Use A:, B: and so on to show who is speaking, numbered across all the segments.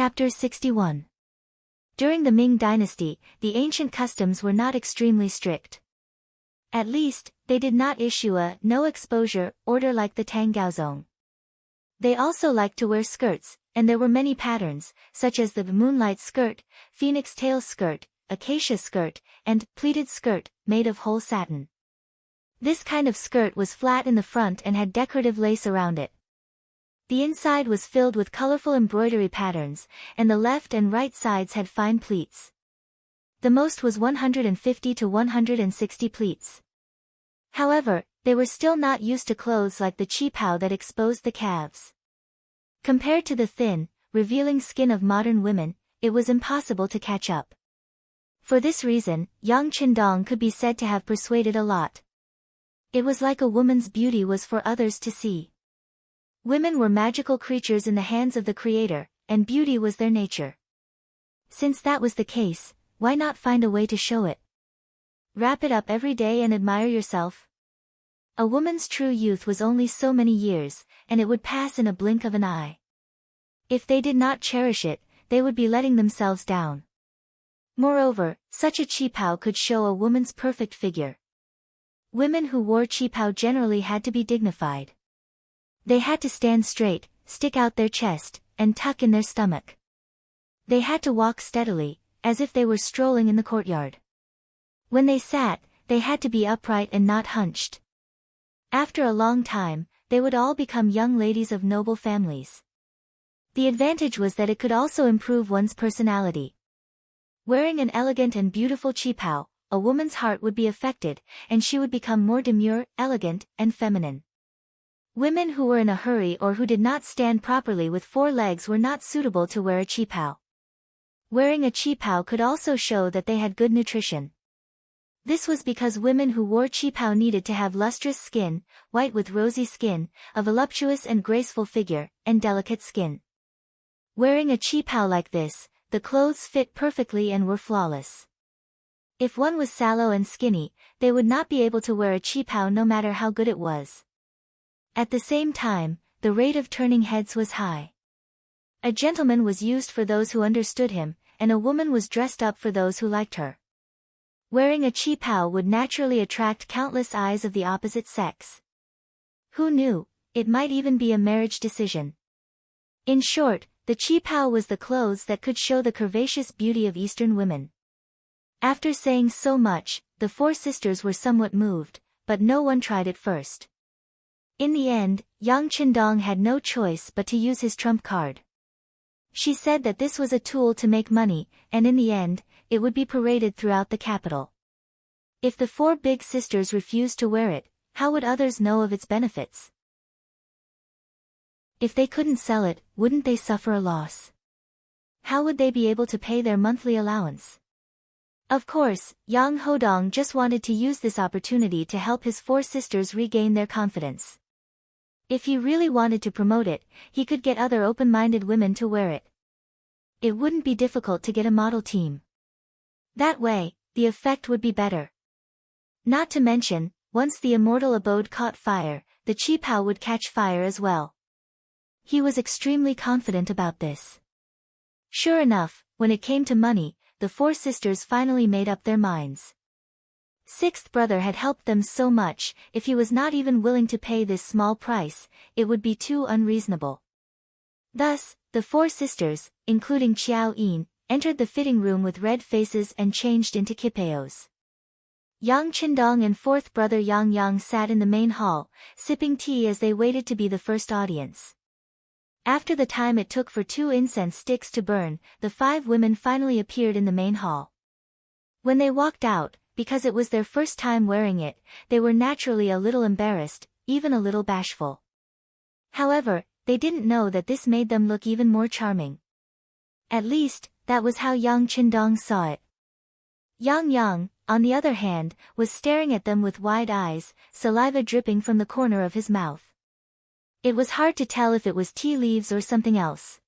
A: Chapter 61. During the Ming Dynasty, the ancient customs were not extremely strict. At least, they did not issue a no-exposure order like the Tanggaozong. They also liked to wear skirts, and there were many patterns, such as the moonlight skirt, phoenix tail skirt, acacia skirt, and pleated skirt, made of whole satin. This kind of skirt was flat in the front and had decorative lace around it. The inside was filled with colorful embroidery patterns, and the left and right sides had fine pleats. The most was 150 to 160 pleats. However, they were still not used to clothes like the qipao that exposed the calves. Compared to the thin, revealing skin of modern women, it was impossible to catch up. For this reason, Yang Qindong could be said to have persuaded a lot. It was like a woman's beauty was for others to see. Women were magical creatures in the hands of the Creator, and beauty was their nature. Since that was the case, why not find a way to show it? Wrap it up every day and admire yourself. A woman's true youth was only so many years, and it would pass in a blink of an eye. If they did not cherish it, they would be letting themselves down. Moreover, such a qipao could show a woman's perfect figure. Women who wore qipao generally had to be dignified. They had to stand straight, stick out their chest, and tuck in their stomach. They had to walk steadily, as if they were strolling in the courtyard. When they sat, they had to be upright and not hunched. After a long time, they would all become young ladies of noble families. The advantage was that it could also improve one's personality. Wearing an elegant and beautiful qipao, a woman's heart would be affected, and she would become more demure, elegant, and feminine. Women who were in a hurry or who did not stand properly with 4 legs were not suitable to wear a qipao. Wearing a qipao could also show that they had good nutrition. This was because women who wore qipao needed to have lustrous skin, white with rosy skin, a voluptuous and graceful figure, and delicate skin. Wearing a qipao like this, the clothes fit perfectly and were flawless. If one was sallow and skinny, they would not be able to wear a qipao no matter how good it was. At the same time, the rate of turning heads was high. A gentleman was used for those who understood him, and a woman was dressed up for those who liked her. Wearing a qipao would naturally attract countless eyes of the opposite sex. Who knew, it might even be a marriage decision. In short, the qipao was the clothes that could show the curvaceous beauty of Eastern women. After saying so much, the 4 sisters were somewhat moved, but no one tried it first. In the end, Yang Qindong had no choice but to use his trump card. She said that this was a tool to make money, and in the end, it would be paraded throughout the capital. If the 4 big sisters refused to wear it, how would others know of its benefits? If they couldn't sell it, wouldn't they suffer a loss? How would they be able to pay their monthly allowance? Of course, Yang Hodong just wanted to use this opportunity to help his 4 sisters regain their confidence. If he really wanted to promote it, he could get other open-minded women to wear it. It wouldn't be difficult to get a model team. That way, the effect would be better. Not to mention, once the immortal abode caught fire, the qipao would catch fire as well. He was extremely confident about this. Sure enough, when it came to money, the 4 sisters finally made up their minds. 6th brother had helped them so much, if he was not even willing to pay this small price, it would be too unreasonable. Thus, the 4 sisters, including Qiao Yin, entered the fitting room with red faces and changed into qipaos. Yang Qindong and 4th brother Yang Yang sat in the main hall, sipping tea as they waited to be the first audience. After the time it took for 2 incense sticks to burn, the 5 women finally appeared in the main hall. When they walked out, because it was their first time wearing it, they were naturally a little embarrassed, even a little bashful. However, they didn't know that this made them look even more charming. At least, that was how Yang Qindong saw it. Yang Yang, on the other hand, was staring at them with wide eyes, saliva dripping from the corner of his mouth. It was hard to tell if it was tea leaves or something else.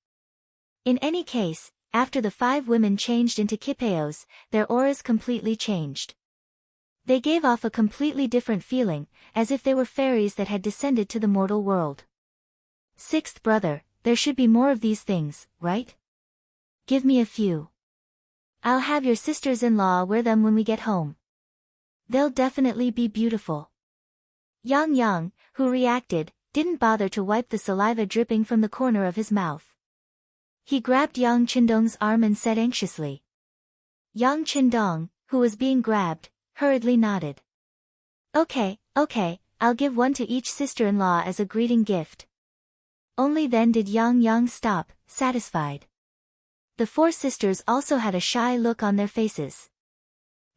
A: In any case, after the 5 women changed into qipaos, their auras completely changed. They gave off a completely different feeling, as if they were fairies that had descended to the mortal world. 6th brother, there should be more of these things, right? Give me a few. I'll have your sisters-in-law wear them when we get home. They'll definitely be beautiful. Yang, who reacted, didn't bother to wipe the saliva dripping from the corner of his mouth. He grabbed Yang Qindong's arm and said anxiously. Yang Qindong, who was being grabbed, hurriedly nodded. Okay, I'll give one to each sister-in-law as a greeting gift. Only then did Yang stop, satisfied. The four sisters also had a shy look on their faces.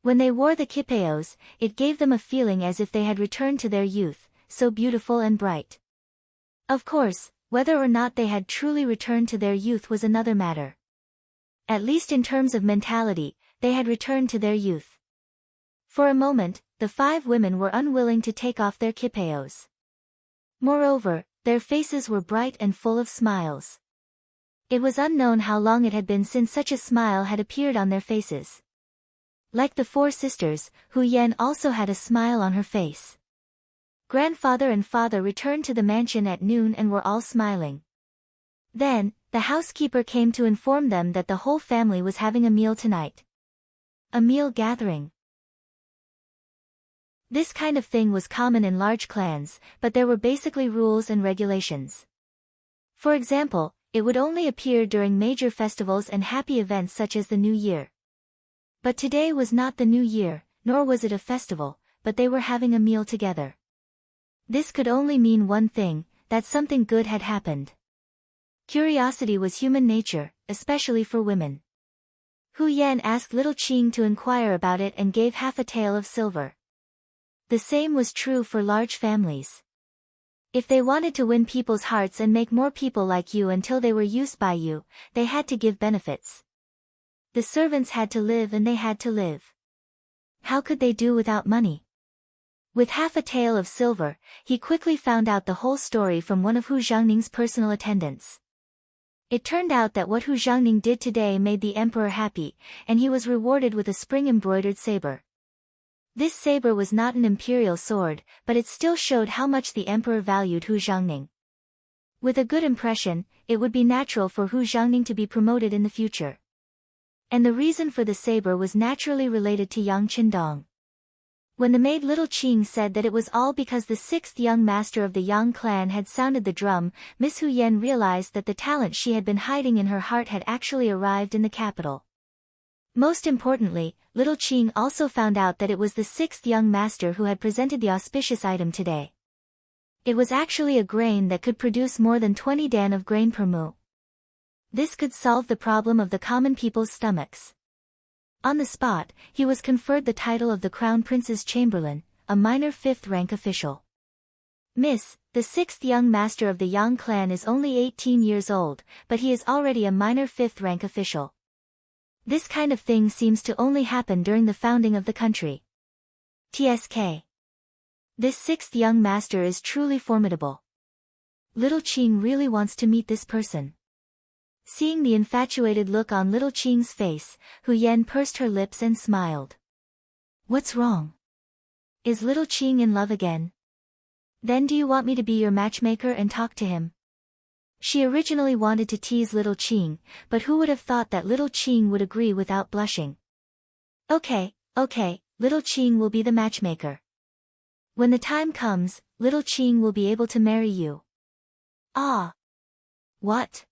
A: When they wore the kipeos, it gave them a feeling as if they had returned to their youth, so beautiful and bright. Of course, whether or not they had truly returned to their youth was another matter. At least in terms of mentality, they had returned to their youth. For a moment, the five women were unwilling to take off their kipeos. Moreover, their faces were bright and full of smiles. It was unknown how long it had been since such a smile had appeared on their faces. Like the four sisters, Hu Yan also had a smile on her face. Grandfather and father returned to the mansion at noon and were all smiling. Then, the housekeeper came to inform them that the whole family was having a meal tonight. A meal gathering. This kind of thing was common in large clans, but there were basically rules and regulations. For example, it would only appear during major festivals and happy events such as the New Year. But today was not the New Year, nor was it a festival, but they were having a meal together. This could only mean one thing, that something good had happened. Curiosity was human nature, especially for women. Hu Yan asked little Qing to inquire about it and gave half a tael of silver. The same was true for large families. If they wanted to win people's hearts and make more people like you until they were used by you, they had to give benefits. The servants had to live and they had to live. How could they do without money? With half a tael of silver, he quickly found out the whole story from one of Hu Xiangning's personal attendants. It turned out that what Hu Xiangning did today made the emperor happy, and he was rewarded with a spring-embroidered saber. This saber was not an imperial sword, but it still showed how much the emperor valued Hu Xiangning. With a good impression, it would be natural for Hu Xiangning to be promoted in the future. And the reason for the saber was naturally related to Yang Qindong. When the maid little Qing said that it was all because the sixth young master of the Yang clan had sounded the drum, Miss Hu Yan realized that the talent she had been hiding in her heart had actually arrived in the capital. Most importantly, little Qing also found out that it was the sixth young master who had presented the auspicious item today. It was actually a grain that could produce more than 20 dan of grain per mu. This could solve the problem of the common people's stomachs. On the spot, he was conferred the title of the Crown Prince's Chamberlain, a minor fifth-rank official. Miss, the sixth young master of the Yang clan is only 18 years old, but he is already a minor fifth-rank official. This kind of thing seems to only happen during the founding of the country. TSK. This sixth young master is truly formidable. Little Qing really wants to meet this person. Seeing the infatuated look on little Qing's face, Hu Yan pursed her lips and smiled. What's wrong? Is little Qing in love again? Then do you want me to be your matchmaker and talk to him? She originally wanted to tease little Qing, but who would have thought that little Qing would agree without blushing? Okay, little Qing will be the matchmaker. When the time comes, little Qing will be able to marry you. Ah! What?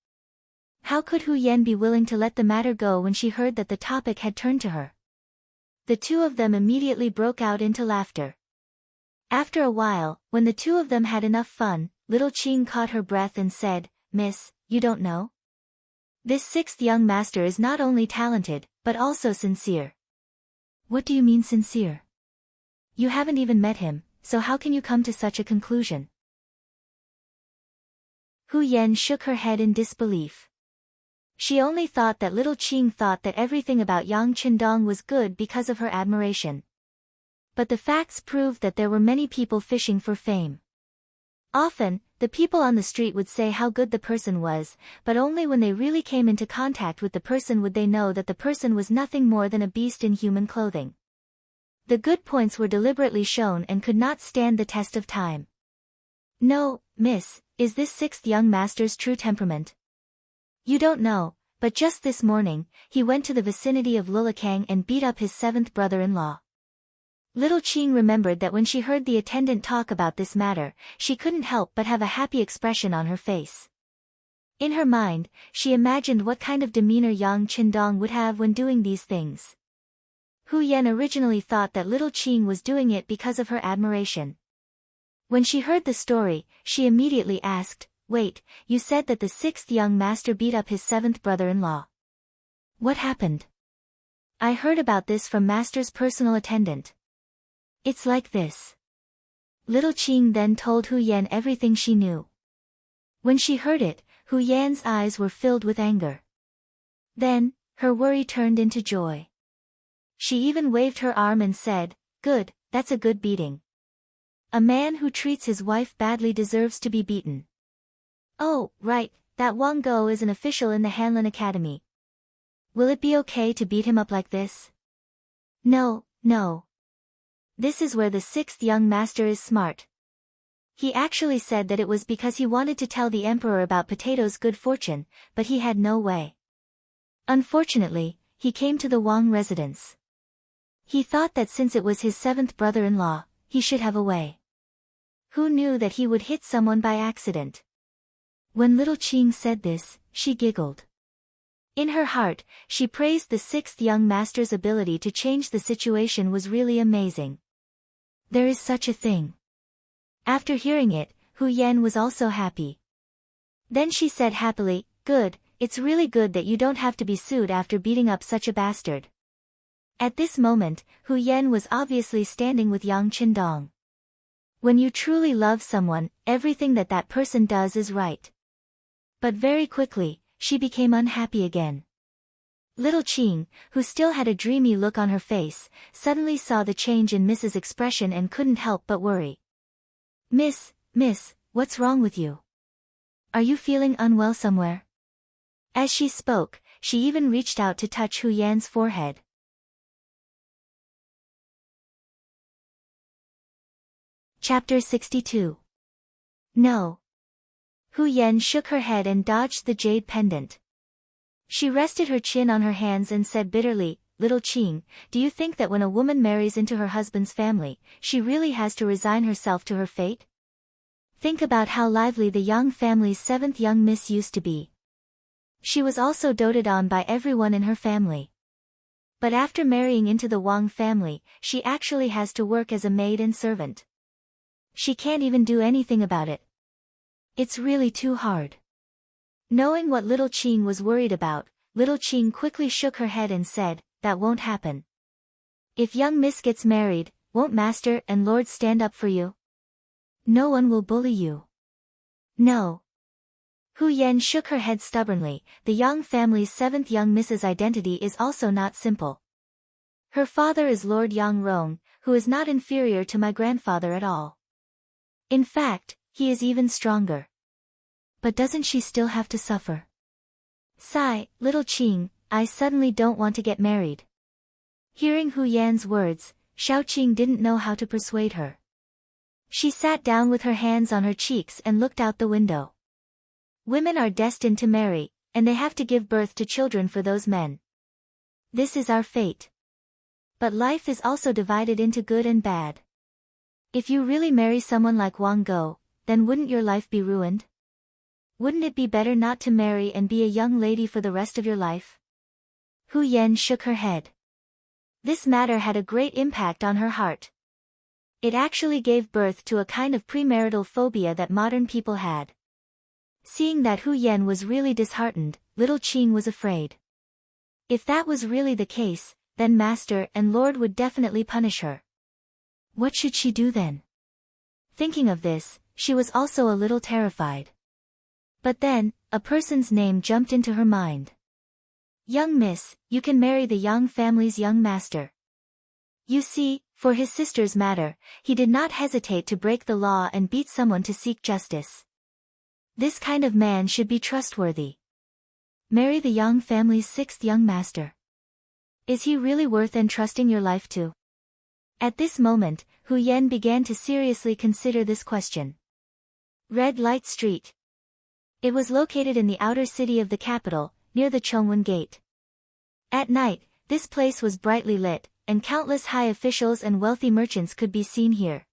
A: How could Hu Yan be willing to let the matter go when she heard that the topic had turned to her? The two of them immediately broke out into laughter. After a while, when the two of them had enough fun, little Qing caught her breath and said, Miss, you don't know? This sixth young master is not only talented, but also sincere. What do you mean sincere? You haven't even met him, so how can you come to such a conclusion? Hu Yan shook her head in disbelief. She only thought that little Qing thought that everything about Yang Qindong was good because of her admiration. But the facts proved that there were many people fishing for fame. Often, the people on the street would say how good the person was, but only when they really came into contact with the person would they know that the person was nothing more than a beast in human clothing. The good points were deliberately shown and could not stand the test of time. No, miss, is this sixth young master's true temperament? You don't know, But just this morning, he went to the vicinity of Lulakang and beat up his seventh brother-in-law. Little Qing remembered that when she heard the attendant talk about this matter, she couldn't help but have a happy expression on her face. In her mind, she imagined what kind of demeanor Yang Qindong would have when doing these things. Hu Yan originally thought that little Qing was doing it because of her admiration. When she heard the story, she immediately asked, "Wait, you said that the sixth young master beat up his seventh brother-in-law. What happened?" "I heard about this from master's personal attendant. It's like this." Little Qing then told Hu Yan everything she knew. When she heard it, Hu Yan's eyes were filled with anger. Then, her worry turned into joy. She even waved her arm and said, "Good, that's a good beating. A man who treats his wife badly deserves to be beaten." "Oh, right, that Wang Go is an official in the Hanlin Academy. Will it be okay to beat him up like this?" "No, no. This is where the sixth young master is smart. He actually said that it was because he wanted to tell the emperor about Potato's good fortune, but he had no way. Unfortunately, he came to the Wang residence. He thought that since it was his seventh brother-in-law, he should have a way. Who knew that he would hit someone by accident?" When little Qing said this, she giggled. In her heart, she praised the sixth young master's ability to change the situation was really amazing. There is such a thing. After hearing it, Hu Yan was also happy. Then she said happily, "Good, it's really good that you don't have to be sued after beating up such a bastard." At this moment, Hu Yan was obviously standing with Yang Qindong. When you truly love someone, everything that person does is right. But very quickly, she became unhappy again. Little Qing, who still had a dreamy look on her face, suddenly saw the change in Miss's expression and couldn't help but worry. Miss, what's wrong with you? Are you feeling unwell somewhere?" As she spoke, she even reached out to touch Hu Yan's forehead. Chapter 62. No. Hu Yan shook her head and dodged the jade pendant. She rested her chin on her hands and said bitterly, "Little Qing, do you think that when a woman marries into her husband's family, she really has to resign herself to her fate? Think about how lively the Yang family's seventh young miss used to be. She was also doted on by everyone in her family. But after marrying into the Wang family, she actually has to work as a maid and servant. She can't even do anything about it. It's really too hard." Knowing what little Qing was worried about, little Qing quickly shook her head and said, "That won't happen. If young miss gets married, won't master and lord stand up for you? No one will bully you." "No." Hu Yan shook her head stubbornly. The Yang family's seventh young miss's identity is also not simple. Her father is Lord Yang Rong, who is not inferior to my grandfather at all. In fact, he is even stronger. But doesn't she still have to suffer? Sigh, little Qing, I suddenly don't want to get married. Hearing Hu Yan's words, Xiaoqing didn't know how to persuade her. She sat down with her hands on her cheeks and looked out the window. Women are destined to marry, and they have to give birth to children for those men. This is our fate. But life is also divided into good and bad. If you really marry someone like Wang Go, then wouldn't your life be ruined? Wouldn't it be better not to marry and be a young lady for the rest of your life? Hu Yan shook her head. This matter had a great impact on her heart. It actually gave birth to a kind of premarital phobia that modern people had. Seeing that Hu Yan was really disheartened, little Qing was afraid. If that was really the case, then master and lord would definitely punish her. What should she do then? Thinking of this, she was also a little terrified. But then, a person's name jumped into her mind. Young miss, you can marry the Yang family's young master. You see, for his sister's matter, he did not hesitate to break the law and beat someone to seek justice. This kind of man should be trustworthy. Marry the Yang family's sixth young master. Is he really worth entrusting your life to? At this moment, Hu Yan began to seriously consider this question. Red Light Street. It was located in the outer city of the capital, near the Chongwen Gate. At night, this place was brightly lit, and countless high officials and wealthy merchants could be seen here.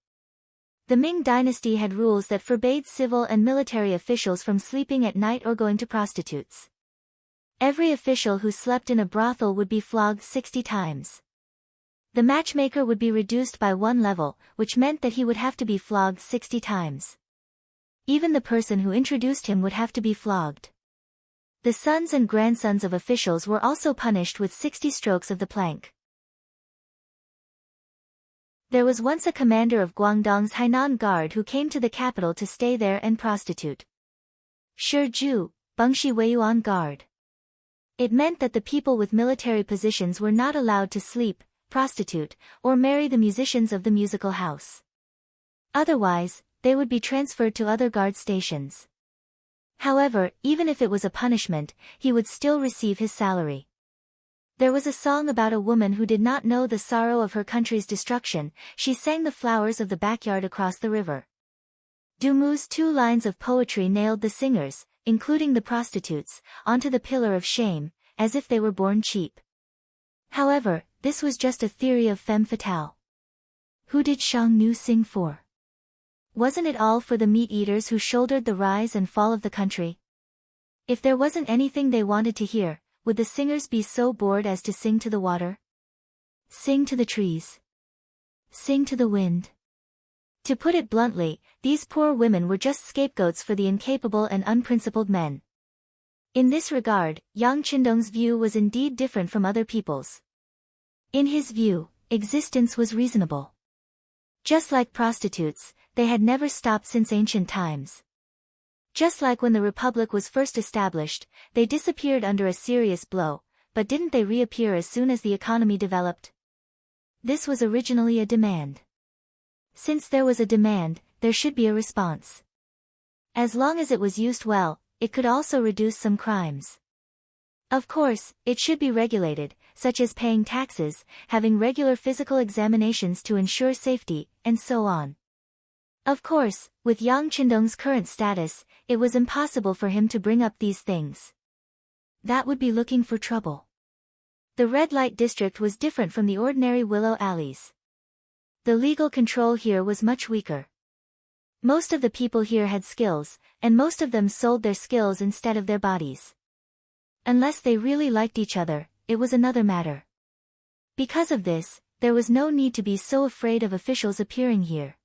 A: The Ming dynasty had rules that forbade civil and military officials from sleeping at night or going to prostitutes. Every official who slept in a brothel would be flogged 60 times. The matchmaker would be reduced by 1 level, which meant that he would have to be flogged 60 times. Even the person who introduced him would have to be flogged. The sons and grandsons of officials were also punished with 60 strokes of the plank. There was once a commander of Guangdong's Hainan Guard who came to the capital to stay there and prostitute. Shiju, Bengshi Weiyuan Guard. It meant that the people with military positions were not allowed to sleep, prostitute, or marry the musicians of the musical house. Otherwise, they would be transferred to other guard stations. However, even if it was a punishment, he would still receive his salary. There was a song about a woman who did not know the sorrow of her country's destruction. She sang the flowers of the backyard across the river. Dumu's 2 lines of poetry nailed the singers, including the prostitutes, onto the pillar of shame, as if they were born cheap. However, this was just a theory of femme fatale. Who did Shang Nu sing for? Wasn't it all for the meat-eaters who shouldered the rise and fall of the country? If there wasn't anything they wanted to hear, would the singers be so bored as to sing to the water? Sing to the trees? Sing to the wind? To put it bluntly, these poor women were just scapegoats for the incapable and unprincipled men. In this regard, Yang Qindong's view was indeed different from other people's. In his view, existence was reasonable. Just like prostitutes, they had never stopped since ancient times. Just like when the Republic was first established, they disappeared under a serious blow, but didn't they reappear as soon as the economy developed? This was originally a demand. Since there was a demand, there should be a response. As long as it was used well, it could also reduce some crimes. Of course, it should be regulated, such as paying taxes, having regular physical examinations to ensure safety, and so on. Of course, with Yang Qindong's current status, it was impossible for him to bring up these things. That would be looking for trouble. The red light district was different from the ordinary willow alleys. The legal control here was much weaker. Most of the people here had skills, and most of them sold their skills instead of their bodies. Unless they really liked each other, it was another matter. Because of this, there was no need to be so afraid of officials appearing here.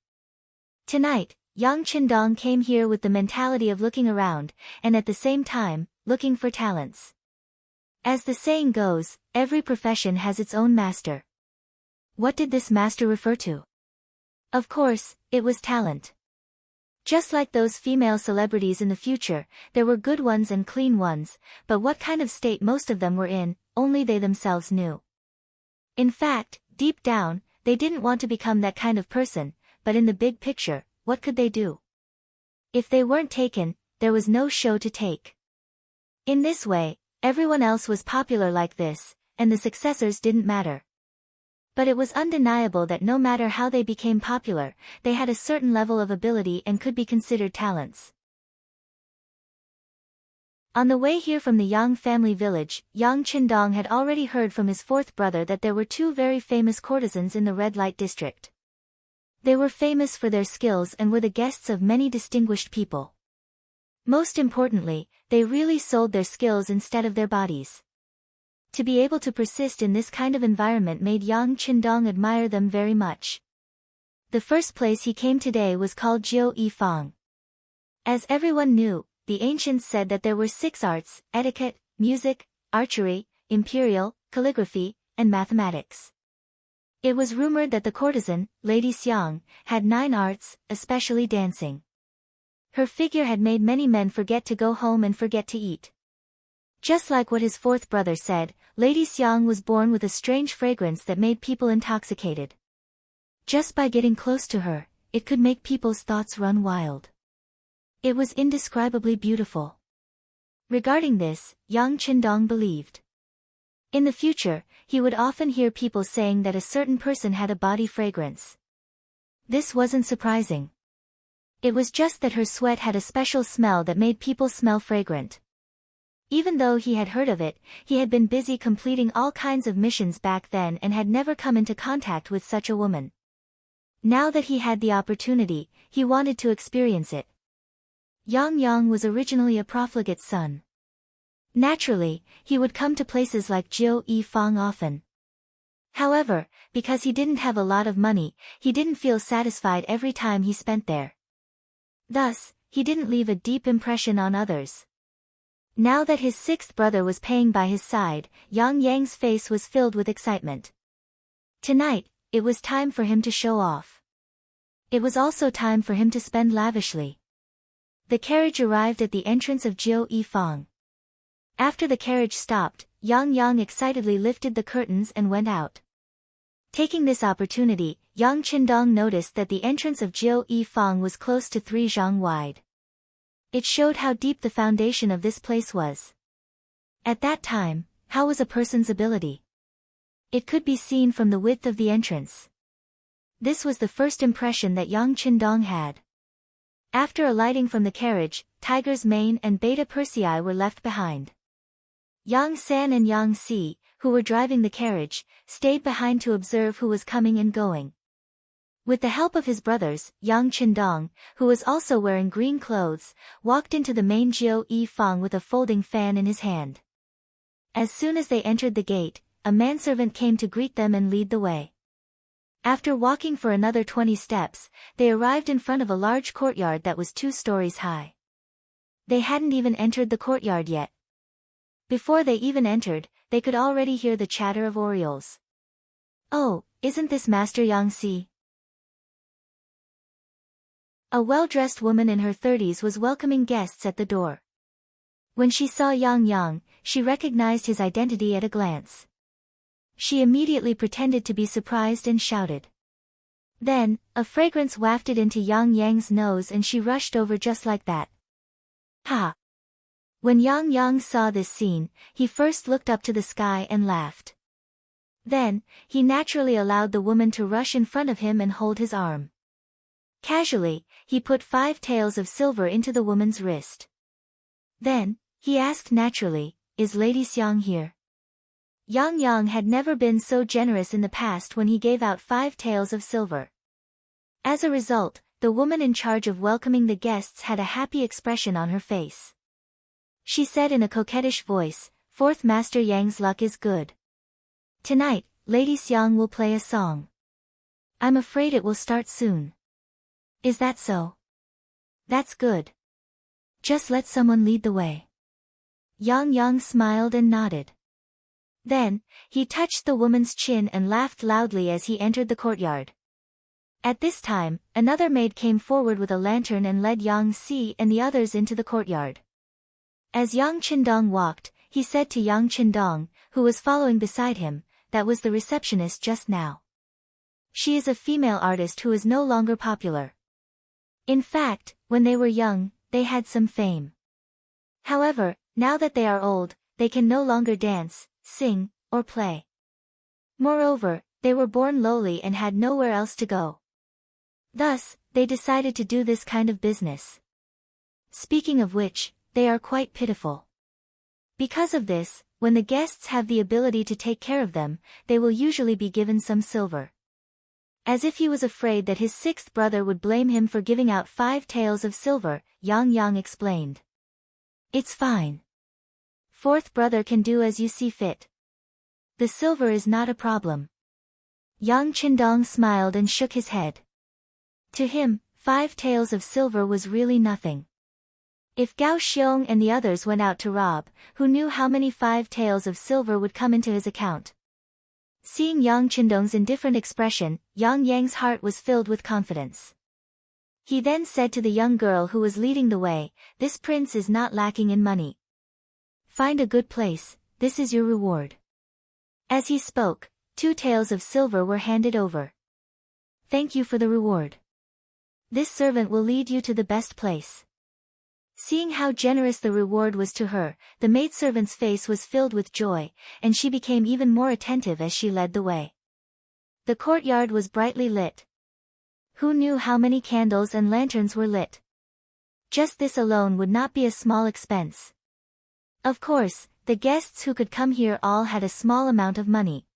A: Tonight, Yang Qindong came here with the mentality of looking around, and at the same time, looking for talents. As the saying goes, every profession has its own master. What did this master refer to? Of course, it was talent. Just like those female celebrities in the future, there were good ones and clean ones, but what kind of state most of them were in, only they themselves knew. In fact, deep down, they didn't want to become that kind of person, but in the big picture, what could they do? If they weren't taken, there was no show to take. In this way, everyone else was popular like this, and the successors didn't matter. But it was undeniable that no matter how they became popular, they had a certain level of ability and could be considered talents. On the way here from the Yang family village, Yang Qindong had already heard from his 4th brother that there were 2 very famous courtesans in the red light district. They were famous for their skills and were the guests of many distinguished people. Most importantly, they really sold their skills instead of their bodies. To be able to persist in this kind of environment made Yang Qindong admire them very much. The first place he came today was called Jiu Yi Fang. As everyone knew, the ancients said that there were 6 arts: etiquette, music, archery, imperial, calligraphy, and mathematics. It was rumored that the courtesan, Lady Xiang, had 9 arts, especially dancing. Her figure had made many men forget to go home and forget to eat. Just like what his 4th brother said, Lady Xiang was born with a strange fragrance that made people intoxicated. Just by getting close to her, it could make people's thoughts run wild. It was indescribably beautiful. Regarding this, Yang Qindong believed. In the future, he would often hear people saying that a certain person had a body fragrance. This wasn't surprising. It was just that her sweat had a special smell that made people smell fragrant. Even though he had heard of it, he had been busy completing all kinds of missions back then and had never come into contact with such a woman. Now that he had the opportunity, he wanted to experience it. Yang Yang was originally a profligate son. Naturally, he would come to places like Jiu Yifang often. However, because he didn't have a lot of money, he didn't feel satisfied every time he spent there. Thus, he didn't leave a deep impression on others. Now that his sixth brother was paying by his side, Yang Yang's face was filled with excitement. Tonight, it was time for him to show off. It was also time for him to spend lavishly. The carriage arrived at the entrance of Jiu Yifang. After the carriage stopped, Yang Yang excitedly lifted the curtains and went out. Taking this opportunity, Yang Qindong noticed that the entrance of Jiu Yifang was close to 3 zhang wide. It showed how deep the foundation of this place was. At that time, how was a person's ability? It could be seen from the width of the entrance. This was the first impression that Yang Qindong had. After alighting from the carriage, Tiger's mane and Beta Persei were left behind. Yang San and Yang Si, who were driving the carriage, stayed behind to observe who was coming and going. With the help of his brothers, Yang Qindong, who was also wearing green clothes, walked into the main Jiu Yifang with a folding fan in his hand. As soon as they entered the gate, a manservant came to greet them and lead the way. After walking for another 20 steps, they arrived in front of a large courtyard that was 2 stories high. They hadn't even entered the courtyard yet. Before they even entered, they could already hear the chatter of orioles. "Oh, isn't this Master Yang Si?" A well-dressed woman in her 30s was welcoming guests at the door. When she saw Yang Yang, she recognized his identity at a glance. She immediately pretended to be surprised and shouted. Then, a fragrance wafted into Yang Yang's nose and she rushed over just like that. Ha! When Yang Yang saw this scene, he first looked up to the sky and laughed. Then, he naturally allowed the woman to rush in front of him and hold his arm. Casually, he put 5 taels of silver into the woman's wrist. Then, he asked naturally, "Is Lady Xiang here?" Yang Yang had never been so generous in the past when he gave out 5 taels of silver. As a result, the woman in charge of welcoming the guests had a happy expression on her face. She said in a coquettish voice, "Fourth Master Yang's luck is good. Tonight, Lady Xiang will play a song. I'm afraid it will start soon." "Is that so?" "That's good. Just let someone lead the way." Yang Yang smiled and nodded. Then, he touched the woman's chin and laughed loudly as he entered the courtyard. At this time, another maid came forward with a lantern and led Yang Si and the others into the courtyard. As Yang Qindong walked, he said to Yang Qindong, who was following beside him, "That was the receptionist just now. She is a female artist who is no longer popular." In fact, when they were young, they had some fame. However, now that they are old, they can no longer dance, sing, or play. Moreover, they were born lowly and had nowhere else to go. Thus, they decided to do this kind of business. Speaking of which, they are quite pitiful. Because of this, when the guests have the ability to take care of them, they will usually be given some silver. As if he was afraid that his 6th brother would blame him for giving out 5 taels of silver, Yang Yang explained. "It's fine. 4th brother can do as you see fit. The silver is not a problem." Yang Qindong smiled and shook his head. To him, 5 taels of silver was really nothing. If Gao Xiong and the others went out to rob, who knew how many 5 taels of silver would come into his account? Seeing Yang Qindong's indifferent expression, Yang Yang's heart was filled with confidence. He then said to the young girl who was leading the way, "This prince is not lacking in money. Find a good place, this is your reward." As he spoke, 2 taels of silver were handed over. "Thank you for the reward. This servant will lead you to the best place." Seeing how generous the reward was to her, the maidservant's face was filled with joy, and she became even more attentive as she led the way. The courtyard was brightly lit. Who knew how many candles and lanterns were lit? Just this alone would not be a small expense. Of course, the guests who could come here all had a small amount of money.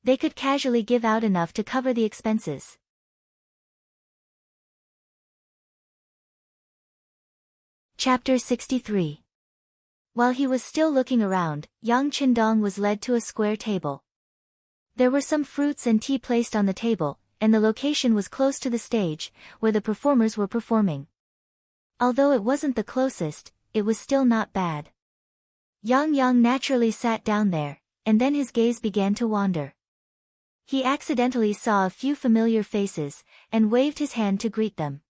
A: They could casually give out enough to cover the expenses. Chapter 63. While he was still looking around, Yang Qindong was led to a square table. There were some fruits and tea placed on the table, and the location was close to the stage, where the performers were performing. Although it wasn't the closest, it was still not bad. Yang naturally sat down there, and then his gaze began to wander. He accidentally saw a few familiar faces, and waved his hand to greet them.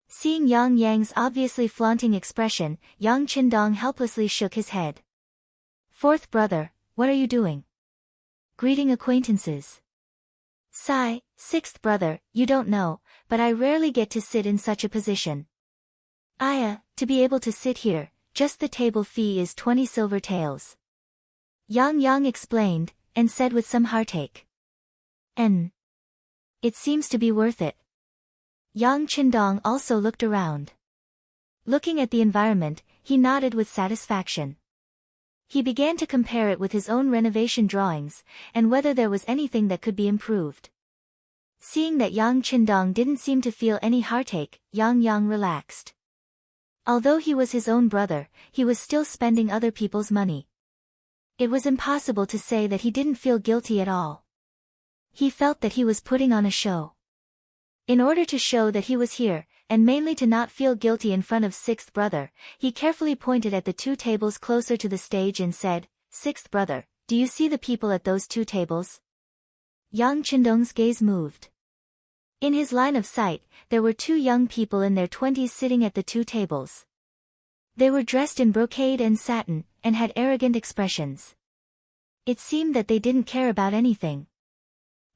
A: Seeing Yang's obviously flaunting expression, Yang Qindong helplessly shook his head. "Fourth brother, what are you doing?" "Greeting acquaintances." "Sigh, sixth brother, you don't know, but I rarely get to sit in such a position. To be able to sit here, just the table fee is 20 silver taels." Yang explained, and said with some heartache. It seems to be worth it." Yang Qindong also looked around. Looking at the environment, he nodded with satisfaction. He began to compare it with his own renovation drawings, and whether there was anything that could be improved. Seeing that Yang Qindong didn't seem to feel any heartache, Yang relaxed. Although he was his own brother, he was still spending other people's money. It was impossible to say that he didn't feel guilty at all. He felt that he was putting on a show. In order to show that he was here, and mainly to not feel guilty in front of sixth brother, he carefully pointed at the two tables closer to the stage and said, "Sixth brother, do you see the people at those two tables?" Yang Qindong's gaze moved. In his line of sight, there were two young people in their 20s sitting at the two tables. They were dressed in brocade and satin, and had arrogant expressions. It seemed that they didn't care about anything.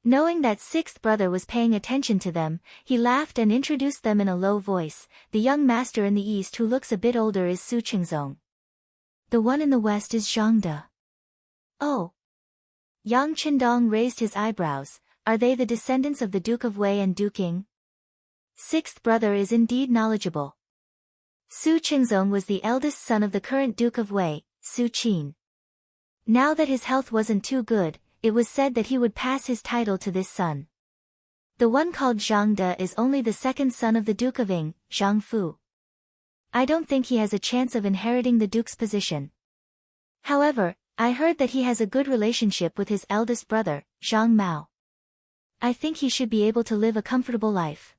A: Knowing that sixth brother was paying attention to them, he laughed and introduced them in a low voice. "The young master in the east who looks a bit older is Su Qingzong. The one in the west is Zhang De." "Oh." Yang Qindong raised his eyebrows. "Are they the descendants of the Duke of Wei and Duke Qing?" Sixth brother is indeed knowledgeable. Su Qingzong was the eldest son of the current Duke of Wei, Su Qin. Now that his health wasn't too good, it was said that he would pass his title to this son. The one called Zhang De is only the second son of the Duke of Qing, Zhang Fu. I don't think he has a chance of inheriting the duke's position. However, I heard that he has a good relationship with his eldest brother, Zhang Mao. I think he should be able to live a comfortable life.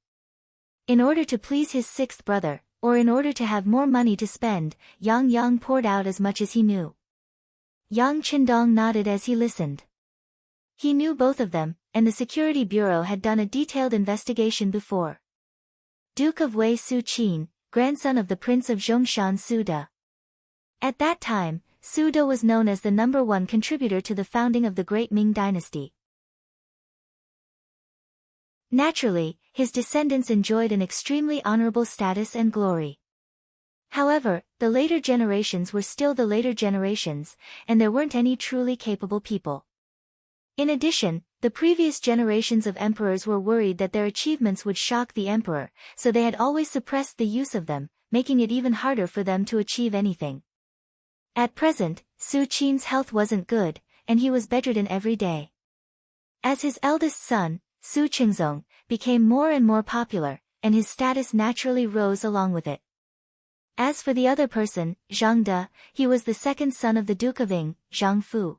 A: In order to please his sixth brother, or in order to have more money to spend, Yang poured out as much as he knew. Yang Qindong nodded as he listened. He knew both of them, and the Security Bureau had done a detailed investigation before. Duke of Wei Su Qin, grandson of the Prince of Zhongshan Su De. At that time, Su De was known as the #1 contributor to the founding of the Great Ming Dynasty. Naturally, his descendants enjoyed an extremely honorable status and glory. However, the later generations were still the later generations, and there weren't any truly capable people. In addition, the previous generations of emperors were worried that their achievements would shock the emperor, so they had always suppressed the use of them, making it even harder for them to achieve anything. At present, Su Qin's health wasn't good, and he was bedridden every day. As his eldest son, Su Qingzong, became more and more popular, and his status naturally rose along with it. As for the other person, Zhang De, he was the second son of the Duke of Qing, Zhang Fu.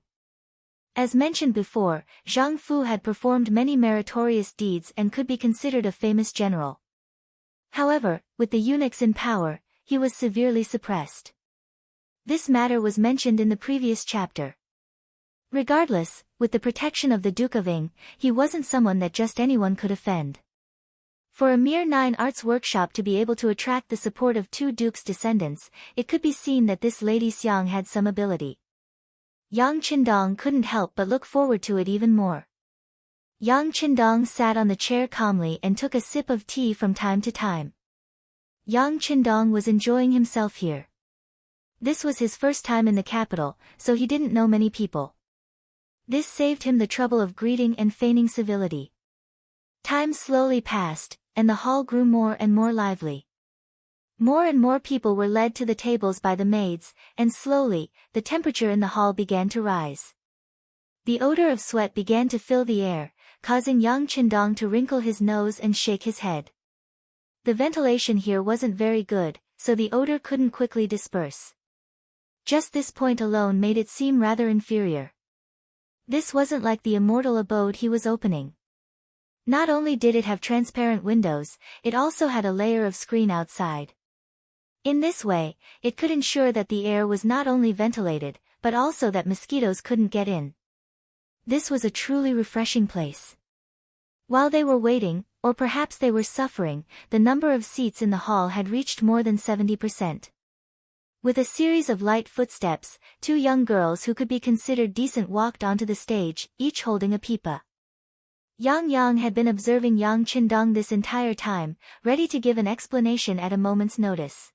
A: As mentioned before, Zhang Fu had performed many meritorious deeds and could be considered a famous general. However, with the eunuchs in power, he was severely suppressed. This matter was mentioned in the previous chapter. Regardless, with the protection of the Duke of Qing, he wasn't someone that just anyone could offend. For a mere 9 arts workshop to be able to attract the support of 2 dukes' descendants, it could be seen that this Lady Xiang had some ability. Yang Qindong couldn't help but look forward to it even more. Yang Qindong sat on the chair calmly and took a sip of tea from time to time. Yang Qindong was enjoying himself here. This was his first time in the capital, so he didn't know many people. This saved him the trouble of greeting and feigning civility. Time slowly passed, and the hall grew more and more lively. More and more people were led to the tables by the maids, and slowly, the temperature in the hall began to rise. The odor of sweat began to fill the air, causing Yang Qindong to wrinkle his nose and shake his head. The ventilation here wasn't very good, so the odor couldn't quickly disperse. Just this point alone made it seem rather inferior. This wasn't like the immortal abode he was opening. Not only did it have transparent windows, it also had a layer of screen outside. In this way, it could ensure that the air was not only ventilated, but also that mosquitoes couldn't get in. This was a truly refreshing place. While they were waiting, or perhaps they were suffering, the number of seats in the hall had reached more than 70%. With a series of light footsteps, two young girls who could be considered decent walked onto the stage, each holding a pipa. Yang had been observing Yang Qindong this entire time, ready to give an explanation at a moment's notice.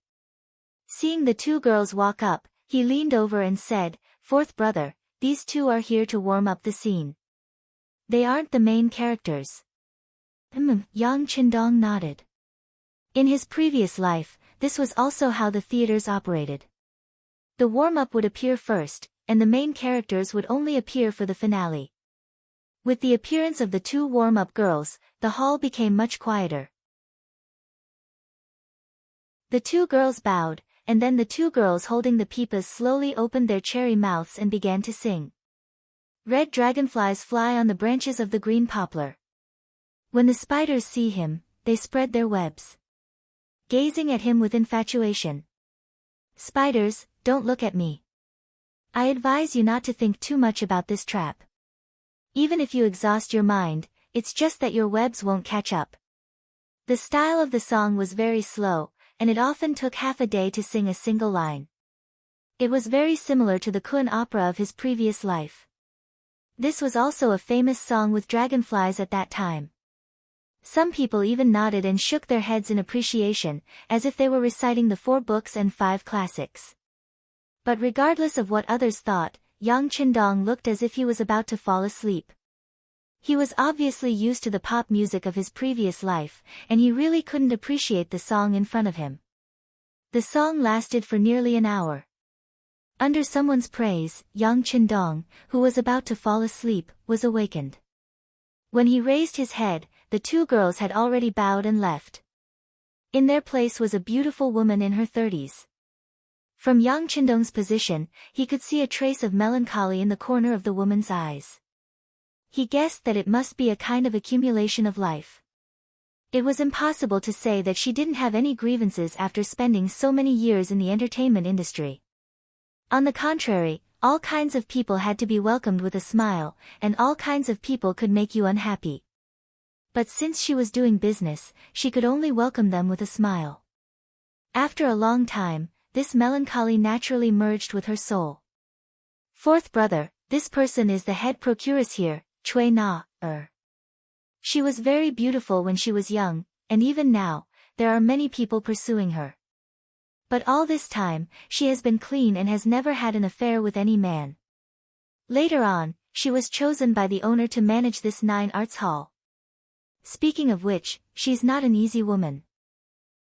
A: Seeing the two girls walk up, he leaned over and said, "Fourth brother, these two are here to warm up the scene. They aren't the main characters." Yang Qindong nodded. In his previous life, this was also how the theaters operated. The warm-up would appear first, and the main characters would only appear for the finale. With the appearance of the two warm-up girls, the hall became much quieter. The two girls bowed, and then the two girls holding the pipas slowly opened their cherry mouths and began to sing. Red dragonflies fly on the branches of the green poplar. When the spiders see him, they spread their webs, gazing at him with infatuation. "Spiders, don't look at me. I advise you not to think too much about this trap. Even if you exhaust your mind, it's just that your webs won't catch up." The style of the song was very slow, and it often took half a day to sing a single line. It was very similar to the Kun opera of his previous life. This was also a famous song with dragonflies at that time. Some people even nodded and shook their heads in appreciation, as if they were reciting the 4 books and 5 classics. But regardless of what others thought, Yang Qindong looked as if he was about to fall asleep. He was obviously used to the pop music of his previous life, and he really couldn't appreciate the song in front of him. The song lasted for nearly an hour. Under someone's praise, Yang Qindong, who was about to fall asleep, was awakened. When he raised his head, the two girls had already bowed and left. In their place was a beautiful woman in her 30s. From Yang Qindong's position, he could see a trace of melancholy in the corner of the woman's eyes. He guessed that it must be a kind of accumulation of life. It was impossible to say that she didn't have any grievances after spending so many years in the entertainment industry. On the contrary, all kinds of people had to be welcomed with a smile, and all kinds of people could make you unhappy. But since she was doing business, she could only welcome them with a smile. After a long time, this melancholy naturally merged with her soul. "Fourth brother, this person is the head procuress here, Cui Na. She was very beautiful when she was young, and even now, there are many people pursuing her. But all this time, she has been clean and has never had an affair with any man. Later on, she was chosen by the owner to manage this 9 arts hall. Speaking of which, she's not an easy woman."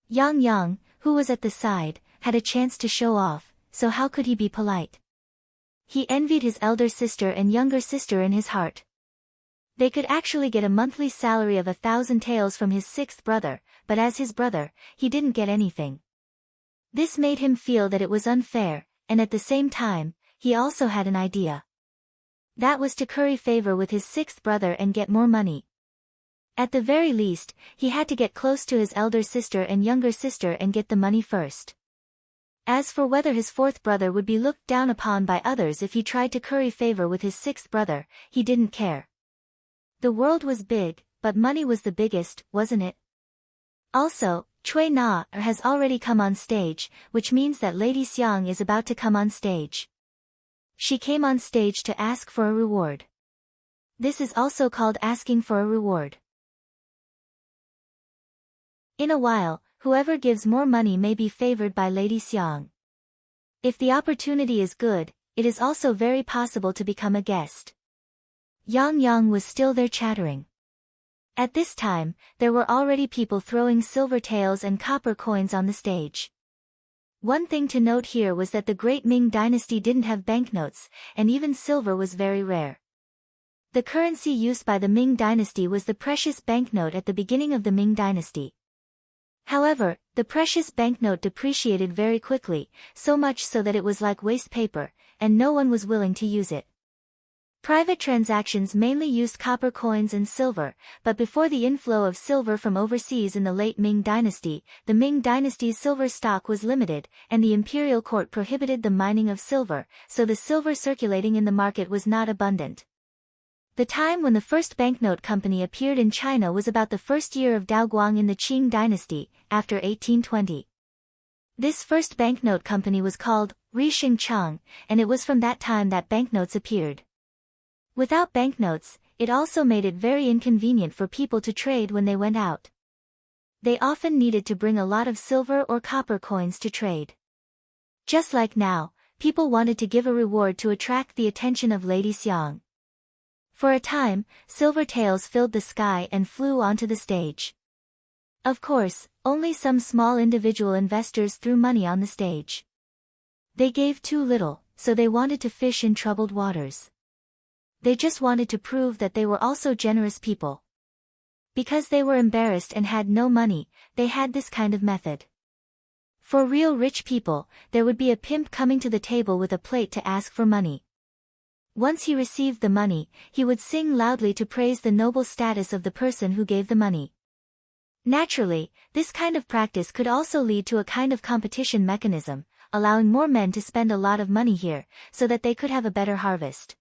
A: Yang, who was at the side, had a chance to show off, so how could he be polite? He envied his elder sister and younger sister in his heart. They could actually get a monthly salary of 1,000 taels from his 6th brother, but as his brother, he didn't get anything. This made him feel that it was unfair, and at the same time, he also had an idea. That was to curry favor with his 6th brother and get more money. At the very least, he had to get close to his elder sister and younger sister and get the money first. As for whether his 4th brother would be looked down upon by others if he tried to curry favor with his 6th brother, he didn't care. The world was big, but money was the biggest, wasn't it? Also, Cui Na has already come on stage, which means that Lady Xiang is about to come on stage. She came on stage to ask for a reward. This is also called asking for a reward. In a while, whoever gives more money may be favored by Lady Xiang. If the opportunity is good, it is also very possible to become a guest. Yang was still there chattering. At this time, there were already people throwing silver taels and copper coins on the stage. One thing to note here was that the Great Ming Dynasty didn't have banknotes, and even silver was very rare. The currency used by the Ming Dynasty was the precious banknote at the beginning of the Ming Dynasty. However, the precious banknote depreciated very quickly, so much so that it was like waste paper, and no one was willing to use it. Private transactions mainly used copper coins and silver, but before the inflow of silver from overseas in the late Ming Dynasty, the Ming Dynasty's silver stock was limited, and the imperial court prohibited the mining of silver, so the silver circulating in the market was not abundant. The time when the first banknote company appeared in China was about the first year of Daoguang in the Qing dynasty, after 1820. This first banknote company was called Rixing Chang, and it was from that time that banknotes appeared. Without banknotes, it also made it very inconvenient for people to trade when they went out. They often needed to bring a lot of silver or copper coins to trade. Just like now, people wanted to give a reward to attract the attention of Lady Xiang. For a time, silver taels filled the sky and flew onto the stage. Of course, only some small individual investors threw money on the stage. They gave too little, so they wanted to fish in troubled waters. They just wanted to prove that they were also generous people. Because they were embarrassed and had no money, they had this kind of method. For real rich people, there would be a pimp coming to the table with a plate to ask for money. Once he received the money, he would sing loudly to praise the noble status of the person who gave the money. Naturally, this kind of practice could also lead to a kind of competition mechanism, allowing more men to spend a lot of money here, so that they could have a better harvest.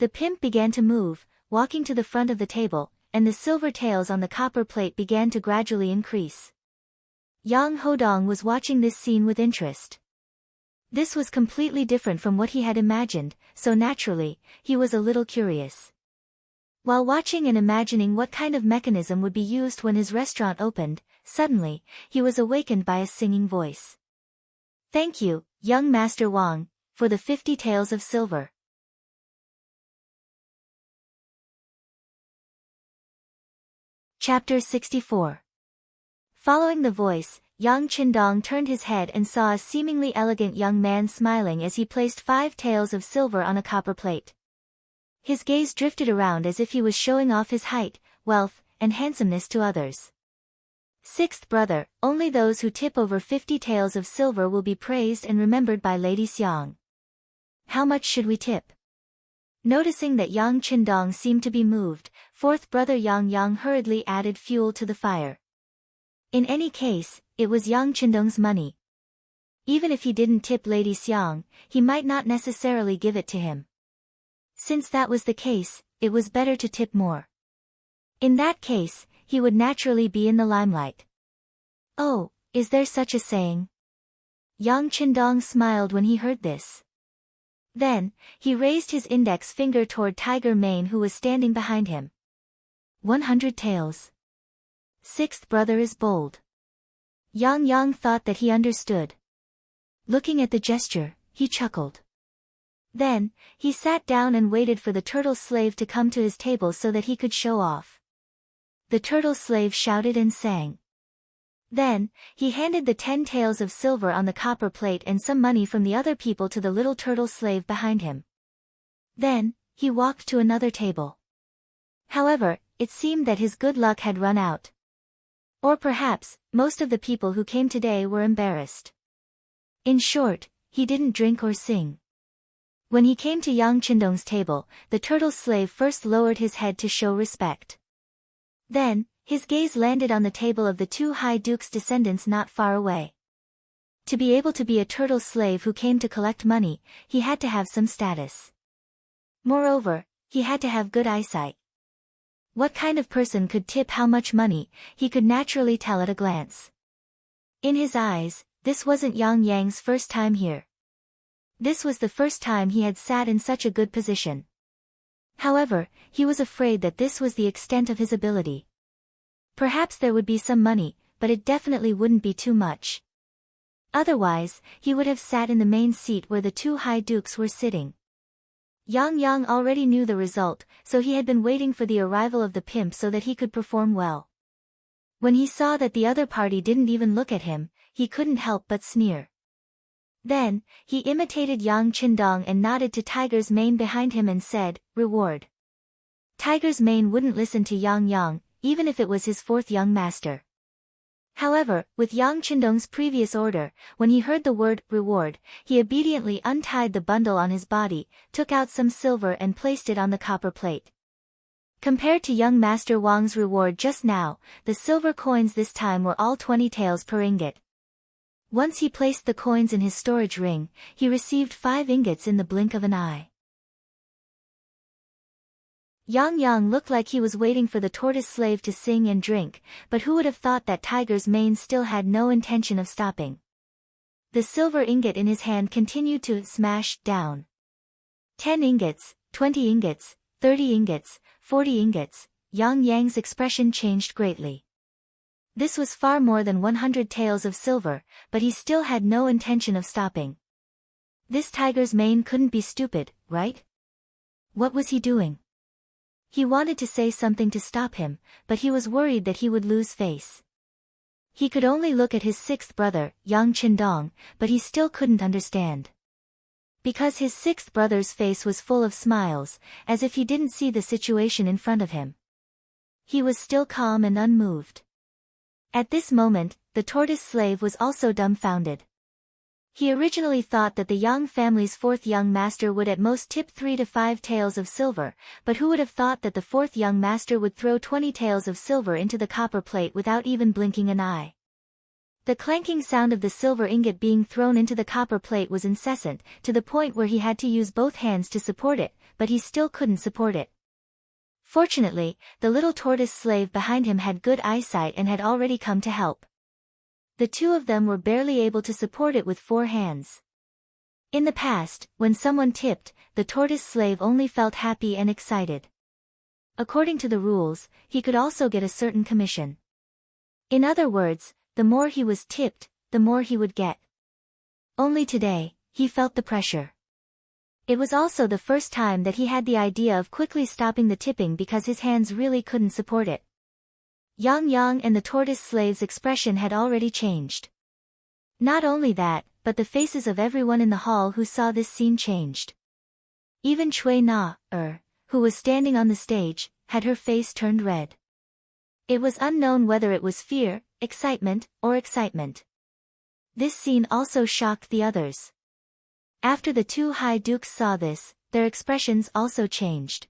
A: The pimp began to move, walking to the front of the table, and the silver taels on the copper plate began to gradually increase. Yang Hodong was watching this scene with interest. This was completely different from what he had imagined, so naturally, he was a little curious. While watching and imagining what kind of mechanism would be used when his restaurant opened, suddenly, he was awakened by a singing voice. "Thank you, young Master Wang, for the 50 taels of silver." Chapter 64. Following the voice, Yang Qindong turned his head and saw a seemingly elegant young man smiling as he placed 5 taels of silver on a copper plate. His gaze drifted around as if he was showing off his height, wealth, and handsomeness to others. Sixth brother, only those who tip over 50 taels of silver will be praised and remembered by Lady Xiang. How much should we tip? Noticing that Yang Qindong seemed to be moved, fourth brother Yang hurriedly added fuel to the fire. In any case, it was Yang Qindong's money. Even if he didn't tip Lady Xiang, he might not necessarily give it to him. Since that was the case, it was better to tip more. In that case, he would naturally be in the limelight. Oh, is there such a saying? Yang Qindong smiled when he heard this. Then, he raised his index finger toward Tiger Mane who was standing behind him. 100 taels. Sixth brother is bold. Yang thought that he understood. Looking at the gesture, he chuckled. Then, he sat down and waited for the turtle slave to come to his table so that he could show off. The turtle slave shouted and sang. Then, he handed the 10 taels of silver on the copper plate and some money from the other people to the little turtle slave behind him. Then, he walked to another table. However, it seemed that his good luck had run out. Or perhaps, most of the people who came today were embarrassed. In short, he didn't drink or sing. When he came to Yang Qindong's table, the turtle slave first lowered his head to show respect. Then, his gaze landed on the table of the 2 high dukes' descendants not far away. To be able to be a turtle slave who came to collect money, he had to have some status. Moreover, he had to have good eyesight. What kind of person could tip how much money, he could naturally tell at a glance. In his eyes, this wasn't Yang's first time here. This was the first time he had sat in such a good position. However, he was afraid that this was the extent of his ability. Perhaps there would be some money, but it definitely wouldn't be too much. Otherwise, he would have sat in the main seat where the 2 high dukes were sitting. Yang Yang already knew the result, so he had been waiting for the arrival of the pimp so that he could perform well. When he saw that the other party didn't even look at him, he couldn't help but sneer. Then, he imitated Yang Qindong and nodded to Tiger's mane behind him and said, "Reward." Tiger's mane wouldn't listen to Yang Yang, even if it was his fourth young master. However, with Yang Qindong's previous order, when he heard the word reward, he obediently untied the bundle on his body, took out some silver and placed it on the copper plate. Compared to young Master Wang's reward just now, the silver coins this time were all 20 taels per ingot. Once he placed the coins in his storage ring, he received 5 ingots in the blink of an eye. Yang Yang looked like he was waiting for the tortoise slave to sing and drink, but who would have thought that Tiger's mane still had no intention of stopping. The silver ingot in his hand continued to smash down. 10 ingots, 20 ingots, 30 ingots, 40 ingots, Yang Yang's expression changed greatly. This was far more than 100 taels of silver, but he still had no intention of stopping. This tiger's mane couldn't be stupid, right? What was he doing? He wanted to say something to stop him, but he was worried that he would lose face. He could only look at his sixth brother, Yang Qindong, but he still couldn't understand. Because his sixth brother's face was full of smiles, as if he didn't see the situation in front of him. He was still calm and unmoved. At this moment, the tortoise slave was also dumbfounded. He originally thought that the Yang family's fourth young master would at most tip 3 to 5 taels of silver, but who would have thought that the fourth young master would throw 20 taels of silver into the copper plate without even blinking an eye? The clanking sound of the silver ingot being thrown into the copper plate was incessant, to the point where he had to use both hands to support it, but he still couldn't support it. Fortunately, the little tortoise slave behind him had good eyesight and had already come to help. The two of them were barely able to support it with 4 hands. In the past, when someone tipped, the tortoise slave only felt happy and excited. According to the rules, he could also get a certain commission. In other words, the more he was tipped, the more he would get. Only today, he felt the pressure. It was also the first time that he had the idea of quickly stopping the tipping because his hands really couldn't support it. Yang Yang and the tortoise slave's expression had already changed. Not only that, but the faces of everyone in the hall who saw this scene changed. Even Cui Na, who was standing on the stage, had her face turned red. It was unknown whether it was fear, excitement, or excitement. This scene also shocked the others. After the 2 high dukes saw this, their expressions also changed.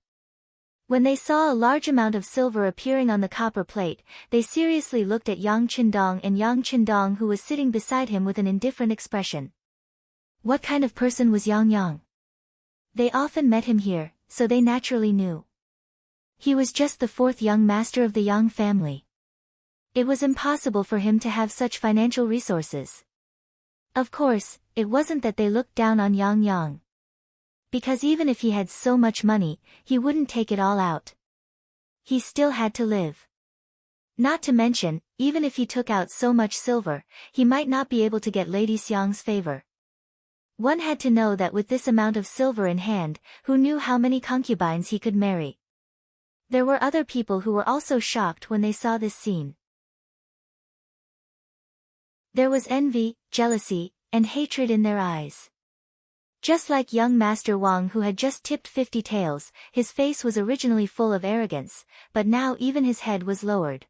A: When they saw a large amount of silver appearing on the copper plate, they seriously looked at Yang Qindong and Yang Qindong, who was sitting beside him with an indifferent expression. What kind of person was Yang Yang? They often met him here, so they naturally knew. He was just the 4th young master of the Yang family. It was impossible for him to have such financial resources. Of course, it wasn't that they looked down on Yang Yang. Because even if he had so much money, he wouldn't take it all out. He still had to live. Not to mention, even if he took out so much silver, he might not be able to get Lady Xiang's favor. One had to know that with this amount of silver in hand, who knew how many concubines he could marry. There were other people who were also shocked when they saw this scene. There was envy, jealousy, and hatred in their eyes. Just like young Master Wang, who had just tipped 50 taels, his face was originally full of arrogance, but now even his head was lowered.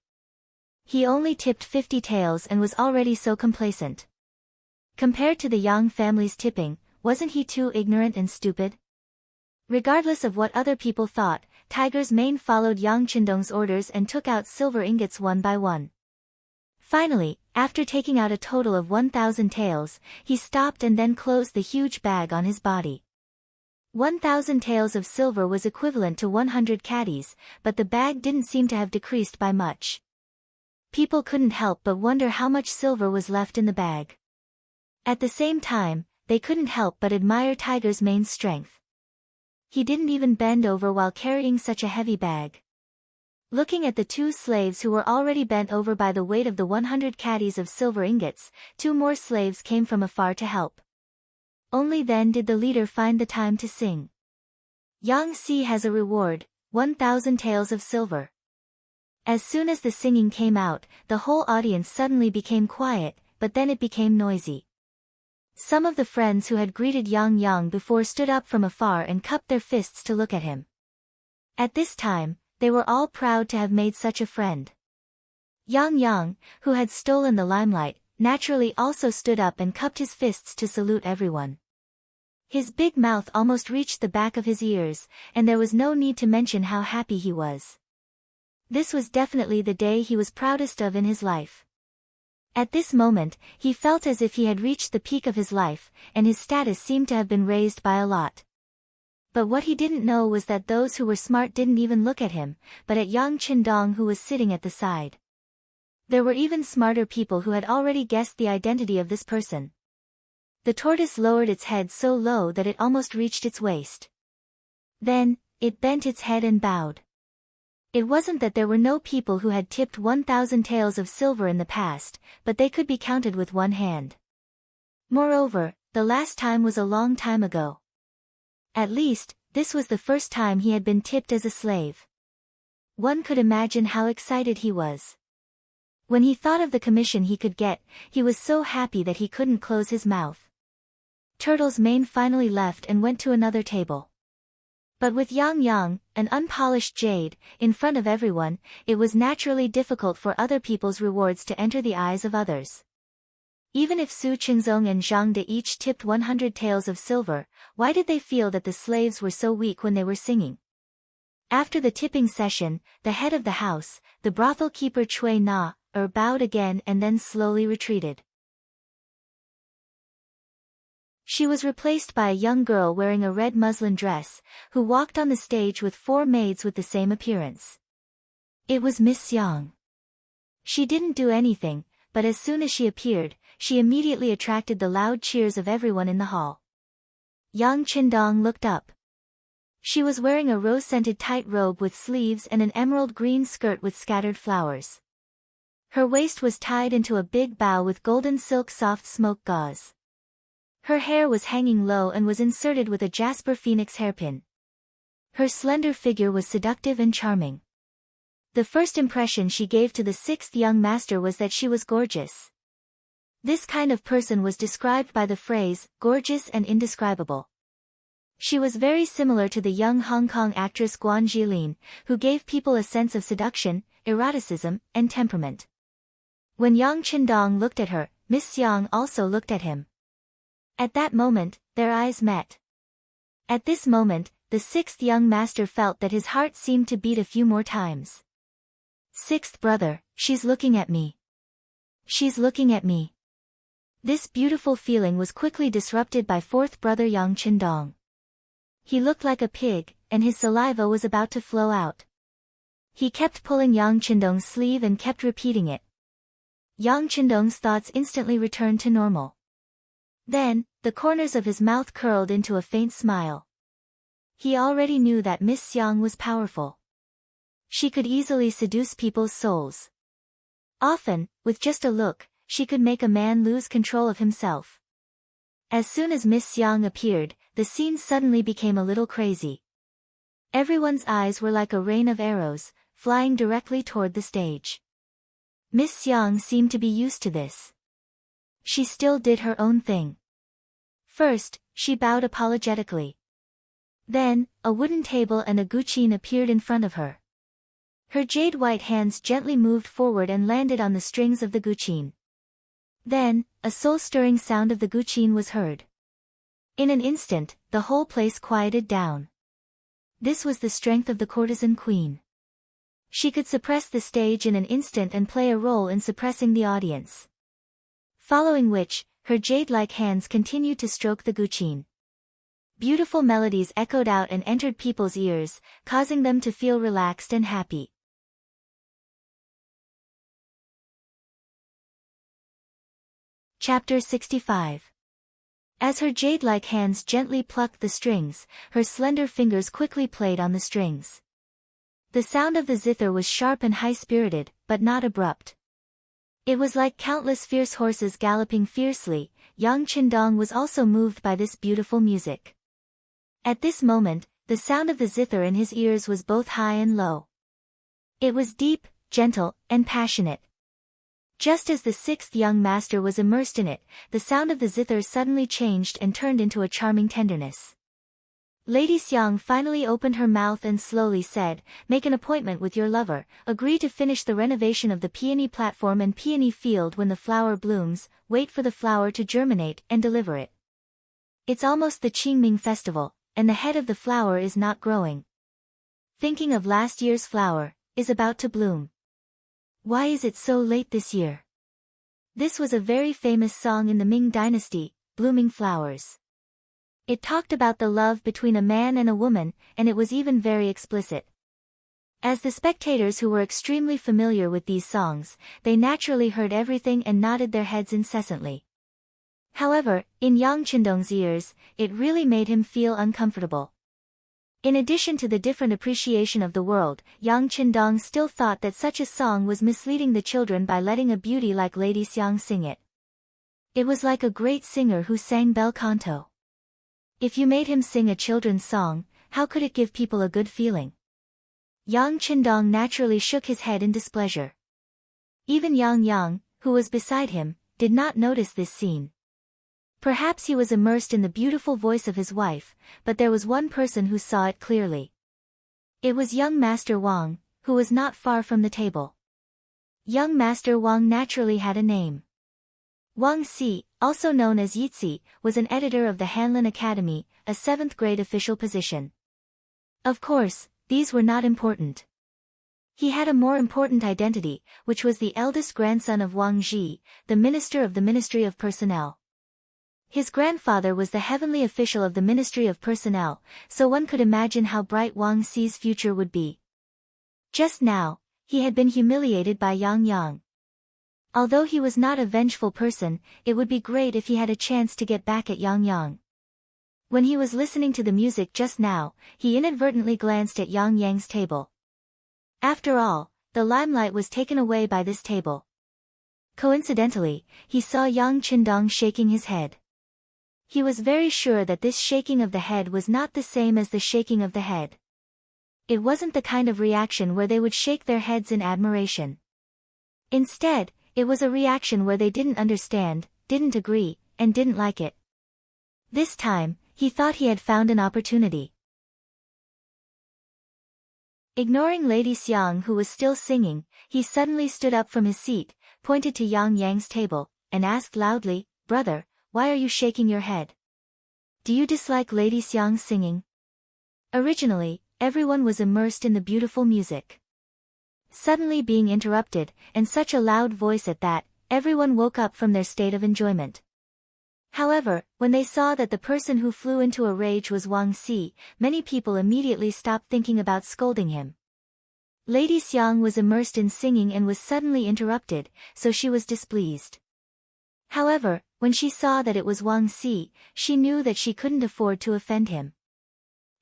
A: He only tipped 50 taels and was already so complacent. Compared to the Yang family's tipping, wasn't he too ignorant and stupid? Regardless of what other people thought, Tiger's mane followed Yang Qindong's orders and took out silver ingots one by one. Finally, after taking out a total of 1,000 taels, he stopped and then closed the huge bag on his body. 1,000 taels of silver was equivalent to 100 caddies, but the bag didn't seem to have decreased by much. People couldn't help but wonder how much silver was left in the bag. At the same time, they couldn't help but admire Tiger's mane's strength. He didn't even bend over while carrying such a heavy bag. Looking at the 2 slaves who were already bent over by the weight of the 100 caddies of silver ingots, 2 more slaves came from afar to help. Only then did the leader find the time to sing. Yang Si has a reward, 1,000 taels of silver. As soon as the singing came out, the whole audience suddenly became quiet, but then it became noisy. Some of the friends who had greeted Yang Yang before stood up from afar and cupped their fists to look at him. At this time, they were all proud to have made such a friend. Yang Yang, who had stolen the limelight, naturally also stood up and cupped his fists to salute everyone. His big mouth almost reached the back of his ears, and there was no need to mention how happy he was. This was definitely the day he was proudest of in his life. At this moment, he felt as if he had reached the peak of his life, and his status seemed to have been raised by a lot. But what he didn't know was that those who were smart didn't even look at him, but at Yang Qindong, who was sitting at the side. There were even smarter people who had already guessed the identity of this person. The tortoise lowered its head so low that it almost reached its waist. Then, it bent its head and bowed. It wasn't that there were no people who had tipped 1,000 taels of silver in the past, but they could be counted with one hand. Moreover, the last time was a long time ago. At least, this was the first time he had been tipped as a slave. One could imagine how excited he was. When he thought of the commission he could get, he was so happy that he couldn't close his mouth. Turtle's mane finally left and went to another table. But with Yang Yang, an unpolished jade, in front of everyone, it was naturally difficult for other people's rewards to enter the eyes of others. Even if Su Qingzong and Zhang De each tipped 100 taels of silver, why did they feel that the slaves were so weak when they were singing? After the tipping session, the head of the house, the brothel keeper Cui Na, bowed again and then slowly retreated. She was replaced by a young girl wearing a red muslin dress, who walked on the stage with 4 maids with the same appearance. It was Miss Yang. She didn't do anything, but as soon as she appeared, she immediately attracted the loud cheers of everyone in the hall. Yang Qindong looked up. She was wearing a rose-scented tight robe with sleeves and an emerald green skirt with scattered flowers. Her waist was tied into a big bow with golden silk soft smoke gauze. Her hair was hanging low and was inserted with a jasper phoenix hairpin. Her slender figure was seductive and charming. The first impression she gave to the 6th young master was that she was gorgeous. This kind of person was described by the phrase, gorgeous and indescribable. She was very similar to the young Hong Kong actress Guan Jilin, who gave people a sense of seduction, eroticism, and temperament. When Yang Qindong looked at her, Miss Yang also looked at him. At that moment, their eyes met. At this moment, the 6th young master felt that his heart seemed to beat a few more times. 6th brother, she's looking at me. She's looking at me. This beautiful feeling was quickly disrupted by 4th brother Yang Qindong. He looked like a pig, and his saliva was about to flow out. He kept pulling Yang Qindong's sleeve and kept repeating it. Yang Qindong's thoughts instantly returned to normal. Then, the corners of his mouth curled into a faint smile. He already knew that Miss Yang was powerful. She could easily seduce people's souls. Often, with just a look, she could make a man lose control of himself. As soon as Miss Yang appeared, the scene suddenly became a little crazy. Everyone's eyes were like a rain of arrows, flying directly toward the stage. Miss Yang seemed to be used to this. She still did her own thing. First, she bowed apologetically. Then, a wooden table and a guqin appeared in front of her. Her jade-white hands gently moved forward and landed on the strings of the guqin. Then, a soul-stirring sound of the guqin was heard. In an instant, the whole place quieted down. This was the strength of the courtesan queen. She could suppress the stage in an instant and play a role in suppressing the audience. Following which, her jade-like hands continued to stroke the guqin. Beautiful melodies echoed out and entered people's ears, causing them to feel relaxed and happy. Chapter 65. As her jade-like hands gently plucked the strings, her slender fingers quickly played on the strings. The sound of the zither was sharp and high-spirited, but not abrupt. It was like countless fierce horses galloping fiercely. Yang Qindong was also moved by this beautiful music. At this moment, the sound of the zither in his ears was both high and low. It was deep, gentle, and passionate. Just as the sixth young master was immersed in it, the sound of the zither suddenly changed and turned into a charming tenderness. Lady Xiang finally opened her mouth and slowly said, "Make an appointment with your lover, agree to finish the renovation of the peony platform and peony field when the flower blooms, wait for the flower to germinate and deliver it. It's almost the Qing festival, and the head of the flower is not growing. Thinking of last year's flower, is about to bloom. Why is it so late this year?" This was a very famous song in the Ming Dynasty, Blooming Flowers. It talked about the love between a man and a woman, and it was even very explicit. As the spectators who were extremely familiar with these songs, they naturally heard everything and nodded their heads incessantly. However, in Yang Qindong's ears, it really made him feel uncomfortable. In addition to the different appreciation of the world, Yang Qindong still thought that such a song was misleading the children by letting a beauty like Lady Xiang sing it. It was like a great singer who sang bel canto. If you made him sing a children's song, how could it give people a good feeling? Yang Qindong naturally shook his head in displeasure. Even Yang, who was beside him, did not notice this scene. Perhaps he was immersed in the beautiful voice of his wife, but there was one person who saw it clearly. It was young Master Wang, who was not far from the table. Young Master Wang naturally had a name. Wang Si, also known as Yitzi, was an editor of the Hanlin Academy, a 7th grade official position. Of course, these were not important. He had a more important identity, which was the eldest grandson of Wang Ji, the minister of the Ministry of Personnel. His grandfather was the heavenly official of the Ministry of Personnel, so one could imagine how bright Wang Si's future would be. Just now, he had been humiliated by Yang. Although he was not a vengeful person, it would be great if he had a chance to get back at Yang. When he was listening to the music just now, he inadvertently glanced at Yang's table. After all, the limelight was taken away by this table. Coincidentally, he saw Yang Qindong shaking his head. He was very sure that this shaking of the head was not the same as the shaking of the head. It wasn't the kind of reaction where they would shake their heads in admiration. Instead, it was a reaction where they didn't understand, didn't agree, and didn't like it. This time, he thought he had found an opportunity. Ignoring Lady Xiang who was still singing, he suddenly stood up from his seat, pointed to Yang's table, and asked loudly, "Brother, why are you shaking your head? Do you dislike Lady Xiang's singing?" Originally, everyone was immersed in the beautiful music. Suddenly being interrupted, and such a loud voice at that, everyone woke up from their state of enjoyment. However, when they saw that the person who flew into a rage was Wang Si, many people immediately stopped thinking about scolding him. Lady Xiang was immersed in singing and was suddenly interrupted, so she was displeased. However, when she saw that it was Wang Si, she knew that she couldn't afford to offend him.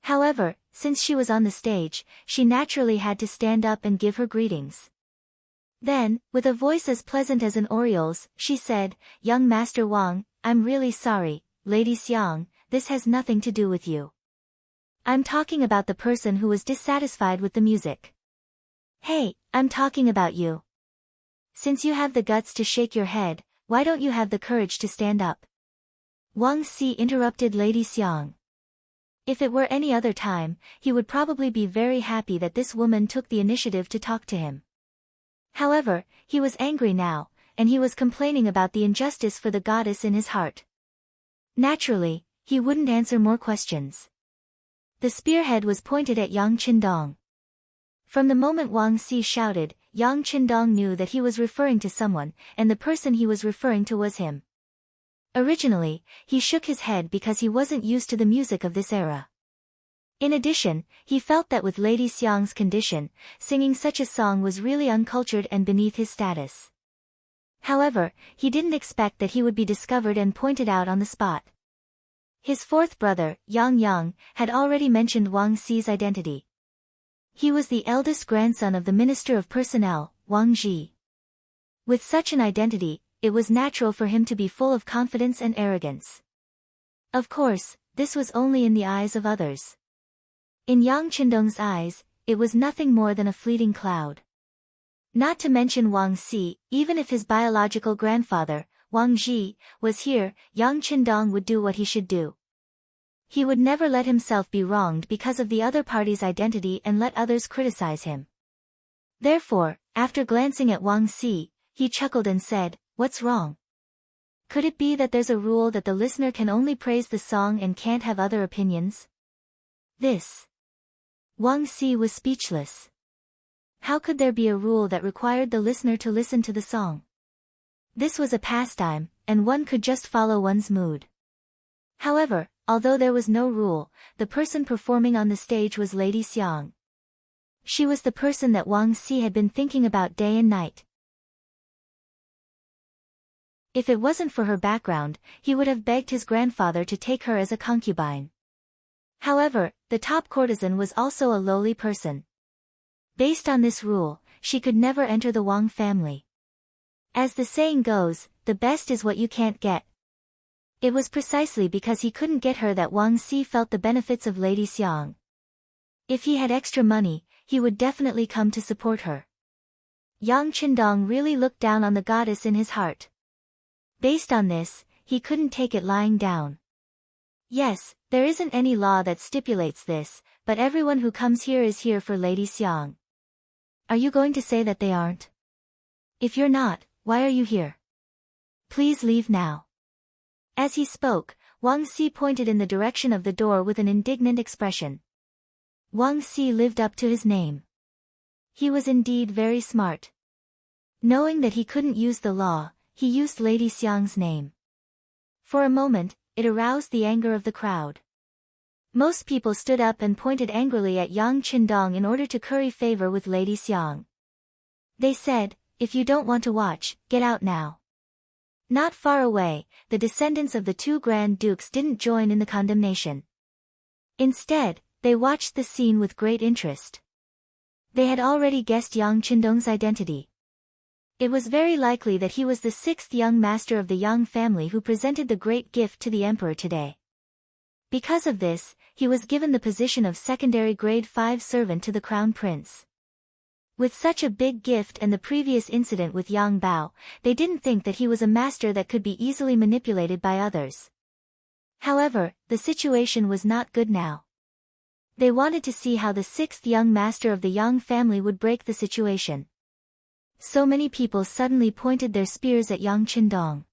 A: However, since she was on the stage, she naturally had to stand up and give her greetings. Then, with a voice as pleasant as an oriole's, she said, "Young Master Wang, I'm really sorry, Lady Xiang, this has nothing to do with you. I'm talking about the person who was dissatisfied with the music. Hey, I'm talking about you. Since you have the guts to shake your head, why don't you have the courage to stand up?" Wang Si interrupted Lady Xiang. If it were any other time, he would probably be very happy that this woman took the initiative to talk to him. However, he was angry now, and he was complaining about the injustice for the goddess in his heart. Naturally, he wouldn't answer more questions. The spearhead was pointed at Yang Qindong. From the moment Wang Si shouted, Yang Qindong knew that he was referring to someone, and the person he was referring to was him. Originally, he shook his head because he wasn't used to the music of this era. In addition, he felt that with Lady Xiang's condition, singing such a song was really uncultured and beneath his status. However, he didn't expect that he would be discovered and pointed out on the spot. His fourth brother, Yang, had already mentioned Wang Si's identity. He was the eldest grandson of the Minister of Personnel, Wang Ji. With such an identity, it was natural for him to be full of confidence and arrogance. Of course, this was only in the eyes of others. In Yang Qindong's eyes, it was nothing more than a fleeting cloud. Not to mention Wang Si, even if his biological grandfather, Wang Ji, was here, Yang Qindong would do what he should do. He would never let himself be wronged because of the other party's identity and let others criticize him. Therefore, after glancing at Wang Si, he chuckled and said, "What's wrong? Could it be that there's a rule that the listener can only praise the song and can't have other opinions?" This. Wang Si was speechless. How could there be a rule that required the listener to listen to the song? This was a pastime, and one could just follow one's mood. However, although there was no rule, the person performing on the stage was Lady Xiang. She was the person that Wang Si had been thinking about day and night. If it wasn't for her background, he would have begged his grandfather to take her as a concubine. However, the top courtesan was also a lowly person. Based on this rule, she could never enter the Wang family. As the saying goes, the best is what you can't get. It was precisely because he couldn't get her that Wang Si felt the benefits of Lady Xiang. If he had extra money, he would definitely come to support her. Yang Qindong really looked down on the goddess in his heart. Based on this, he couldn't take it lying down. Yes, there isn't any law that stipulates this, but everyone who comes here is here for Lady Xiang. Are you going to say that they aren't? If you're not, why are you here? Please leave now. As he spoke, Wang Si pointed in the direction of the door with an indignant expression. Wang Si lived up to his name. He was indeed very smart. Knowing that he couldn't use the law, he used Lady Xiang's name. For a moment, it aroused the anger of the crowd. Most people stood up and pointed angrily at Yang Qindong in order to curry favor with Lady Xiang. They said, "If you don't want to watch, get out now." Not far away, the descendants of the two Grand Dukes didn't join in the condemnation. Instead, they watched the scene with great interest. They had already guessed Yang Qindong's identity. It was very likely that he was the sixth young master of the Yang family who presented the great gift to the emperor today. Because of this, he was given the position of secondary grade 5 servant to the crown prince. With such a big gift and the previous incident with Yang Bao, they didn't think that he was a master that could be easily manipulated by others. However, the situation was not good now. They wanted to see how the sixth young master of the Yang family would break the situation. So many people suddenly pointed their spears at Yang Qindong.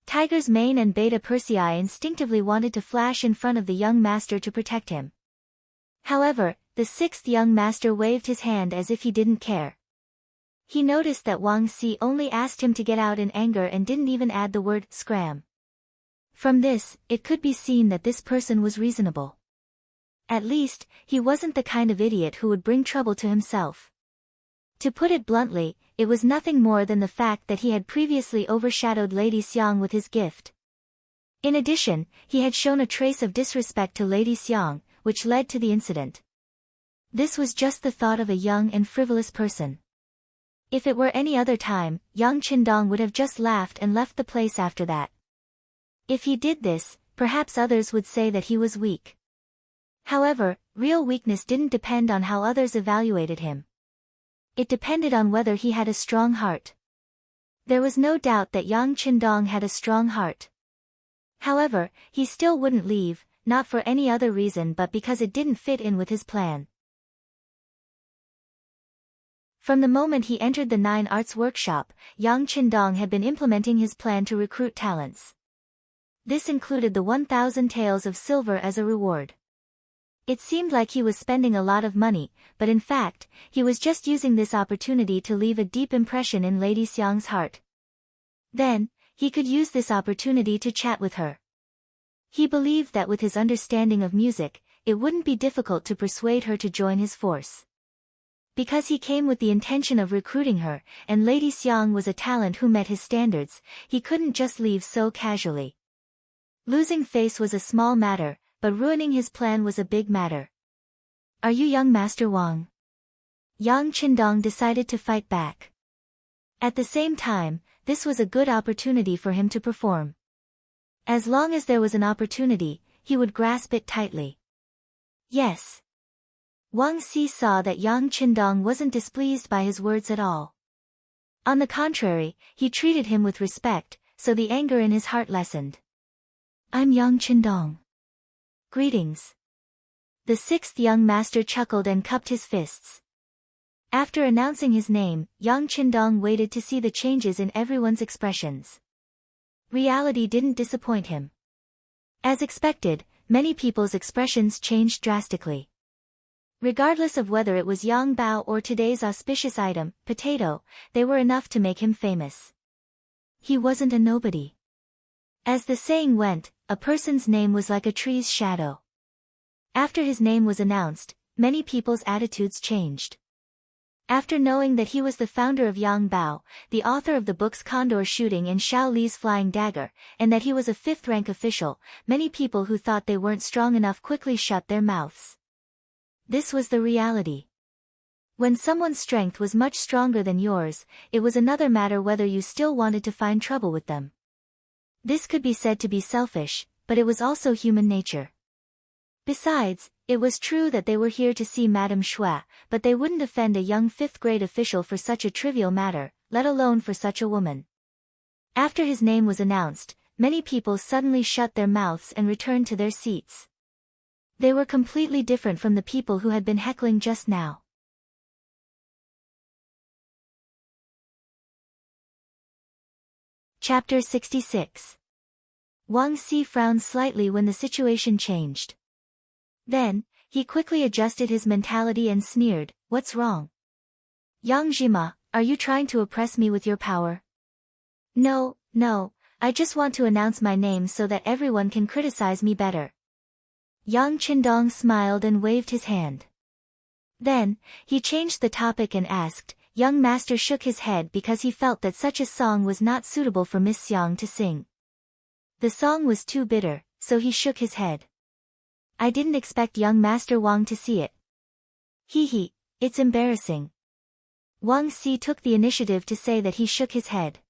A: Tiger's mane and Beta Persei instinctively wanted to flash in front of the young master to protect him. However, the sixth young master waved his hand as if he didn't care. He noticed that Wang Si only asked him to get out in anger and didn't even add the word scram. From this, it could be seen that this person was reasonable. At least, he wasn't the kind of idiot who would bring trouble to himself. To put it bluntly, it was nothing more than the fact that he had previously overshadowed Lady Xiang with his gift. In addition, he had shown a trace of disrespect to Lady Xiang, which led to the incident. This was just the thought of a young and frivolous person. If it were any other time, Yang Qindong would have just laughed and left the place after that. If he did this, perhaps others would say that he was weak. However, real weakness didn't depend on how others evaluated him. It depended on whether he had a strong heart. There was no doubt that Yang Qindong had a strong heart. However, he still wouldn't leave, not for any other reason but because it didn't fit in with his plan. From the moment he entered the Nine Arts workshop, Yang Qindong had been implementing his plan to recruit talents. This included the 1,000 taels of silver as a reward. It seemed like he was spending a lot of money, but in fact, he was just using this opportunity to leave a deep impression in Lady Xiang's heart. Then, he could use this opportunity to chat with her. He believed that with his understanding of music, it wouldn't be difficult to persuade her to join his force. Because he came with the intention of recruiting her, and Lady Xiang was a talent who met his standards, he couldn't just leave so casually. Losing face was a small matter, but ruining his plan was a big matter. "Are you young Master Wang?" Yang Qindong decided to fight back. At the same time, this was a good opportunity for him to perform. As long as there was an opportunity, he would grasp it tightly. "Yes. Wang Si saw that Yang Qindong wasn't displeased by his words at all. On the contrary, he treated him with respect, so the anger in his heart lessened. I'm Yang Qindong. Greetings. The sixth young master chuckled and cupped his fists. After announcing his name, Yang Qindong waited to see the changes in everyone's expressions. Reality didn't disappoint him. As expected, many people's expressions changed drastically. Regardless of whether it was Yang Bao or today's auspicious item, potato, they were enough to make him famous. He wasn't a nobody. As the saying went, a person's name was like a tree's shadow. After his name was announced, many people's attitudes changed. After knowing that he was the founder of Yang Bao, the author of the books Condor Shooting and Xiao Li's Flying Dagger, and that he was a fifth-rank official, many people who thought they weren't strong enough quickly shut their mouths. This was the reality. When someone's strength was much stronger than yours, it was another matter whether you still wanted to find trouble with them. This could be said to be selfish, but it was also human nature. Besides, it was true that they were here to see Madame Xue, but they wouldn't offend a young fifth-grade official for such a trivial matter, let alone for such a woman. After his name was announced, many people suddenly shut their mouths and returned to their seats. They were completely different from the people who had been heckling just now. Chapter 66. Wang Si frowned slightly when the situation changed. Then, he quickly adjusted his mentality and sneered, "What's wrong? Yang Jima, are you trying to oppress me with your power?" No, I just want to announce my name so that everyone can criticize me better." Yang Qindong smiled and waved his hand. Then, he changed the topic and asked. Young master shook his head because he felt that such a song was not suitable for Miss Xiang to sing. The song was too bitter, so he shook his head. "I didn't expect young Master Wang to see it. Hee, it's embarrassing." Wang Si took the initiative to say that he shook his head.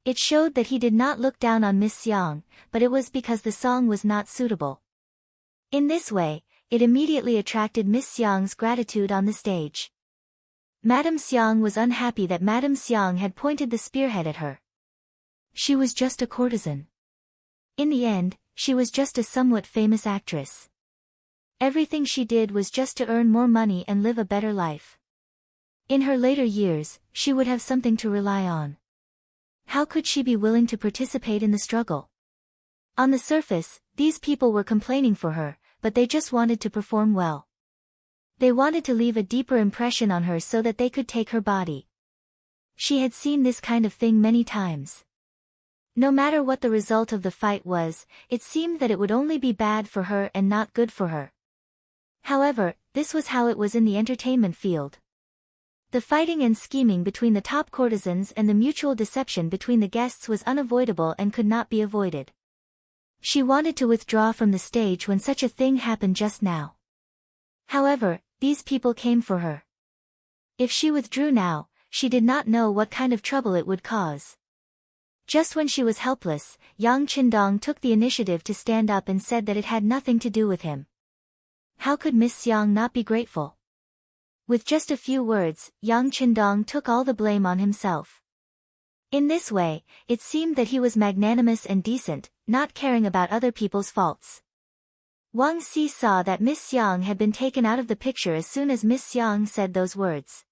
A: It showed that he did not look down on Miss Xiang, but it was because the song was not suitable. In this way, it immediately attracted Miss Xiang's gratitude on the stage. Madame Xiang was unhappy that Madame Xiang had pointed the spearhead at her. She was just a courtesan. In the end, she was just a somewhat famous actress. Everything she did was just to earn more money and live a better life. In her later years, she would have something to rely on. How could she be willing to participate in the struggle? On the surface, these people were complaining for her, but they just wanted to perform well. They wanted to leave a deeper impression on her so that they could take her body. She had seen this kind of thing many times. No matter what the result of the fight was, it seemed that it would only be bad for her and not good for her. However, this was how it was in the entertainment field. The fighting and scheming between the top courtesans and the mutual deception between the guests was unavoidable and could not be avoided. She wanted to withdraw from the stage when such a thing happened just now. However, these people came for her. If she withdrew now, she did not know what kind of trouble it would cause. Just when she was helpless, Yang Qindong took the initiative to stand up and said that it had nothing to do with him. How could Miss Xiang not be grateful? With just a few words, Yang Qindong took all the blame on himself. In this way, it seemed that he was magnanimous and decent, not caring about other people's faults. Wang Si saw that Miss Xiang had been taken out of the picture as soon as Miss Xiang said those words.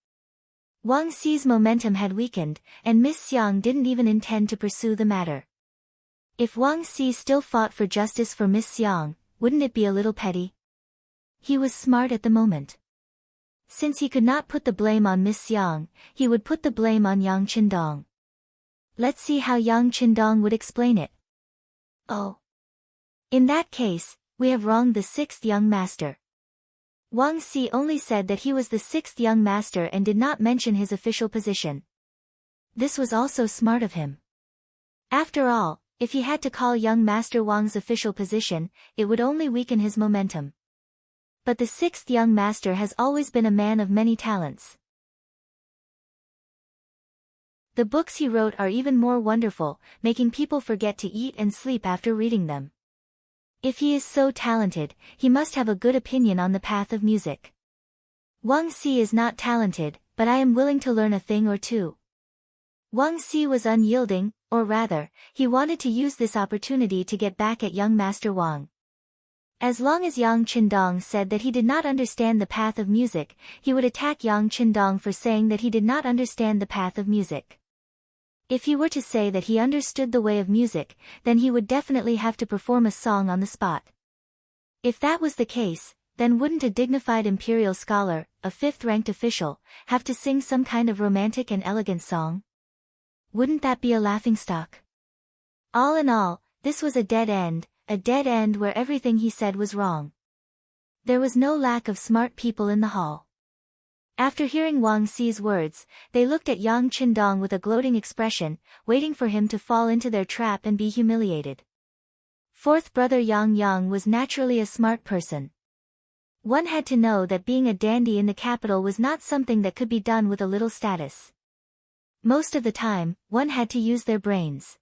A: Wang Si's momentum had weakened, and Miss Xiang didn't even intend to pursue the matter. If Wang Si still fought for justice for Miss Xiang, wouldn't it be a little petty? He was smart at the moment. Since he could not put the blame on Miss Xiang, he would put the blame on Yang Qindong. Let's see how Yang Qindong would explain it. "Oh. In that case, we have wronged the sixth young master." Wang Si only said that he was the sixth young master and did not mention his official position. This was also smart of him. After all, if he had to call young Master Wang's official position, it would only weaken his momentum. But the sixth young master has always been a man of many talents. The books he wrote are even more wonderful, making people forget to eat and sleep after reading them. If he is so talented, he must have a good opinion on the path of music. Wang Si is not talented, but I am willing to learn a thing or two. Wang Si was unyielding, or rather, he wanted to use this opportunity to get back at young Master Wang. As long as Yang Qindong said that he did not understand the path of music, he would attack Yang Qindong for saying that he did not understand the path of music. If he were to say that he understood the way of music, then he would definitely have to perform a song on the spot. If that was the case, then wouldn't a dignified imperial scholar, a fifth-ranked official, have to sing some kind of romantic and elegant song? Wouldn't that be a laughingstock? All in all, this was a dead end where everything he said was wrong. There was no lack of smart people in the hall. After hearing Wang Si's words, they looked at Yang Qindong with a gloating expression, waiting for him to fall into their trap and be humiliated. Fourth brother Yang Yang was naturally a smart person. One had to know that being a dandy in the capital was not something that could be done with a little status. Most of the time, one had to use their brains.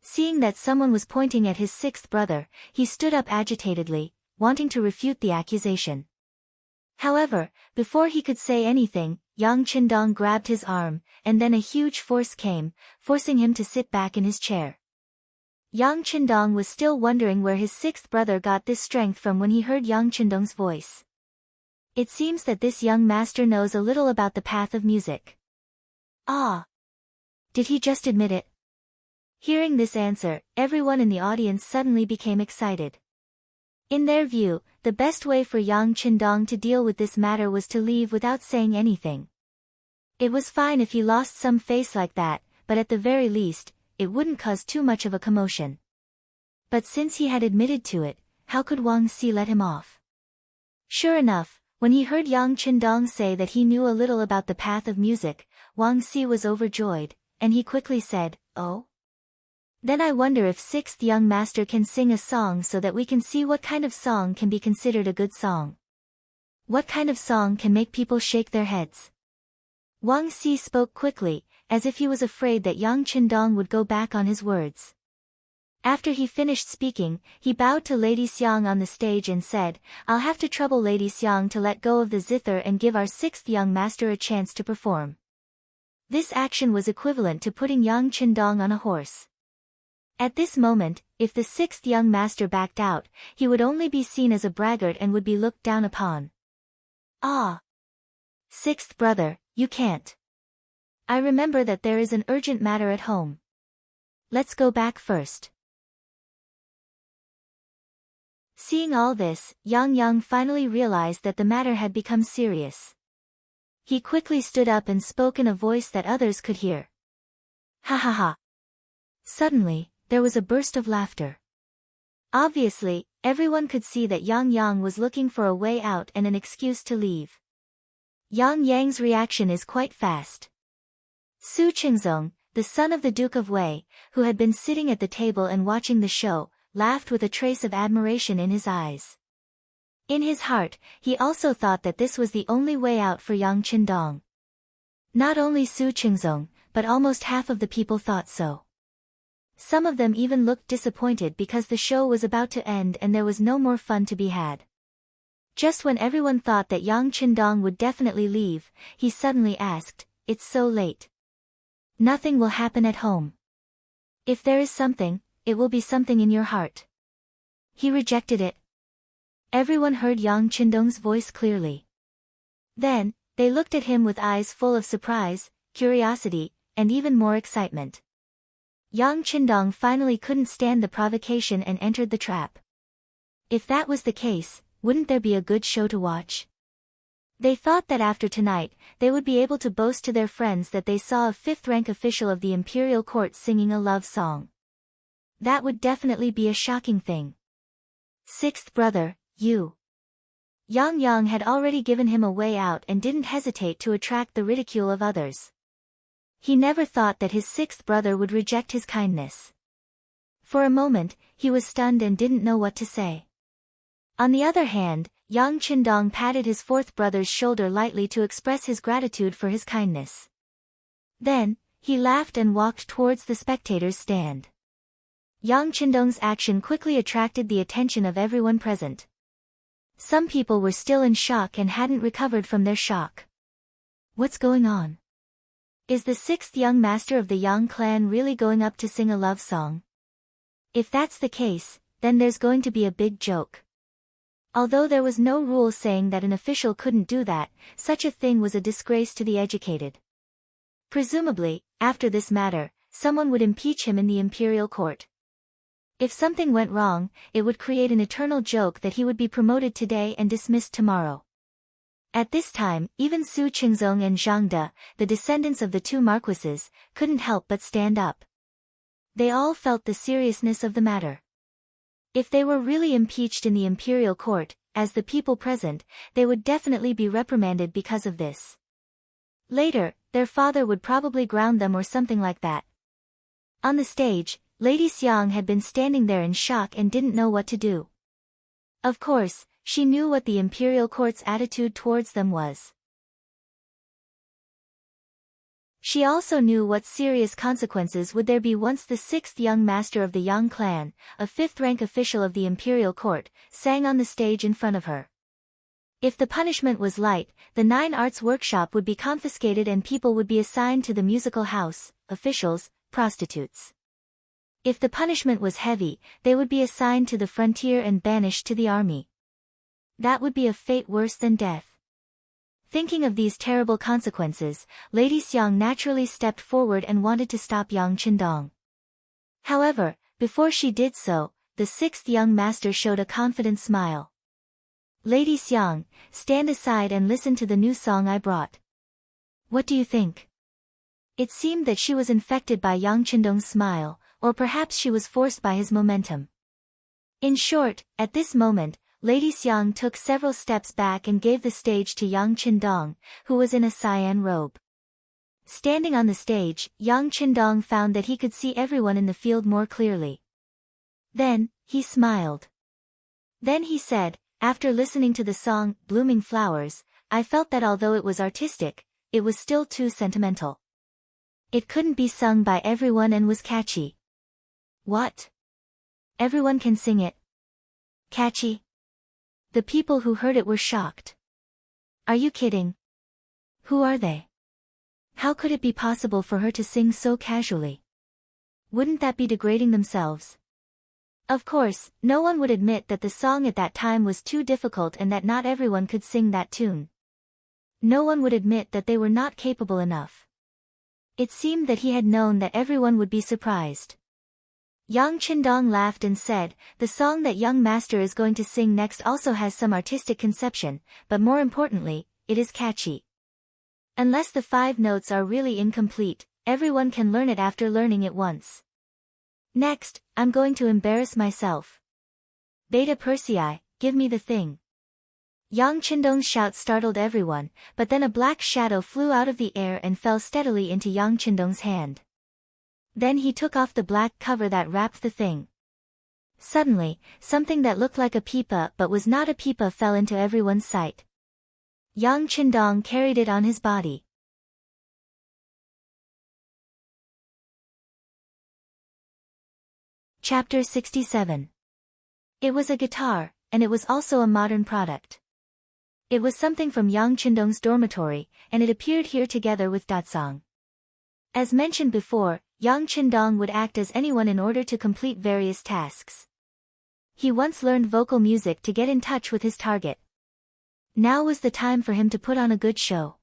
A: Seeing that someone was pointing at his sixth brother, he stood up agitatedly, wanting to refute the accusation. However, before he could say anything, Yang Qindong grabbed his arm, and then a huge force came, forcing him to sit back in his chair. Yang Qindong was still wondering where his sixth brother got this strength from when he heard Yang Qindong's voice. It seems that this young master knows a little about the path of music. Ah! Did he just admit it? Hearing this answer, everyone in the audience suddenly became excited. In their view, the best way for Yang Qindong to deal with this matter was to leave without saying anything. It was fine if he lost some face like that, but at the very least, it wouldn't cause too much of a commotion. But since he had admitted to it, how could Wang Si let him off? Sure enough, when he heard Yang Qindong say that he knew a little about the path of music, Wang Si was overjoyed, and he quickly said, "Oh? Then I wonder if sixth young master can sing a song so that we can see what kind of song can be considered a good song. What kind of song can make people shake their heads?" Wang Si spoke quickly, as if he was afraid that Yang Qindong would go back on his words. After he finished speaking, he bowed to Lady Xiang on the stage and said, "I'll have to trouble Lady Xiang to let go of the zither and give our sixth young master a chance to perform." This action was equivalent to putting Yang Qindong on a horse. At this moment, if the sixth young master backed out, he would only be seen as a braggart and would be looked down upon. "Ah! Sixth brother, you can't. I remember that there is an urgent matter at home. Let's go back first." Seeing all this, Yang Yang finally realized that the matter had become serious. He quickly stood up and spoke in a voice that others could hear. "Ha ha ha!" Suddenly, there was a burst of laughter. Obviously, everyone could see that Yang Yang was looking for a way out and an excuse to leave. Yang Yang's reaction is quite fast. Su Qingzong, the son of the Duke of Wei, who had been sitting at the table and watching the show, laughed with a trace of admiration in his eyes. In his heart, he also thought that this was the only way out for Yang Qindong. Not only Su Qingzong, but almost half of the people thought so. Some of them even looked disappointed because the show was about to end and there was no more fun to be had. Just when everyone thought that Yang Qindong would definitely leave, he suddenly asked, "It's so late. Nothing will happen at home. If there is something, it will be something in your heart." He rejected it. Everyone heard Yang Qindong's voice clearly. Then, they looked at him with eyes full of surprise, curiosity, and even more excitement. Yang Qindong finally couldn't stand the provocation and entered the trap. If that was the case, wouldn't there be a good show to watch? They thought that after tonight, they would be able to boast to their friends that they saw a fifth-rank official of the imperial court singing a love song. That would definitely be a shocking thing. "Sixth brother, you." Yang Yang had already given him a way out and didn't hesitate to attract the ridicule of others. He never thought that his sixth brother would reject his kindness. For a moment, he was stunned and didn't know what to say. On the other hand, Yang Qindong patted his fourth brother's shoulder lightly to express his gratitude for his kindness. Then, he laughed and walked towards the spectators' stand. Yang Qindong's action quickly attracted the attention of everyone present. Some people were still in shock and hadn't recovered from their shock. What's going on? Is the sixth young master of the Yang clan really going up to sing a love song? If that's the case, then there's going to be a big joke. Although there was no rule saying that an official couldn't do that, such a thing was a disgrace to the educated. Presumably, after this matter, someone would impeach him in the imperial court. If something went wrong, it would create an eternal joke that he would be promoted today and dismissed tomorrow. At this time, even Su Qingzong and Zhang De, the descendants of the two marquises, couldn't help but stand up. They all felt the seriousness of the matter. If they were really impeached in the imperial court, as the people present, they would definitely be reprimanded because of this. Later, their father would probably ground them or something like that. On the stage, Lady Xiang had been standing there in shock and didn't know what to do. Of course, she knew what the imperial court's attitude towards them was. She also knew what serious consequences would there be once the sixth young master of the Yang clan, a fifth-rank official of the imperial court, sang on the stage in front of her. If the punishment was light, the 9 Arts workshop would be confiscated and people would be assigned to the musical house, officials, prostitutes. If the punishment was heavy, they would be assigned to the frontier and banished to the army. That would be a fate worse than death. Thinking of these terrible consequences, Lady Xiang naturally stepped forward and wanted to stop Yang Qindong. However, before she did so, the sixth young master showed a confident smile. Lady Xiang, stand aside and listen to the new song I brought. What do you think? It seemed that she was infected by Yang Qindong's smile, or perhaps she was forced by his momentum. In short, at this moment, Lady Xiang took several steps back and gave the stage to Yang Qindong, who was in a cyan robe. Standing on the stage, Yang Qindong found that he could see everyone in the field more clearly. Then, he smiled. Then he said, after listening to the song, Blooming Flowers, I felt that although it was artistic, it was still too sentimental. It couldn't be sung by everyone and was catchy. What? Everyone can sing it? Catchy? The people who heard it were shocked. Are you kidding? Who are they? How could it be possible for her to sing so casually? Wouldn't that be degrading themselves? Of course, no one would admit that the song at that time was too difficult and that not everyone could sing that tune. No one would admit that they were not capable enough. It seemed that he had known that everyone would be surprised. Yang Qindong laughed and said, the song that young master is going to sing next also has some artistic conception, but more importantly, it is catchy. Unless the 5 notes are really incomplete, everyone can learn it after learning it once. Next, I'm going to embarrass myself. Beta Persei, give me the thing. Yang Qindong's shout startled everyone, but then a black shadow flew out of the air and fell steadily into Yang Qindong's hand. Then he took off the black cover that wrapped the thing. Suddenly, something that looked like a pipa but was not a pipa fell into everyone's sight. Yang Qindong carried it on his body. Chapter 67. It was a guitar, and it was also a modern product. It was something from Yang Qindong's dormitory, and it appeared here together with Datsang. As mentioned before, Yang Qindong would act as anyone in order to complete various tasks. He once learned vocal music to get in touch with his target. Now was the time for him to put on a good show.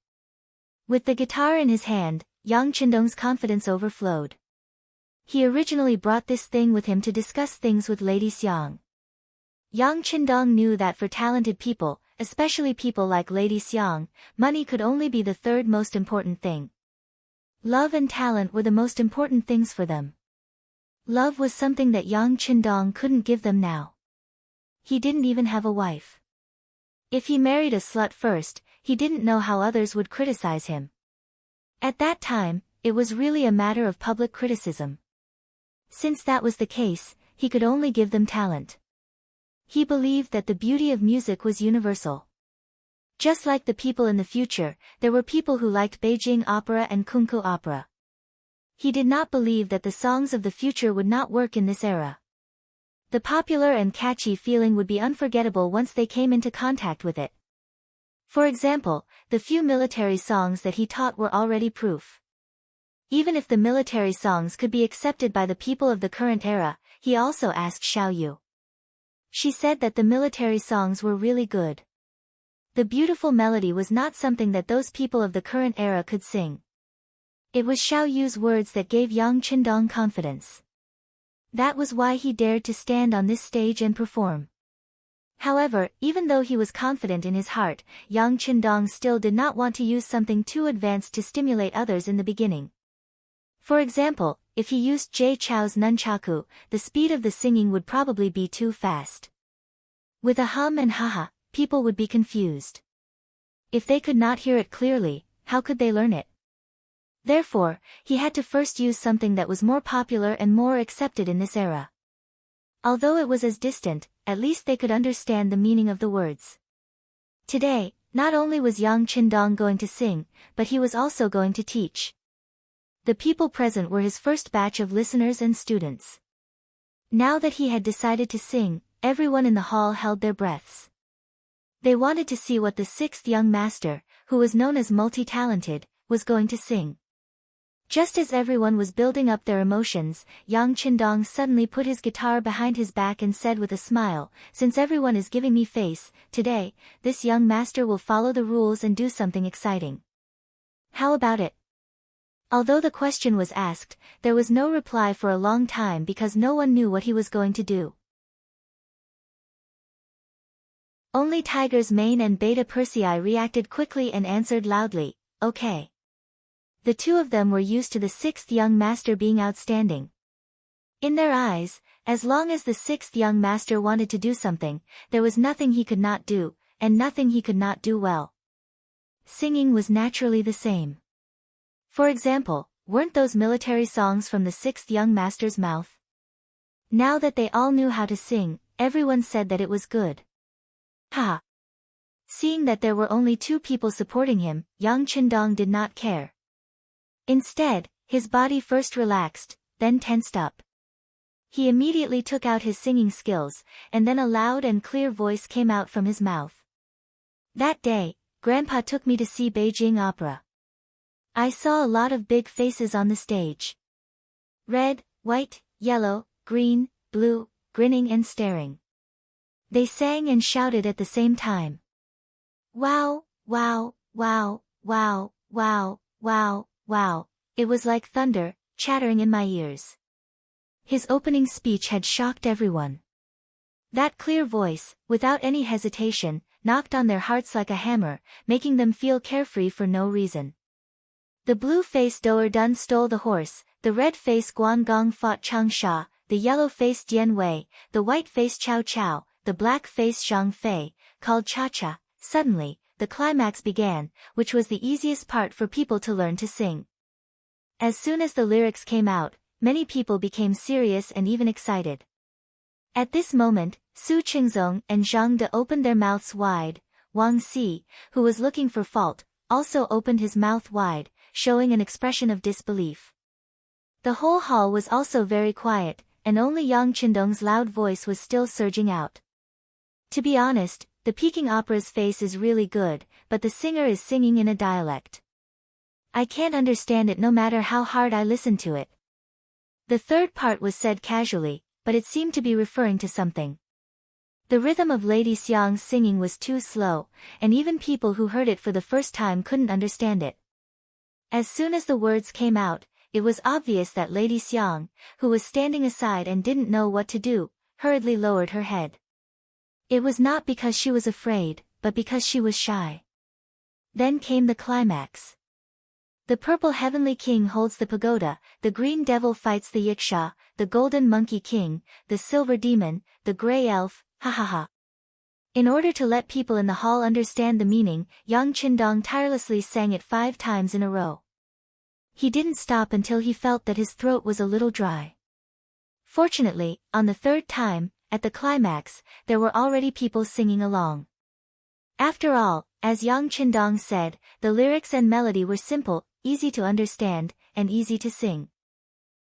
A: With the guitar in his hand, Yang Qindong's confidence overflowed. He originally brought this thing with him to discuss things with Lady Xiang. Yang Qindong knew that for talented people, especially people like Lady Xiang, money could only be the third most important thing. Love and talent were the most important things for them. Love was something that Yang Qindong couldn't give them now. He didn't even have a wife. If he married a slut first, he didn't know how others would criticize him. At that time, it was really a matter of public criticism. Since that was the case, he could only give them talent. He believed that the beauty of music was universal. Just like the people in the future, there were people who liked Beijing opera and Kunku opera. He did not believe that the songs of the future would not work in this era. The popular and catchy feeling would be unforgettable once they came into contact with it. For example, the few military songs that he taught were already proof. Even if the military songs could be accepted by the people of the current era, he also asked Xiao Yu. She said that the military songs were really good. The beautiful melody was not something that those people of the current era could sing. It was Xiao Yu's words that gave Yang Qindong confidence. That was why he dared to stand on this stage and perform. However, even though he was confident in his heart, Yang Qindong still did not want to use something too advanced to stimulate others in the beginning. For example, if he used Jay Chou's nunchaku, the speed of the singing would probably be too fast. With a hum and haha, people would be confused. If they could not hear it clearly, how could they learn it? Therefore, he had to first use something that was more popular and more accepted in this era. Although it was as distant, at least they could understand the meaning of the words. Today, not only was Yang Qindong going to sing, but he was also going to teach. The people present were his first batch of listeners and students. Now that he had decided to sing, everyone in the hall held their breaths. They wanted to see what the sixth young master, who was known as multi-talented, was going to sing. Just as everyone was building up their emotions, Yang Qindong suddenly put his guitar behind his back and said with a smile, "Since everyone is giving me face, today, this young master will follow the rules and do something exciting. How about it?" Although the question was asked, there was no reply for a long time because no one knew what he was going to do. Only Tiger's mane and Beta Persei reacted quickly and answered loudly, "Okay." The two of them were used to the sixth young master being outstanding. In their eyes, as long as the sixth young master wanted to do something, there was nothing he could not do, and nothing he could not do well. Singing was naturally the same. For example, weren't those military songs from the sixth young master's mouth? Now that they all knew how to sing, everyone said that it was good. Ha! Seeing that there were only two people supporting him, Yang Qindong did not care. Instead, his body first relaxed, then tensed up. He immediately took out his singing skills, and then a loud and clear voice came out from his mouth. "That day, Grandpa took me to see Beijing Opera. I saw a lot of big faces on the stage. Red, white, yellow, green, blue, grinning and staring. They sang and shouted at the same time. Wow, wow, wow, wow, wow, wow, wow. It was like thunder, chattering in my ears." His opening speech had shocked everyone. That clear voice, without any hesitation, knocked on their hearts like a hammer, making them feel carefree for no reason. The blue-faced Doer Dun stole the horse, the red-faced Guan Gong fought Chang Sha, the yellow-faced Dian Wei, the white-faced Chao Chao, the black-faced Zhang Fei, called Cha-Cha. Suddenly, the climax began, which was the easiest part for people to learn to sing. As soon as the lyrics came out, many people became serious and even excited. At this moment, Su Qingzong and Zhang De opened their mouths wide. Wang Si, who was looking for fault, also opened his mouth wide, showing an expression of disbelief. The whole hall was also very quiet, and only Yang Qindong's loud voice was still surging out. To be honest, the Peking opera's face is really good, but the singer is singing in a dialect. I can't understand it no matter how hard I listen to it. The third part was said casually, but it seemed to be referring to something. The rhythm of Lady Xiang's singing was too slow, and even people who heard it for the first time couldn't understand it. As soon as the words came out, it was obvious that Lady Xiang, who was standing aside and didn't know what to do, hurriedly lowered her head. It was not because she was afraid, but because she was shy. Then came the climax. The purple heavenly king holds the pagoda, the green devil fights the yiksha, the golden monkey king, the silver demon, the gray elf, ha ha ha. In order to let people in the hall understand the meaning, Yang Qindong tirelessly sang it 5 times in a row. He didn't stop until he felt that his throat was a little dry. Fortunately, on the 3rd time, at the climax, there were already people singing along. After all, as Yang Qindong said, the lyrics and melody were simple, easy to understand, and easy to sing.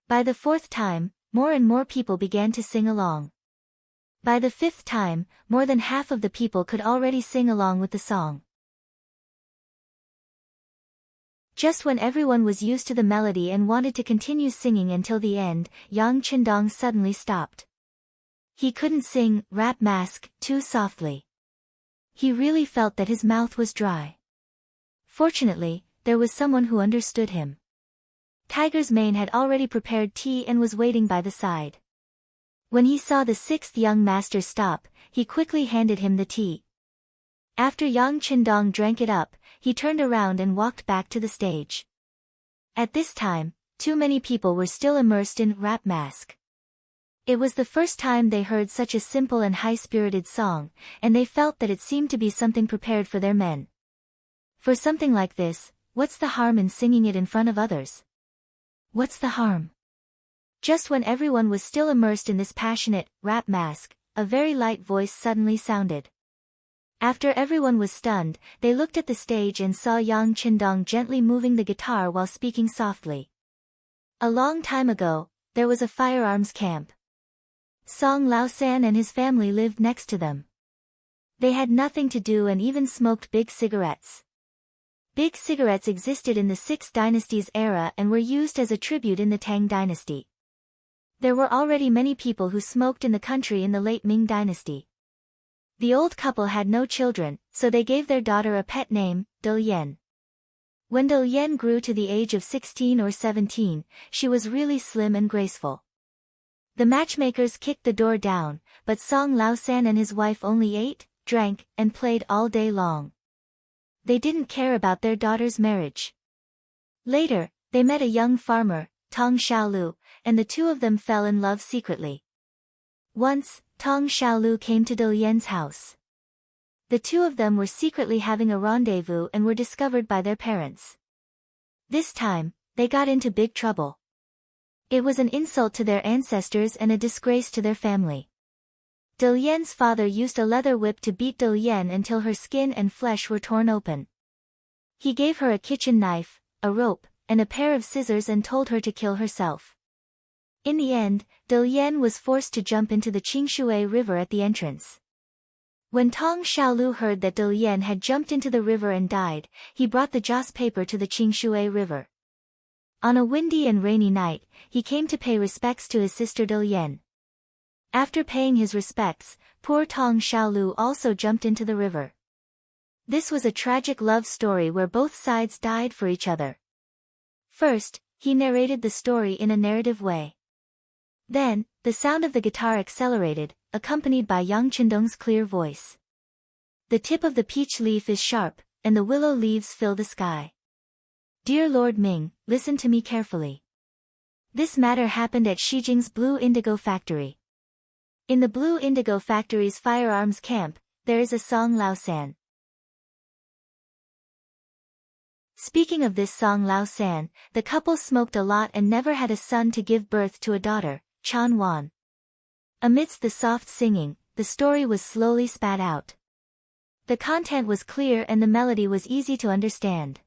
A: By the 4th time, more and more people began to sing along. By the fifth time, more than half of the people could already sing along with the song. Just when everyone was used to the melody and wanted to continue singing until the end, Yang Qindong suddenly stopped. He couldn't sing "Rap Mask" too softly. He really felt that his mouth was dry. Fortunately, there was someone who understood him. Tiger's Mane had already prepared tea and was waiting by the side. When he saw the sixth young master stop, he quickly handed him the tea. After Yang Qindong drank it up, he turned around and walked back to the stage. At this time, too many people were still immersed in "Rap Mask." It was the first time they heard such a simple and high-spirited song, and they felt that it seemed to be something prepared for their men. For something like this, what's the harm in singing it in front of others? What's the harm? Just when everyone was still immersed in this passionate "Rap Mask," a very light voice suddenly sounded. After everyone was stunned, they looked at the stage and saw Yang Qindong gently moving the guitar while speaking softly. A long time ago, there was a firearms camp. Song Laosan and his family lived next to them. They had nothing to do and even smoked big cigarettes. Big cigarettes existed in the 6th dynasty's era and were used as a tribute in the Tang dynasty. There were already many people who smoked in the country in the late Ming dynasty. The old couple had no children, so they gave their daughter a pet name, Delian. When Delian grew to the age of 16 or 17, she was really slim and graceful. The matchmakers kicked the door down, but Song Laosan and his wife only ate, drank, and played all day long. They didn't care about their daughter's marriage. Later, they met a young farmer, Tong Xiaolu, and the two of them fell in love secretly. Once, Tong Xiaolu came to Delian's house. The two of them were secretly having a rendezvous and were discovered by their parents. This time, they got into big trouble. It was an insult to their ancestors and a disgrace to their family. Delian's father used a leather whip to beat Delian until her skin and flesh were torn open. He gave her a kitchen knife, a rope, and a pair of scissors and told her to kill herself. In the end, Delian was forced to jump into the Qingshui River at the entrance. When Tong Xiaolu heard that Delian had jumped into the river and died, he brought the joss paper to the Qingshui River. On a windy and rainy night, he came to pay respects to his sister Delian. After paying his respects, poor Tong Xiaolu also jumped into the river. This was a tragic love story where both sides died for each other. First, he narrated the story in a narrative way. Then, the sound of the guitar accelerated, accompanied by Yang Qindong's clear voice. The tip of the peach leaf is sharp, and the willow leaves fill the sky. Dear Lord Ming, listen to me carefully. This matter happened at Shijing's Blue Indigo Factory. In the Blue Indigo Factory's firearms camp, there is a Song Laosan. Speaking of this Song Laosan, the couple smoked a lot and never had a son to give birth to a daughter, Chan Wan. Amidst the soft singing, the story was slowly spat out. The content was clear and the melody was easy to understand.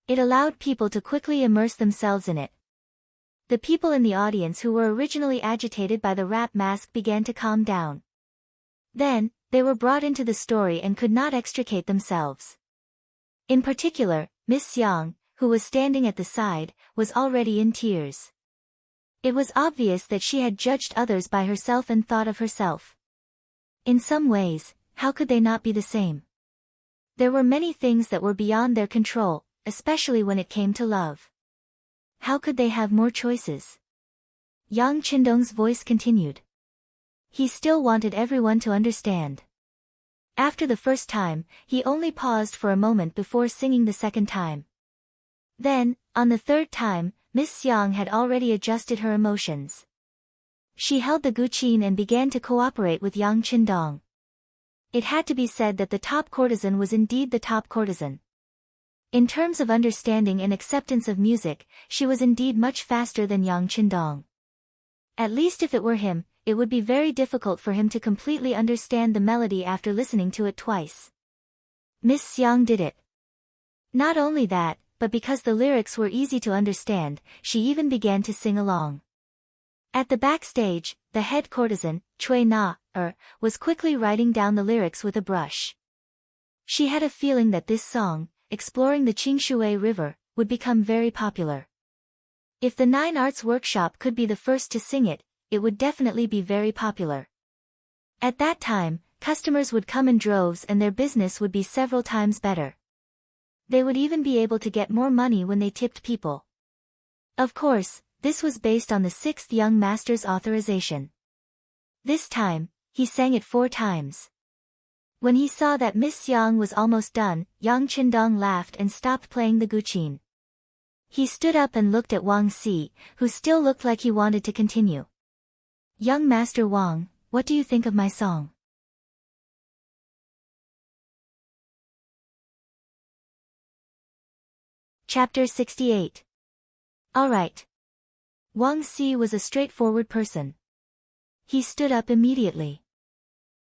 A: It allowed people to quickly immerse themselves in it. The people in the audience who were originally agitated by the rap mask began to calm down. Then, they were brought into the story and could not extricate themselves. In particular, Miss Xiang, who was standing at the side, was already in tears. It was obvious that she had judged others by herself and thought of herself. In some ways, how could they not be the same? There were many things that were beyond their control, especially when it came to love. How could they have more choices? Yang Qindong's voice continued. He still wanted everyone to understand. After the first time, he only paused for a moment before singing the second time. Then, on the third time, Miss Xiang had already adjusted her emotions. She held the guqin and began to cooperate with Yang Qindong. It had to be said that the top courtesan was indeed the top courtesan. In terms of understanding and acceptance of music, she was indeed much faster than Yang Qindong. At least if it were him, it would be very difficult for him to completely understand the melody after listening to it twice. Miss Xiang did it. Not only that, but because the lyrics were easy to understand, she even began to sing along. At the backstage, the head courtesan, Cui Na, was quickly writing down the lyrics with a brush. She had a feeling that this song, exploring the Qing River, would become very popular. If the Nine Arts Workshop could be the first to sing it, it would definitely be very popular. At that time, customers would come in droves and their business would be several times better. They would even be able to get more money when they tipped people. Of course, this was based on the sixth young master's authorization. This time, he sang it 4 times. When he saw that Miss Yang was almost done, Yang Qindong laughed and stopped playing the guqin. He stood up and looked at Wang Si, who still looked like he wanted to continue. "Young Master Wang, what do you think of my song?" Chapter 68. Alright. Wang Si was a straightforward person. He stood up immediately.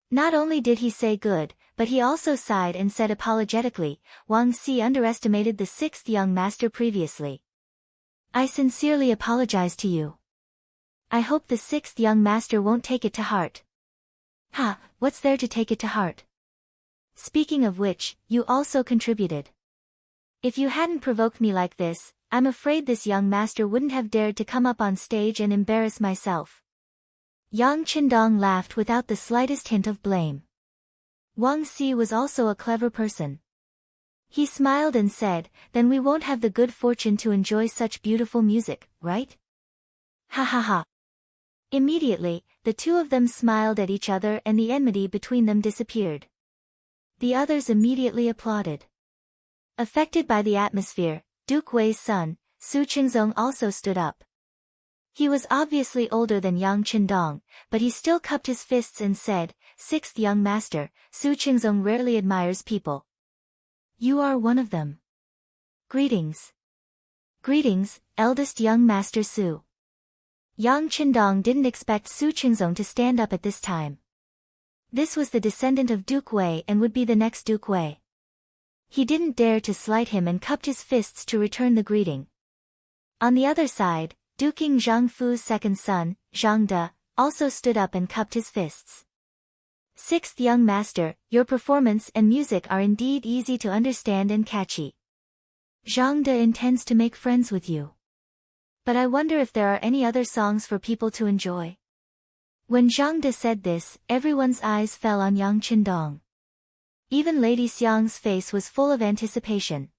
A: Not only did he say good, but he also sighed and said apologetically, "Wang Si underestimated the sixth young master previously. I sincerely apologize to you. I hope the sixth young master won't take it to heart." "Ha, what's there to take it to heart? Speaking of which, you also contributed. If you hadn't provoked me like this, I'm afraid this young master wouldn't have dared to come up on stage and embarrass myself." Yang Qindong laughed without the slightest hint of blame. Wang Si was also a clever person. He smiled and said, "Then we won't have the good fortune to enjoy such beautiful music, right?" Ha ha ha. Immediately, the two of them smiled at each other and the enmity between them disappeared. The others immediately applauded. Affected by the atmosphere, Duke Wei's son, Su Qingzong also stood up. He was obviously older than Yang Qindong, but he still cupped his fists and said, "Sixth young master, Su Qingzong rarely admires people. You are one of them. Greetings." "Greetings, eldest young master Su." Yang Qindong didn't expect Su Qingzong to stand up at this time. This was the descendant of Duke Wei and would be the next Duke Wei. He didn't dare to slight him and cupped his fists to return the greeting. On the other side, Duking Zhangfu's second son, Zhang De, also stood up and cupped his fists. "Sixth young master, your performance and music are indeed easy to understand and catchy. Zhang De intends to make friends with you. But I wonder if there are any other songs for people to enjoy." When Zhang De said this, everyone's eyes fell on Yang Qindong. Even Lady Xiang's face was full of anticipation.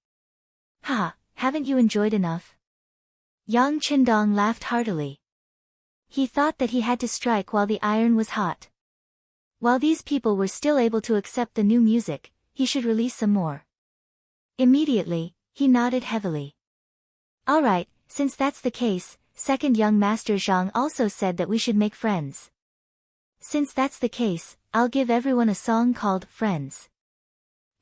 A: "Ha, haven't you enjoyed enough?" Yang Qindong laughed heartily. He thought that he had to strike while the iron was hot. While these people were still able to accept the new music, he should release some more. Immediately, he nodded heavily. "Alright, since that's the case," second young master Zhang also said that we should make friends. "Since that's the case, I'll give everyone a song called Friends."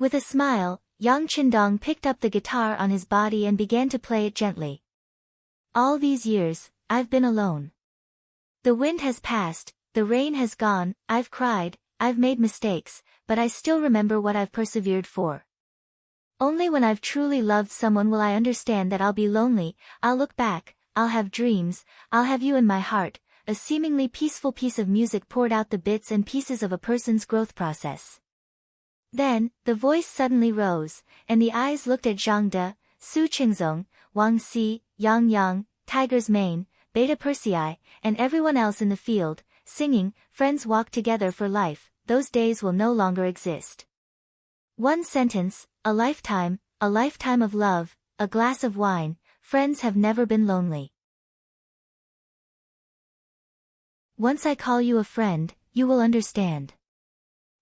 A: With a smile, Yang Qindong picked up the guitar on his body and began to play it gently. "All these years, I've been alone. The wind has passed, the rain has gone, I've cried, I've made mistakes, but I still remember what I've persevered for. Only when I've truly loved someone will I understand that I'll be lonely, I'll look back, I'll have dreams, I'll have you in my heart." A seemingly peaceful piece of music poured out the bits and pieces of a person's growth process. Then, the voice suddenly rose, and the eyes looked at Zhang De, Su Qingzong, Wang Si, Yang Yang, Tiger's Mane, Beta Persei, and everyone else in the field, singing, "Friends walk together for life, those days will no longer exist. One sentence, a lifetime of love, a glass of wine, friends have never been lonely. Once I call you a friend, you will understand."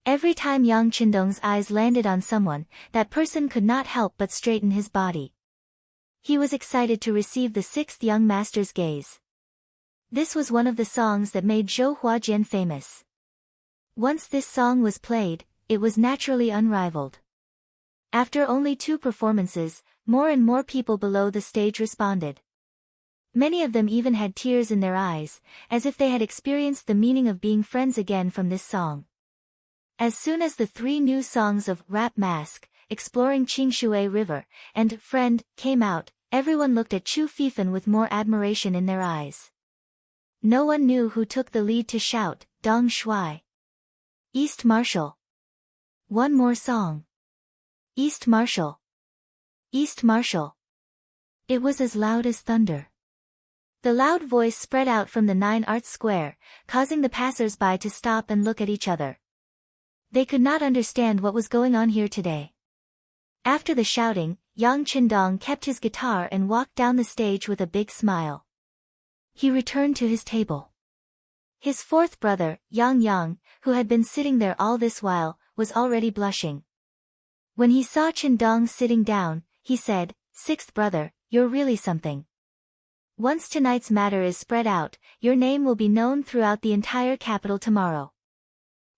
A: Every time Yang Qindong's eyes landed on someone, that person could not help but straighten his body. He was excited to receive the sixth young master's gaze. This was one of the songs that made Zhou Huajian famous. Once this song was played, it was naturally unrivaled. After only 2 performances, more and more people below the stage responded. Many of them even had tears in their eyes, as if they had experienced the meaning of being friends again from this song. As soon as the 3 new songs of Rap Mask, Exploring Qing River, and Friend came out, everyone looked at Chu Fifan with more admiration in their eyes. No one knew who took the lead to shout, Dong Shuai. East Marshal. One more song. East Marshal. East Marshal. It was as loud as thunder. The loud voice spread out from the 9 Arts Square, causing the passers-by to stop and look at each other. They could not understand what was going on here today. After the shouting, Yang Qindong kept his guitar and walked down the stage with a big smile. He returned to his table. His fourth brother, Yang, who had been sitting there all this while, was already blushing. When he saw Qindong sitting down, he said, "Sixth brother, you're really something. Once tonight's matter is spread out, your name will be known throughout the entire capital tomorrow."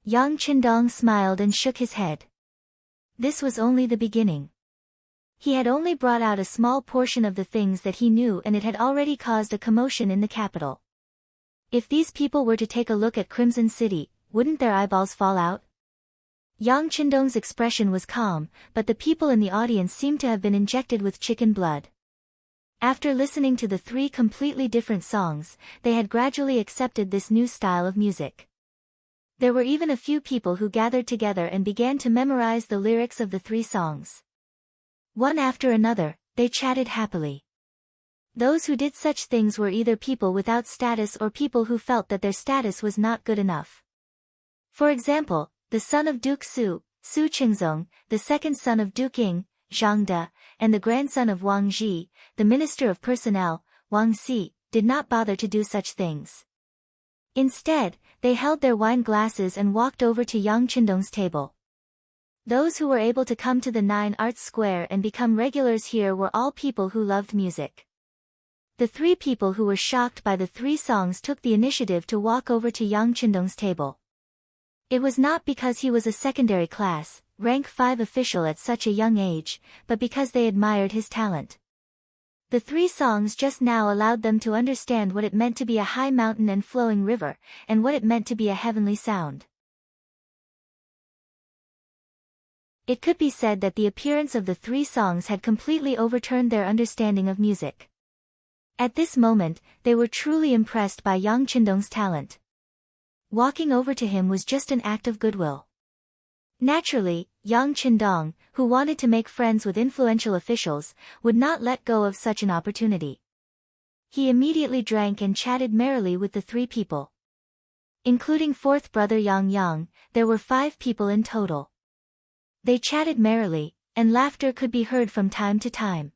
A: Yang Qindong smiled and shook his head. This was only the beginning. He had only brought out a small portion of the things that he knew, and it had already caused a commotion in the capital. If these people were to take a look at Crimson City, wouldn't their eyeballs fall out? Yang Qindong's expression was calm, but the people in the audience seemed to have been injected with chicken blood. After listening to the 3 completely different songs, they had gradually accepted this new style of music. There were even a few people who gathered together and began to memorize the lyrics of the 3 songs. One after another, they chatted happily. Those who did such things were either people without status or people who felt that their status was not good enough. For example, the son of Duke Su Qingzong, the second son of Duke Qing, Zhang De, and the grandson of Wang Ji, the Minister of Personnel, Wang Si, did not bother to do such things. Instead, they held their wine glasses and walked over to Yang Qindong's table. Those who were able to come to the 9 Arts Square and become regulars here were all people who loved music. The 3 people who were shocked by the 3 songs took the initiative to walk over to Yang Qindong's table. It was not because he was a secondary class, rank 5 official at such a young age, but because they admired his talent. The 3 songs just now allowed them to understand what it meant to be a high mountain and flowing river, and what it meant to be a heavenly sound. It could be said that the appearance of the 3 songs had completely overturned their understanding of music. At this moment, they were truly impressed by Yang Qindong's talent. Walking over to him was just an act of goodwill. Naturally, Yang Qindong, who wanted to make friends with influential officials, would not let go of such an opportunity. He immediately drank and chatted merrily with the 3 people. Including fourth brother Yang, there were 5 people in total. They chatted merrily, and laughter could be heard from time to time.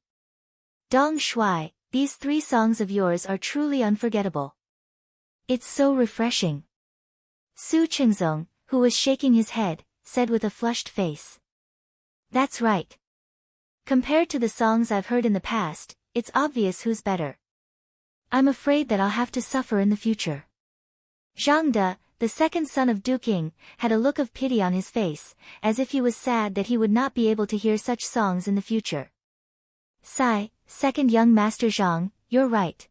A: Dong Shuai, these 3 songs of yours are truly unforgettable. It's so refreshing. Su Qingzong, who was shaking his head, said with a flushed face. That's right. Compared to the songs I've heard in the past, it's obvious who's better. I'm afraid that I'll have to suffer in the future. Zhang De, the second son of Duke Qing, had a look of pity on his face, as if he was sad that he would not be able to hear such songs in the future. Sigh, second young master Zhang, you're right.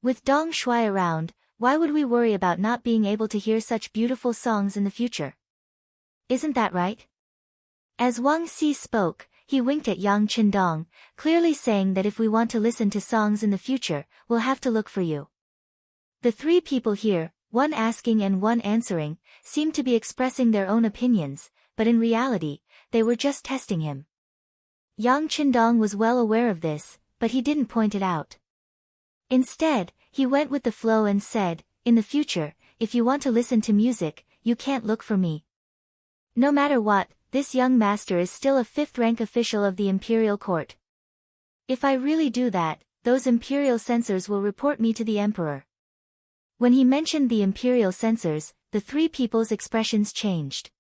A: With Dong Shuai around, why would we worry about not being able to hear such beautiful songs in the future? Isn't that right? As Wang Si spoke, he winked at Yang Qindong, clearly saying that if we want to listen to songs in the future, we'll have to look for you. The 3 people here, one asking and one answering, seemed to be expressing their own opinions, but in reality, they were just testing him. Yang Qindong was well aware of this, but he didn't point it out. Instead, he went with the flow and said, in the future, if you want to listen to music, you can't look for me. No matter what, this young master is still a 5th-rank official of the imperial court. If I really do that, those imperial censors will report me to the emperor. When he mentioned the imperial censors, the 3 people's expressions changed.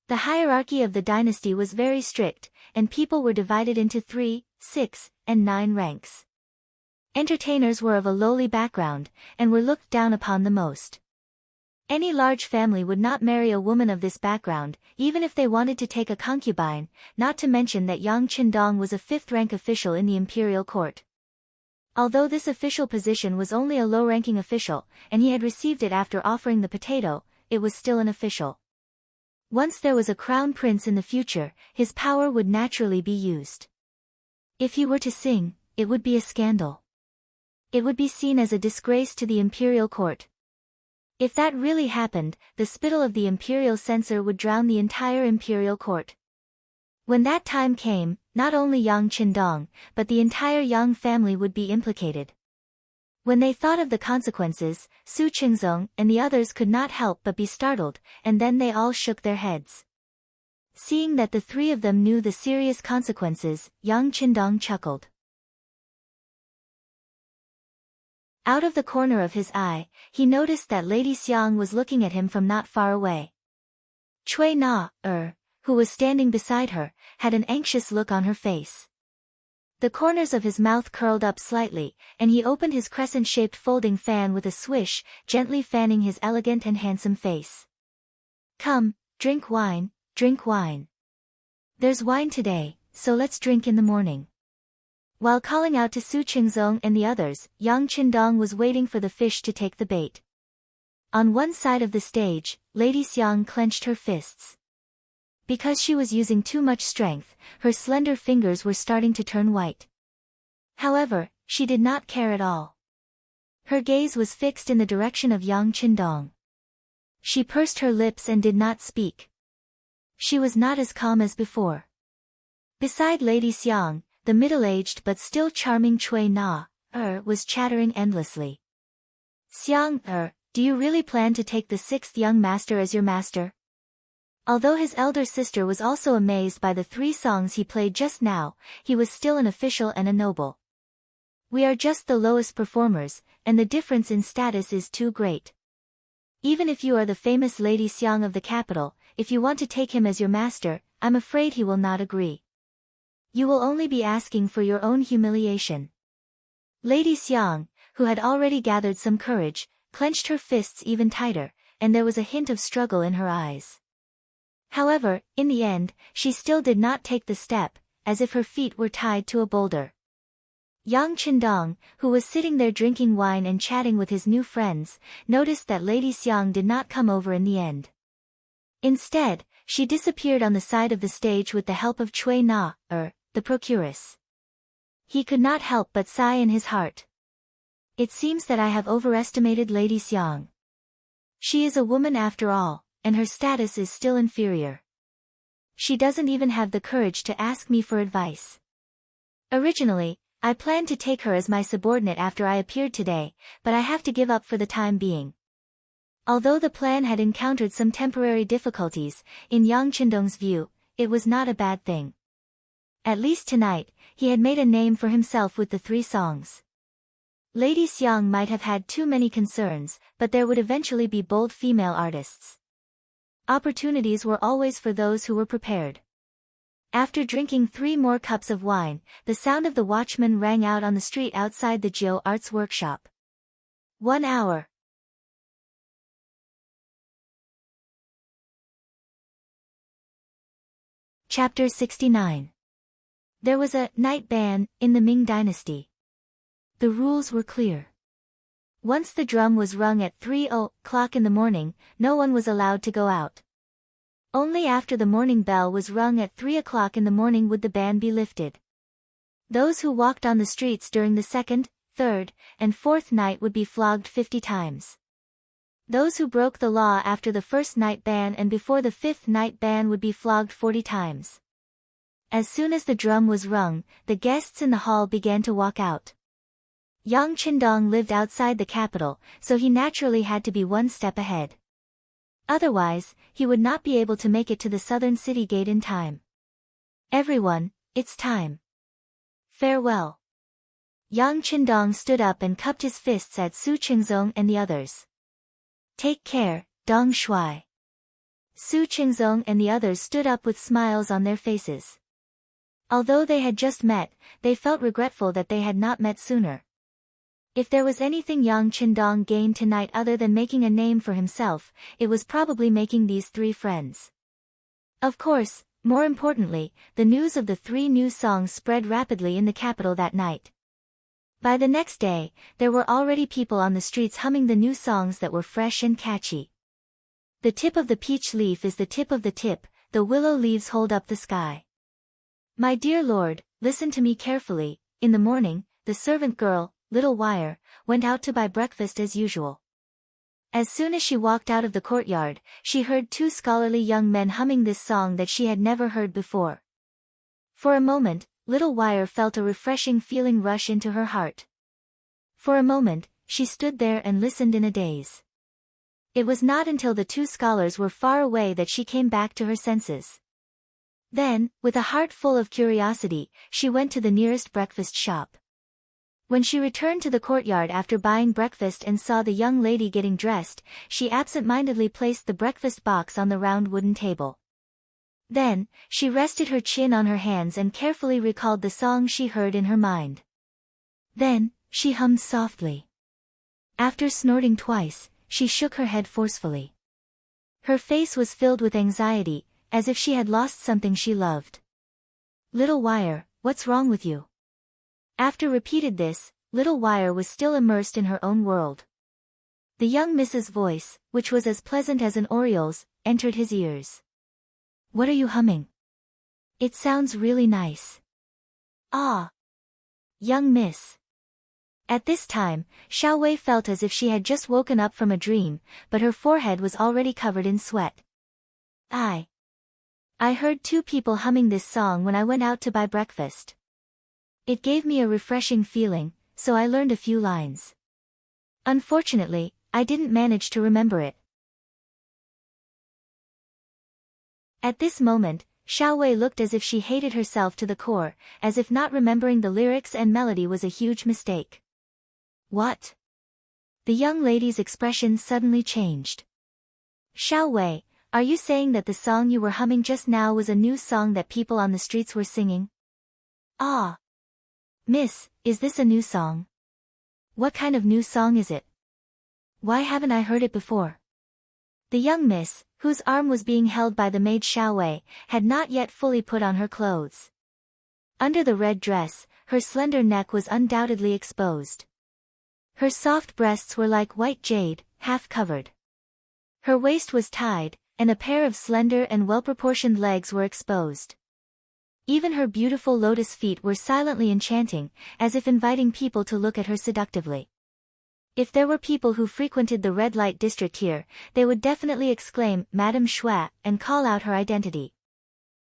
A: The hierarchy of the dynasty was very strict, and people were divided into 3, 6, and 9 ranks. Entertainers were of a lowly background, and were looked down upon the most. Any large family would not marry a woman of this background, even if they wanted to take a concubine, not to mention that Yang Qindong was a 5th-rank official in the imperial court. Although this official position was only a low-ranking official, and he had received it after offering the potato, it was still an official. Once there was a crown prince in the future, his power would naturally be used. If he were to sing, it would be a scandal. It would be seen as a disgrace to the imperial court. If that really happened, the spittle of the imperial censor would drown the entire imperial court. When that time came, not only Yang Qindong, but the entire Yang family would be implicated. When they thought of the consequences, Su Qingzong and the others could not help but be startled, and then they all shook their heads. Seeing that the three of them knew the serious consequences, Yang Qindong chuckled. Out of the corner of his eye, he noticed that Lady Xiang was looking at him from not far away. Cui Na, who was standing beside her, had an anxious look on her face. The corners of his mouth curled up slightly, and he opened his crescent-shaped folding fan with a swish, gently fanning his elegant and handsome face. Come, drink wine, drink wine. There's wine today, so let's drink in the morning. While calling out to Su Qingzong and the others, Yang Qindong was waiting for the fish to take the bait. On one side of the stage, Lady Xiang clenched her fists. Because she was using too much strength, her slender fingers were starting to turn white. However, she did not care at all. Her gaze was fixed in the direction of Yang Qindong. She pursed her lips and did not speak. She was not as calm as before. Beside Lady Xiang, the middle-aged but still charming Cui Na, was chattering endlessly. Xiang, do you really plan to take the sixth young master as your master? Although his elder sister was also amazed by the 3 songs he played just now, he was still an official and a noble. We are just the lowest performers, and the difference in status is too great. Even if you are the famous Lady Xiang of the capital, if you want to take him as your master, I'm afraid he will not agree. You will only be asking for your own humiliation. Lady Xiang, who had already gathered some courage, clenched her fists even tighter, and there was a hint of struggle in her eyes. However, in the end, she still did not take the step, as if her feet were tied to a boulder. Yang Qindong, who was sitting there drinking wine and chatting with his new friends, noticed that Lady Xiang did not come over in the end. Instead, she disappeared on the side of the stage with the help of Cui Na, the procuress. He could not help but sigh in his heart. It seems that I have overestimated Lady Xiang. She is a woman after all, and her status is still inferior. She doesn't even have the courage to ask me for advice. Originally, I planned to take her as my subordinate after I appeared today, but I have to give up for the time being. Although the plan had encountered some temporary difficulties, in Yang Qindong's view, it was not a bad thing. At least tonight, he had made a name for himself with the 3 songs. Lady Xiang might have had too many concerns, but there would eventually be bold female artists. Opportunities were always for those who were prepared. After drinking 3 more cups of wine, the sound of the watchman rang out on the street outside the Jiu Arts Workshop. 1 hour. Chapter 69. There was a night ban in the Ming Dynasty. The rules were clear. Once the drum was rung at 3:00 in the morning, no one was allowed to go out. Only after the morning bell was rung at 3:00 in the morning would the ban be lifted. Those who walked on the streets during the 2nd, 3rd, and 4th night would be flogged 50 times. Those who broke the law after the 1st night ban and before the 5th night ban would be flogged 40 times. As soon as the drum was rung, the guests in the hall began to walk out. Yang Qindong lived outside the capital, so he naturally had to be 1 step ahead. Otherwise, he would not be able to make it to the southern city gate in time. Everyone, it's time. Farewell. Yang Qindong stood up and cupped his fists at Su Qingzong and the others. Take care, Dong Shuai. Su Qingzong and the others stood up with smiles on their faces. Although they had just met, they felt regretful that they had not met sooner. If there was anything Yang Qindong gained tonight other than making a name for himself, it was probably making these 3 friends. Of course, more importantly, the news of the 3 new songs spread rapidly in the capital that night. By the next day, there were already people on the streets humming the new songs that were fresh and catchy. The tip of the peach leaf is the tip of the tip, the willow leaves hold up the sky. My dear lord, listen to me carefully. In the morning, the servant girl, Little Wire, went out to buy breakfast as usual. As soon as she walked out of the courtyard, she heard two scholarly young men humming this song that she had never heard before. For a moment, Little Wire felt a refreshing feeling rush into her heart. For a moment, she stood there and listened in a daze. It was not until the two scholars were far away that she came back to her senses. Then, with a heart full of curiosity, she went to the nearest breakfast shop. When she returned to the courtyard after buying breakfast and saw the young lady getting dressed, she absent-mindedly placed the breakfast box on the round wooden table. Then, she rested her chin on her hands and carefully recalled the song she heard in her mind. Then, she hummed softly. After snorting twice, she shook her head forcefully. Her face was filled with anxiety, as if she had lost something she loved. "Little Wire, what's wrong with you?" After repeated this, Little Wire was still immersed in her own world. The young Miss's voice, which was as pleasant as an oriole's, entered his ears. "What are you humming? It sounds really nice." "Ah, young Miss." At this time, Xiao Wei felt as if she had just woken up from a dream, but her forehead was already covered in sweat. I heard two people humming this song when I went out to buy breakfast. It gave me a refreshing feeling, so I learned a few lines. Unfortunately, I didn't manage to remember it. At this moment, Xiao Wei looked as if she hated herself to the core, as if not remembering the lyrics and melody was a huge mistake. "What?" The young lady's expression suddenly changed. "Xiao Wei, are you saying that the song you were humming just now was a new song that people on the streets were singing?" "Ah. Miss, is this a new song? What kind of new song is it? Why haven't I heard it before?" The young miss, whose arm was being held by the maid Xiao Wei, had not yet fully put on her clothes. Under the red dress, her slender neck was undoubtedly exposed. Her soft breasts were like white jade, half covered. Her waist was tied, and a pair of slender and well-proportioned legs were exposed. Even her beautiful lotus feet were silently enchanting, as if inviting people to look at her seductively. If there were people who frequented the red light district here, they would definitely exclaim, "Madame Xue," and call out her identity.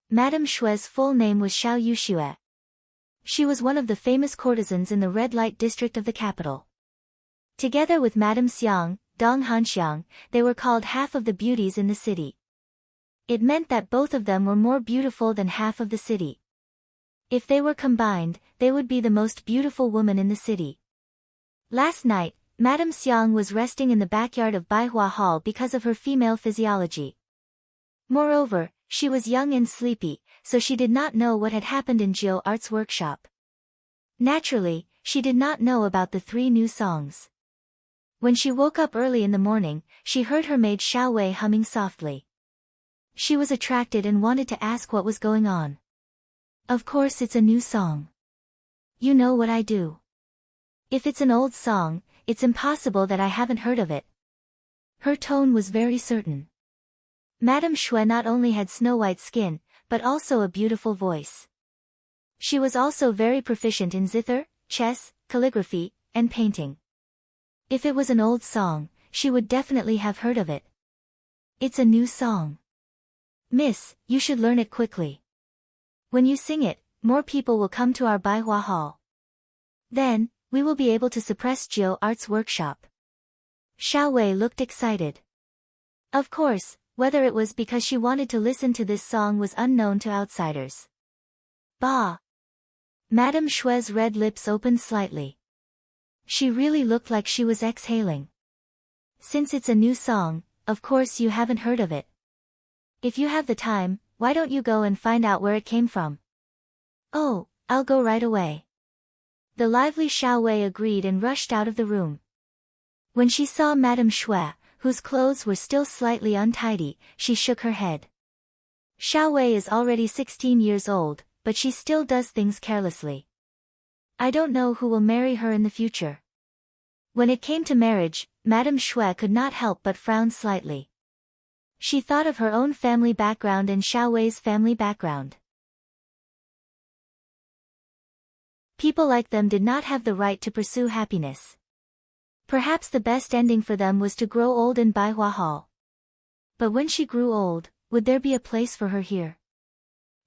A: Madame Xue's full name was Xiao Yuxue. She was one of the famous courtesans in the red light district of the capital. Together with Madame Xiang, Dong Hanxiang, they were called half of the beauties in the city. It meant that both of them were more beautiful than half of the city. If they were combined, they would be the most beautiful woman in the city. Last night, Madame Xiang was resting in the backyard of Baihua Hall because of her female physiology. Moreover, she was young and sleepy, so she did not know what had happened in Jiu Art's workshop. Naturally, she did not know about the 3 new songs. When she woke up early in the morning, she heard her maid Xiao Wei humming softly. She was attracted and wanted to ask what was going on. "Of course it's a new song. You know what I do. If it's an old song, it's impossible that I haven't heard of it." Her tone was very certain. Madame Xue not only had snow-white skin, but also a beautiful voice. She was also very proficient in zither, chess, calligraphy, and painting. If it was an old song, she would definitely have heard of it. "It's a new song. Miss, you should learn it quickly. When you sing it, more people will come to our Baihua Hall. Then, we will be able to suppress Jiu Art's workshop." Xiao Wei looked excited. Of course, whether it was because she wanted to listen to this song was unknown to outsiders. "Bah!" Madame Xue's red lips opened slightly. She really looked like she was exhaling. "Since it's a new song, of course you haven't heard of it. If you have the time, why don't you go and find out where it came from?" "Oh, I'll go right away." The lively Xiao Wei agreed and rushed out of the room. When she saw Madame Xue, whose clothes were still slightly untidy, she shook her head. Xiao Wei is already 16 years old, but she still does things carelessly. I don't know who will marry her in the future. When it came to marriage, Madame Xue could not help but frown slightly. She thought of her own family background and Xiao Wei's family background. people like them did not have the right to pursue happiness. Perhaps the best ending for them was to grow old in Baihua Hall. But when she grew old, would there be a place for her here?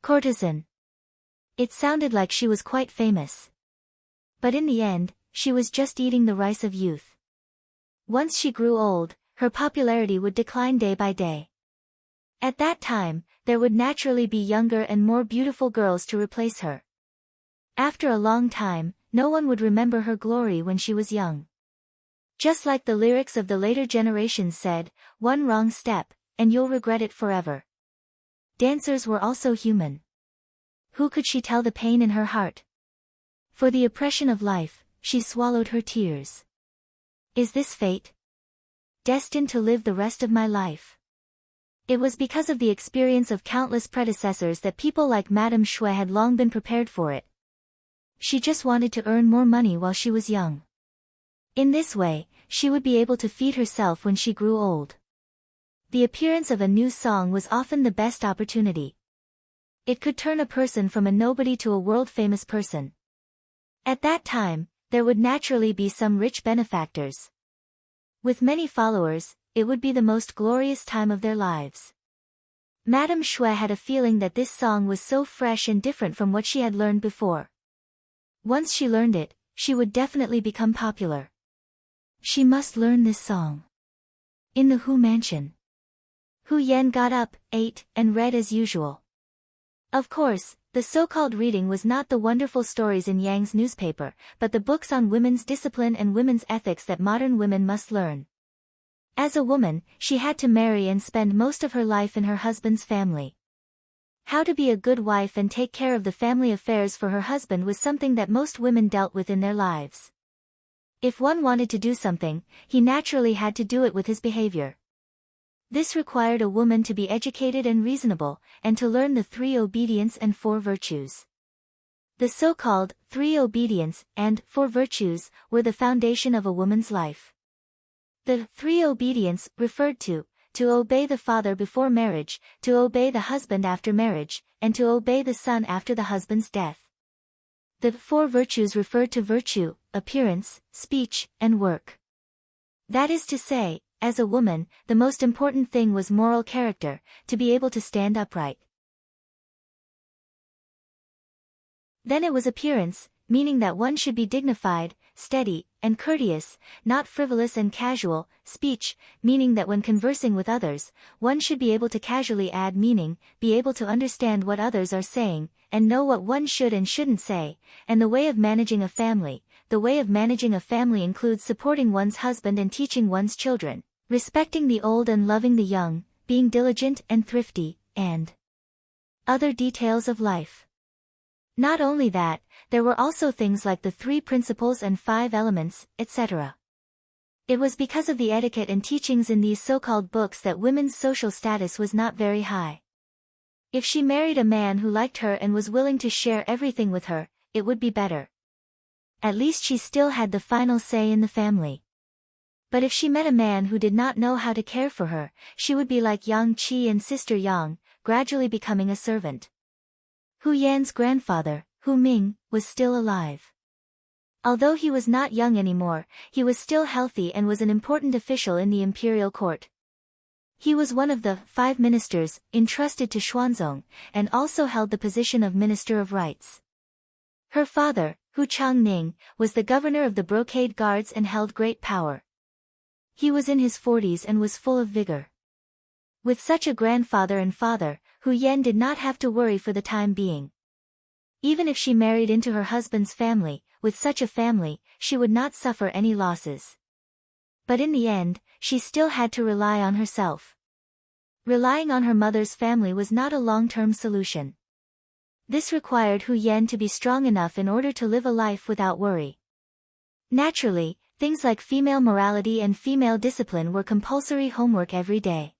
A: Courtesan. It sounded like she was quite famous. But in the end, she was just eating the rice of youth. Once she grew old, her popularity would decline day by day. At that time, there would naturally be younger and more beautiful girls to replace her. After a long time, no one would remember her glory when she was young. Just like the lyrics of the later generations said, one wrong step, and you'll regret it forever. Dancers were also human. Who could she tell the pain in her heart? For the oppression of life, she swallowed her tears. Is this fate? Destined to live the rest of my life? It was because of the experience of countless predecessors that people like Madame Shui had long been prepared for it. She just wanted to earn more money while she was young. In this way, she would be able to feed herself when she grew old. The appearance of a new song was often the best opportunity. It could turn a person from a nobody to a world-famous person. At that time, there would naturally be some rich benefactors. With many followers, it would be the most glorious time of their lives. Madame Shui had a feeling that this song was so fresh and different from what she had learned before. Once she learned it, she would definitely become popular. She must learn this song. In the Hu mansion. Hu Yan got up, ate, and read as usual. Of course, the so-called reading was not the wonderful stories in Yang's newspaper, but the books on women's discipline and women's ethics that modern women must learn. As a woman, she had to marry and spend most of her life in her husband's family. How to be a good wife and take care of the family affairs for her husband was something that most women dealt with in their lives. If one wanted to do something, he naturally had to do it with his behavior. This required a woman to be educated and reasonable, and to learn the 3 obedience and 4 virtues. The so-called 3 obedience and 4 virtues were the foundation of a woman's life. The 3 obedience referred to obey the father before marriage, to obey the husband after marriage, and to obey the son after the husband's death. The 4 virtues referred to virtue, appearance, speech, and work. That is to say, as a woman, the most important thing was moral character, to be able to stand upright. Then it was appearance, meaning that one should be dignified, steady, and courteous, not frivolous and casual. Speech, meaning that when conversing with others, one should be able to casually add meaning, be able to understand what others are saying, and know what one should and shouldn't say. And the way of managing a family. The way of managing a family includes supporting one's husband and teaching one's children, respecting the old and loving the young, being diligent and thrifty, and other details of life. Not only that, there were also things like the 3 principles and 5 elements, etc. It was because of the etiquette and teachings in these so-called books that women's social status was not very high. If she married a man who liked her and was willing to share everything with her, it would be better. At least she still had the final say in the family. But if she met a man who did not know how to care for her, she would be like Yang Qi and Sister Yang, gradually becoming a servant. Hu Yan's grandfather, Hu Ming, was still alive. Although he was not young anymore, he was still healthy and was an important official in the imperial court. He was one of the 5 ministers entrusted to Xuanzong, and also held the position of Minister of Rights. Her father, Hu Changning, was the governor of the Brocade Guards and held great power. He was in his 40s and was full of vigor. With such a grandfather and father, Hu Yan did not have to worry for the time being. Even if she married into her husband's family, with such a family, she would not suffer any losses. But in the end, she still had to rely on herself. Relying on her mother's family was not a long-term solution. This required Hu Yan to be strong enough in order to live a life without worry. Naturally, things like female morality and female discipline were compulsory homework every day.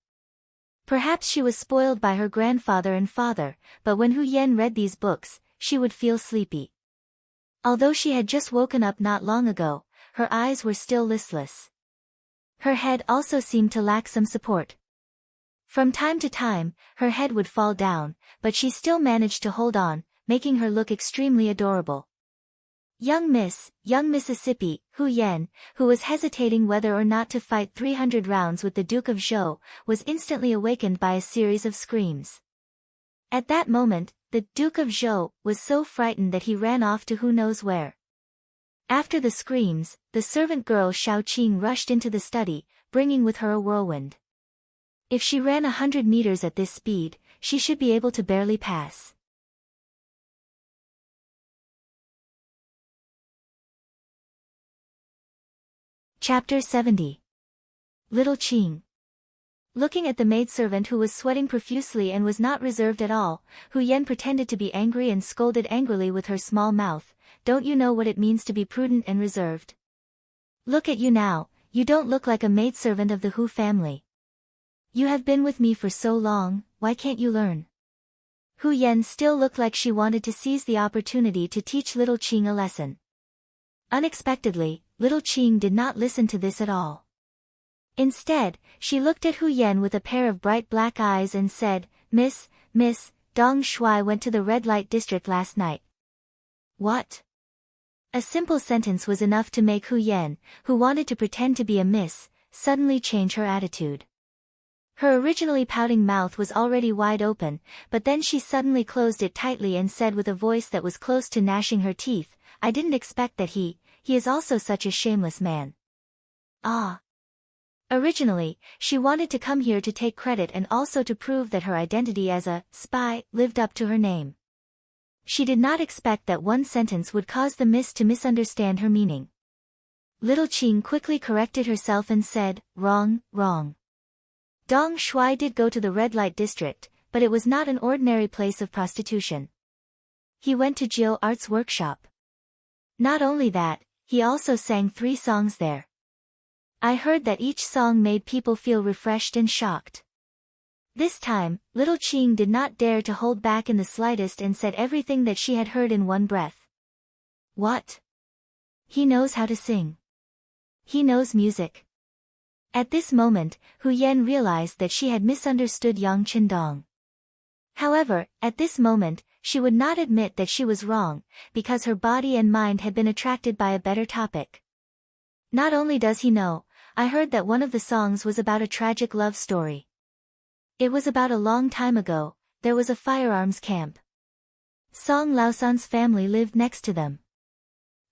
A: Perhaps she was spoiled by her grandfather and father, but when Hu Yan read these books, she would feel sleepy. Although she had just woken up not long ago, her eyes were still listless. Her head also seemed to lack some support. From time to time, her head would fall down, but she still managed to hold on, making her look extremely adorable. Young Mississippi, Hu Yan, who was hesitating whether or not to fight 300 rounds with the Duke of Zhou, was instantly awakened by a series of screams. At that moment, the Duke of Zhou was so frightened that he ran off to who knows where. After the screams, the servant girl Xiao Qing rushed into the study, bringing with her a whirlwind. If she ran 100 meters at this speed, she should be able to barely pass. Chapter 70. Little Qing. Looking at the maidservant who was sweating profusely and was not reserved at all, Hu Yan pretended to be angry and scolded angrily with her small mouth. Don't you know what it means to be prudent and reserved? Look at you now, you don't look like a maidservant of the Hu family. You have been with me for so long, why can't you learn? Hu Yan still looked like she wanted to seize the opportunity to teach little Qing a lesson. Unexpectedly, little Qing did not listen to this at all. Instead, she looked at Hu Yan with a pair of bright black eyes and said, Miss, Dong Shuai went to the red light district last night. What? A simple sentence was enough to make Hu Yan, who wanted to pretend to be a miss, suddenly change her attitude. Her originally pouting mouth was already wide open, but then she suddenly closed it tightly and said with a voice that was close to gnashing her teeth, I didn't expect that he is also such a shameless man. Ah. Originally, she wanted to come here to take credit and also to prove that her identity as a spy lived up to her name. She did not expect that one sentence would cause the miss to misunderstand her meaning. Little Qing quickly corrected herself and said, Wrong. Dong Shuai did go to the red light district, but it was not an ordinary place of prostitution. He went to Jiu Art's workshop. Not only that, he also sang 3 songs there. I heard that each song made people feel refreshed and shocked. This time, little Qing did not dare to hold back in the slightest and said everything that she had heard in one breath. What? He knows how to sing. He knows music. At this moment, Hu Yan realized that she had misunderstood Yang Qindong. However, at this moment, she would not admit that she was wrong, because her body and mind had been attracted by a better topic. Not only does he know, I heard that one of the songs was about a tragic love story. It was about a long time ago, there was a firearms camp. Song Laosan's family lived next to them.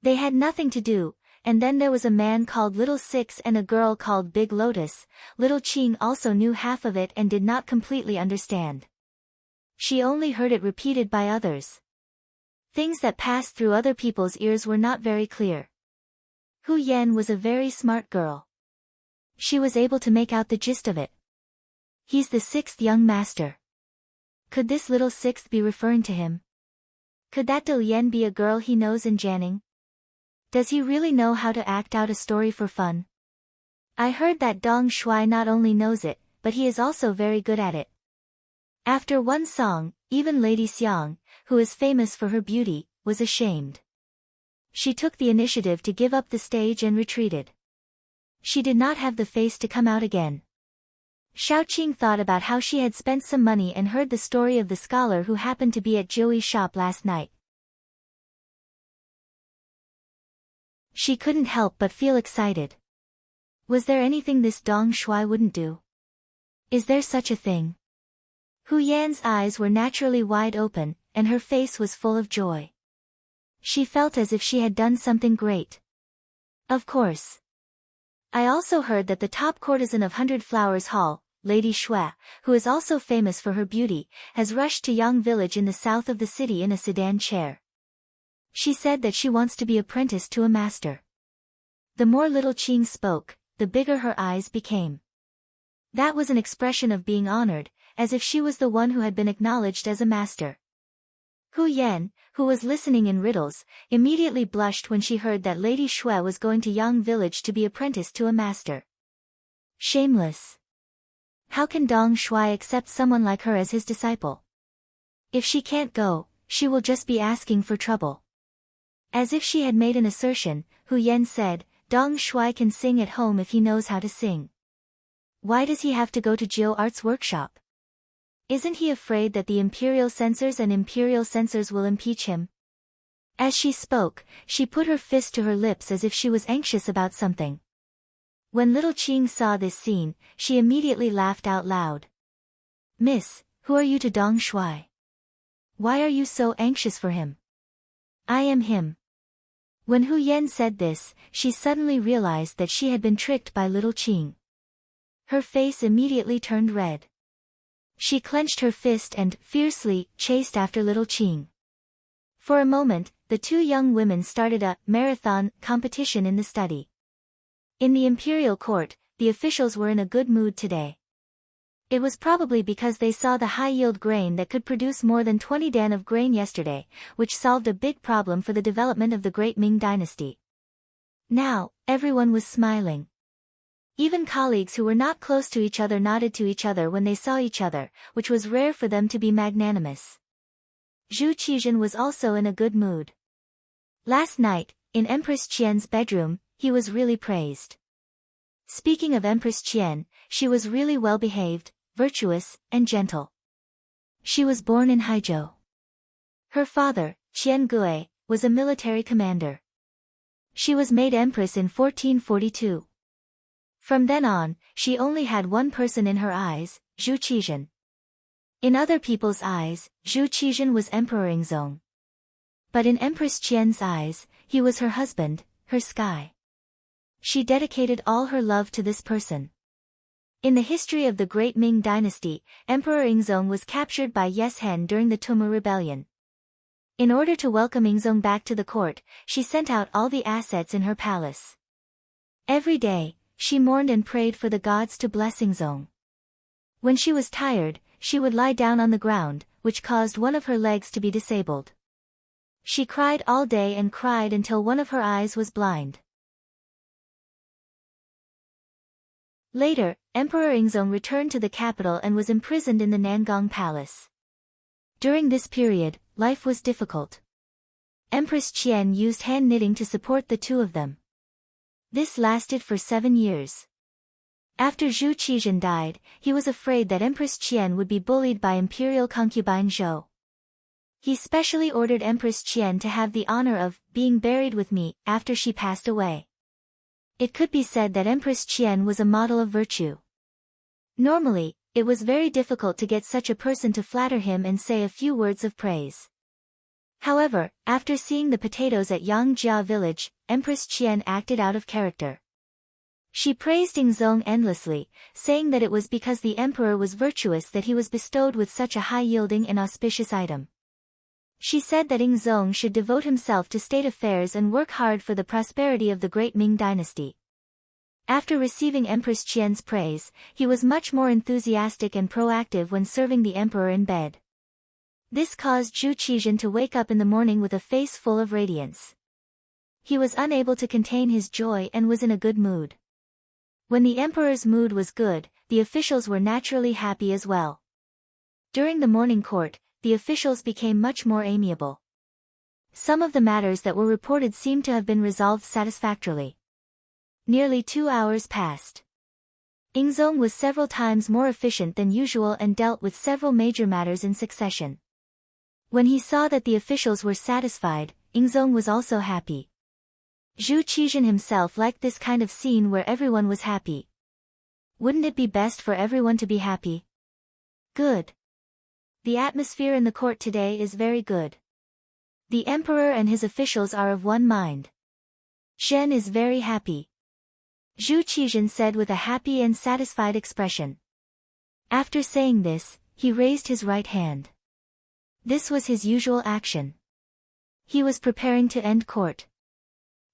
A: They had nothing to do, and then there was a man called Little Six and a girl called Big Lotus. Little Qing also knew half of it and did not completely understand. She only heard it repeated by others. Things that passed through other people's ears were not very clear. Hu Yan was a very smart girl. She was able to make out the gist of it. He's the 6th young master. Could this little 6th be referring to him? Could that De Lian be a girl he knows in Jianing? Does he really know how to act out a story for fun? I heard that Dong Shuai not only knows it, but he is also very good at it. After one song, even Lady Xiang, who is famous for her beauty, was ashamed. She took the initiative to give up the stage and retreated. She did not have the face to come out again. Xiao Qing thought about how she had spent some money and heard the story of the scholar who happened to be at Joey's shop last night. She couldn't help but feel excited. Was there anything this Dong Shuai wouldn't do? Is there such a thing? Hu Yan's eyes were naturally wide open, and her face was full of joy. She felt as if she had done something great. Of course. I also heard that the top courtesan of 100 Flowers Hall, Lady Shui, who is also famous for her beauty, has rushed to Yang village in the south of the city in a sedan chair. She said that she wants to be apprenticed to a master. The more little Qing spoke, the bigger her eyes became. That was an expression of being honored, as if she was the one who had been acknowledged as a master. Hu Yan, who was listening in riddles, immediately blushed when she heard that Lady Shui was going to Yang village to be apprenticed to a master. Shameless. How can Dong Shuai accept someone like her as his disciple? If she can't go, she will just be asking for trouble. As if she had made an assertion, Hu Yan said, Dong Shuai can sing at home if he knows how to sing. Why does he have to go to Jiu Art's workshop? Isn't he afraid that the imperial censors will impeach him? As she spoke, she put her fist to her lips as if she was anxious about something. When little Qing saw this scene, she immediately laughed out loud. "Miss, who are you to Dong Shui? Why are you so anxious for him?" "I am him." When Hu Yan said this, she suddenly realized that she had been tricked by little Qing. Her face immediately turned red. She clenched her fist and, fiercely, chased after little Qing. For a moment, the two young women started a marathon competition in the study. In the imperial court, the officials were in a good mood today. It was probably because they saw the high-yield grain that could produce more than 20 dan of grain yesterday, which solved a big problem for the development of the great Ming dynasty. Now, everyone was smiling. Even colleagues who were not close to each other nodded to each other when they saw each other, which was rare for them to be magnanimous. Zhu Qizhen was also in a good mood. Last night, in Empress Qian's bedroom, he was really praised. Speaking of Empress Qian, she was really well-behaved, virtuous, and gentle. She was born in Haizhou. Her father, Qian Gui, was a military commander. She was made empress in 1442. From then on, she only had one person in her eyes, Zhu Qizhen. In other people's eyes, Zhu Qizhen was Emperor Yingzong. But in Empress Qian's eyes, he was her husband, her sky. She dedicated all her love to this person. In the history of the Great Ming Dynasty, Emperor Yingzong was captured by Yes Hen during the Tumu Rebellion. In order to welcome Yingzong back to the court, she sent out all the assets in her palace. Every day, she mourned and prayed for the gods to bless Yingzong. When she was tired, she would lie down on the ground, which caused one of her legs to be disabled. She cried all day and cried until one of her eyes was blind. Later, Emperor Yingzong returned to the capital and was imprisoned in the Nangong Palace. During this period, life was difficult. Empress Qian used hand knitting to support the two of them. This lasted for 7 years. After Zhu Qizhen died, he was afraid that Empress Qian would be bullied by imperial concubine Zhou. He specially ordered Empress Qian to have the honor of being buried with me after she passed away. It could be said that Empress Qian was a model of virtue. Normally, it was very difficult to get such a person to flatter him and say a few words of praise. However, after seeing the potatoes at Yangjia village, Empress Qian acted out of character. She praised Yingzong endlessly, saying that it was because the emperor was virtuous that he was bestowed with such a high-yielding and auspicious item. She said that Yingzong should devote himself to state affairs and work hard for the prosperity of the great Ming dynasty. After receiving Empress Qian's praise, he was much more enthusiastic and proactive when serving the emperor in bed. This caused Zhu Qizhen to wake up in the morning with a face full of radiance. He was unable to contain his joy and was in a good mood. When the emperor's mood was good, the officials were naturally happy as well. During the morning court, the officials became much more amiable. Some of the matters that were reported seemed to have been resolved satisfactorily. Nearly 2 hours passed. Yingzong was several times more efficient than usual and dealt with several major matters in succession. When he saw that the officials were satisfied, Yingzong was also happy. Zhu Qizhen himself liked this kind of scene where everyone was happy. Wouldn't it be best for everyone to be happy? Good. The atmosphere in the court today is very good. The emperor and his officials are of one mind. Shen is very happy. Zhu Qizhen said with a happy and satisfied expression. After saying this, he raised his right hand. This was his usual action. He was preparing to end court.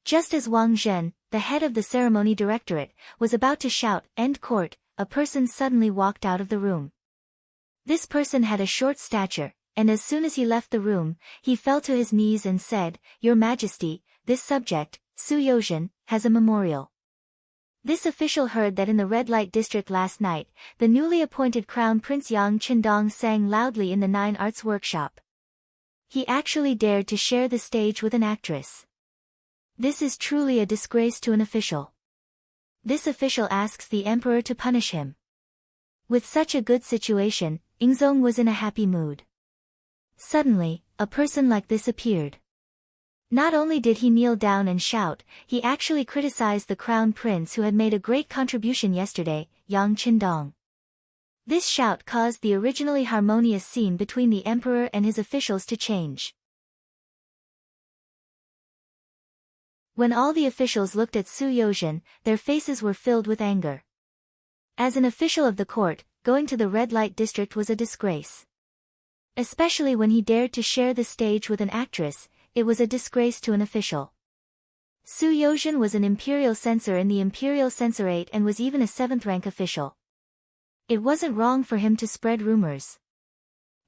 A: Just as Wang Zhen, the head of the ceremony directorate, was about to shout, "End court," a person suddenly walked out of the room. This person had a short stature, and as soon as he left the room, he fell to his knees and said, "Your Majesty, this subject, Su Yozhen, has a memorial." This official heard that in the red light district last night, the newly appointed Crown Prince Yang Qindong sang loudly in the Nine Arts workshop. He actually dared to share the stage with an actress. This is truly a disgrace to an official. This official asks the emperor to punish him. With such a good situation, Yingzong was in a happy mood. Suddenly, a person like this appeared. Not only did he kneel down and shout, he actually criticized the crown prince who had made a great contribution yesterday, Yang Qindong. This shout caused the originally harmonious scene between the emperor and his officials to change. When all the officials looked at Su Yozhen, their faces were filled with anger. As an official of the court, going to the red light district was a disgrace. Especially when he dared to share the stage with an actress, it was a disgrace to an official. Su Yozhen was an imperial censor in the imperial censorate and was even a 7th-rank official. It wasn't wrong for him to spread rumors.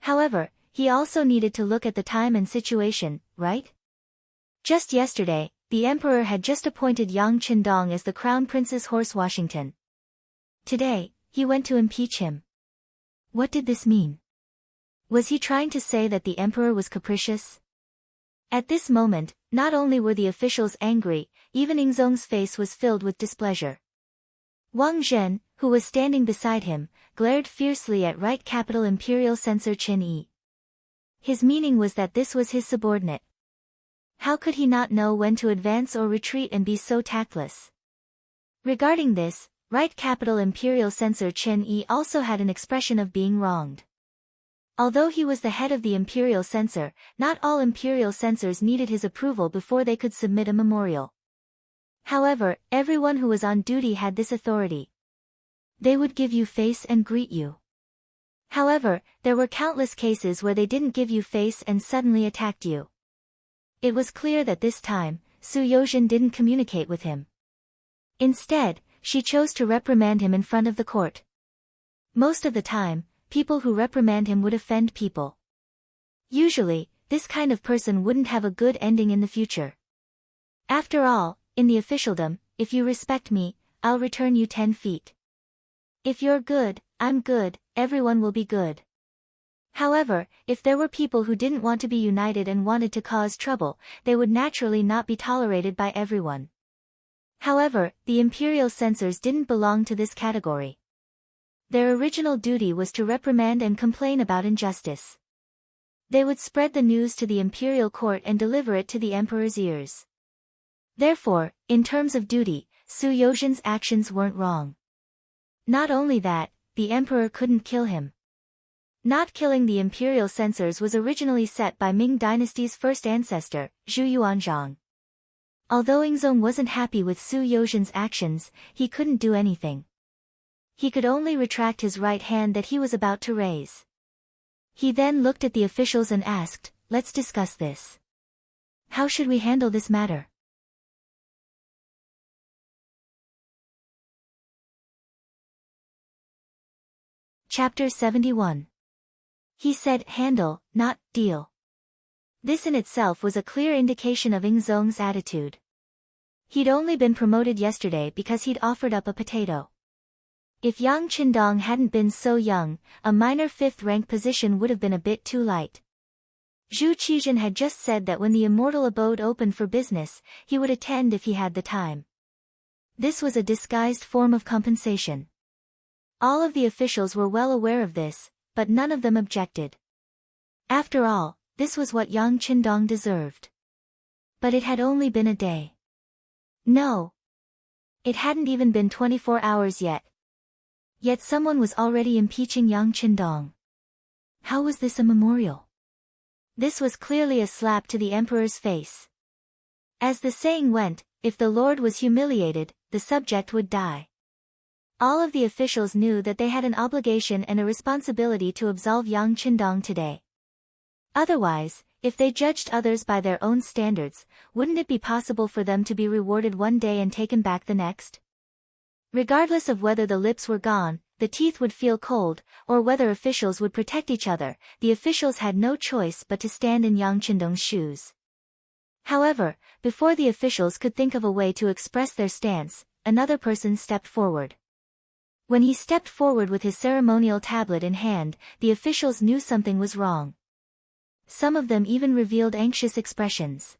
A: However, he also needed to look at the time and situation, right? Just yesterday, the emperor had just appointed Yang Qindong as the crown prince's horse Washington. Today, he went to impeach him. What did this mean? Was he trying to say that the emperor was capricious? At this moment, not only were the officials angry, even Yingzong's face was filled with displeasure. Wang Zhen, who was standing beside him, glared fiercely at Right Capital Imperial Censor Qin Yi. His meaning was that this was his subordinate. How could he not know when to advance or retreat and be so tactless? Regarding this, Right Capital Imperial Censor Qin Yi also had an expression of being wronged. Although he was the head of the imperial censor, not all imperial censors needed his approval before they could submit a memorial. However, everyone who was on duty had this authority. They would give you face and greet you. However, there were countless cases where they didn't give you face and suddenly attacked you. It was clear that this time, Su Yozhen didn't communicate with him. Instead, she chose to reprimand him in front of the court. Most of the time, people who reprimand him would offend people. Usually, this kind of person wouldn't have a good ending in the future. After all, in the officialdom, if you respect me, I'll return you 10 feet. If you're good, I'm good, everyone will be good. However, if there were people who didn't want to be united and wanted to cause trouble, they would naturally not be tolerated by everyone. However, the imperial censors didn't belong to this category. Their original duty was to reprimand and complain about injustice. They would spread the news to the imperial court and deliver it to the emperor's ears. Therefore, in terms of duty, Su Yozhen's actions weren't wrong. Not only that, the emperor couldn't kill him. Not killing the imperial censors was originally set by Ming dynasty's first ancestor, Zhu Yuanzhang. Although Yingzong wasn't happy with Su Yozhen's actions, he couldn't do anything. He could only retract his right hand that he was about to raise. He then looked at the officials and asked, "Let's discuss this. How should we handle this matter?" Chapter 71. He said handle, not deal. This in itself was a clear indication of Yingzong's attitude. He'd only been promoted yesterday because he'd offered up a potato. If Yang Qindong hadn't been so young, a minor 5th-rank position would have been a bit too light. Zhu Qizhen had just said that when the immortal abode opened for business, he would attend if he had the time. This was a disguised form of compensation. All of the officials were well aware of this, but none of them objected. After all, this was what Yang Qindong deserved. But it had only been a day. No. It hadn't even been 24 hours yet. Yet someone was already impeaching Yang Qindong. How was this a memorial? This was clearly a slap to the emperor's face. As the saying went, if the lord was humiliated, the subject would die. All of the officials knew that they had an obligation and a responsibility to absolve Yang Qindong today. Otherwise, if they judged others by their own standards, wouldn't it be possible for them to be rewarded one day and taken back the next? Regardless of whether the lips were gone, the teeth would feel cold, or whether officials would protect each other, the officials had no choice but to stand in Yang Qindong's shoes. However, before the officials could think of a way to express their stance, another person stepped forward. When he stepped forward with his ceremonial tablet in hand, the officials knew something was wrong. Some of them even revealed anxious expressions.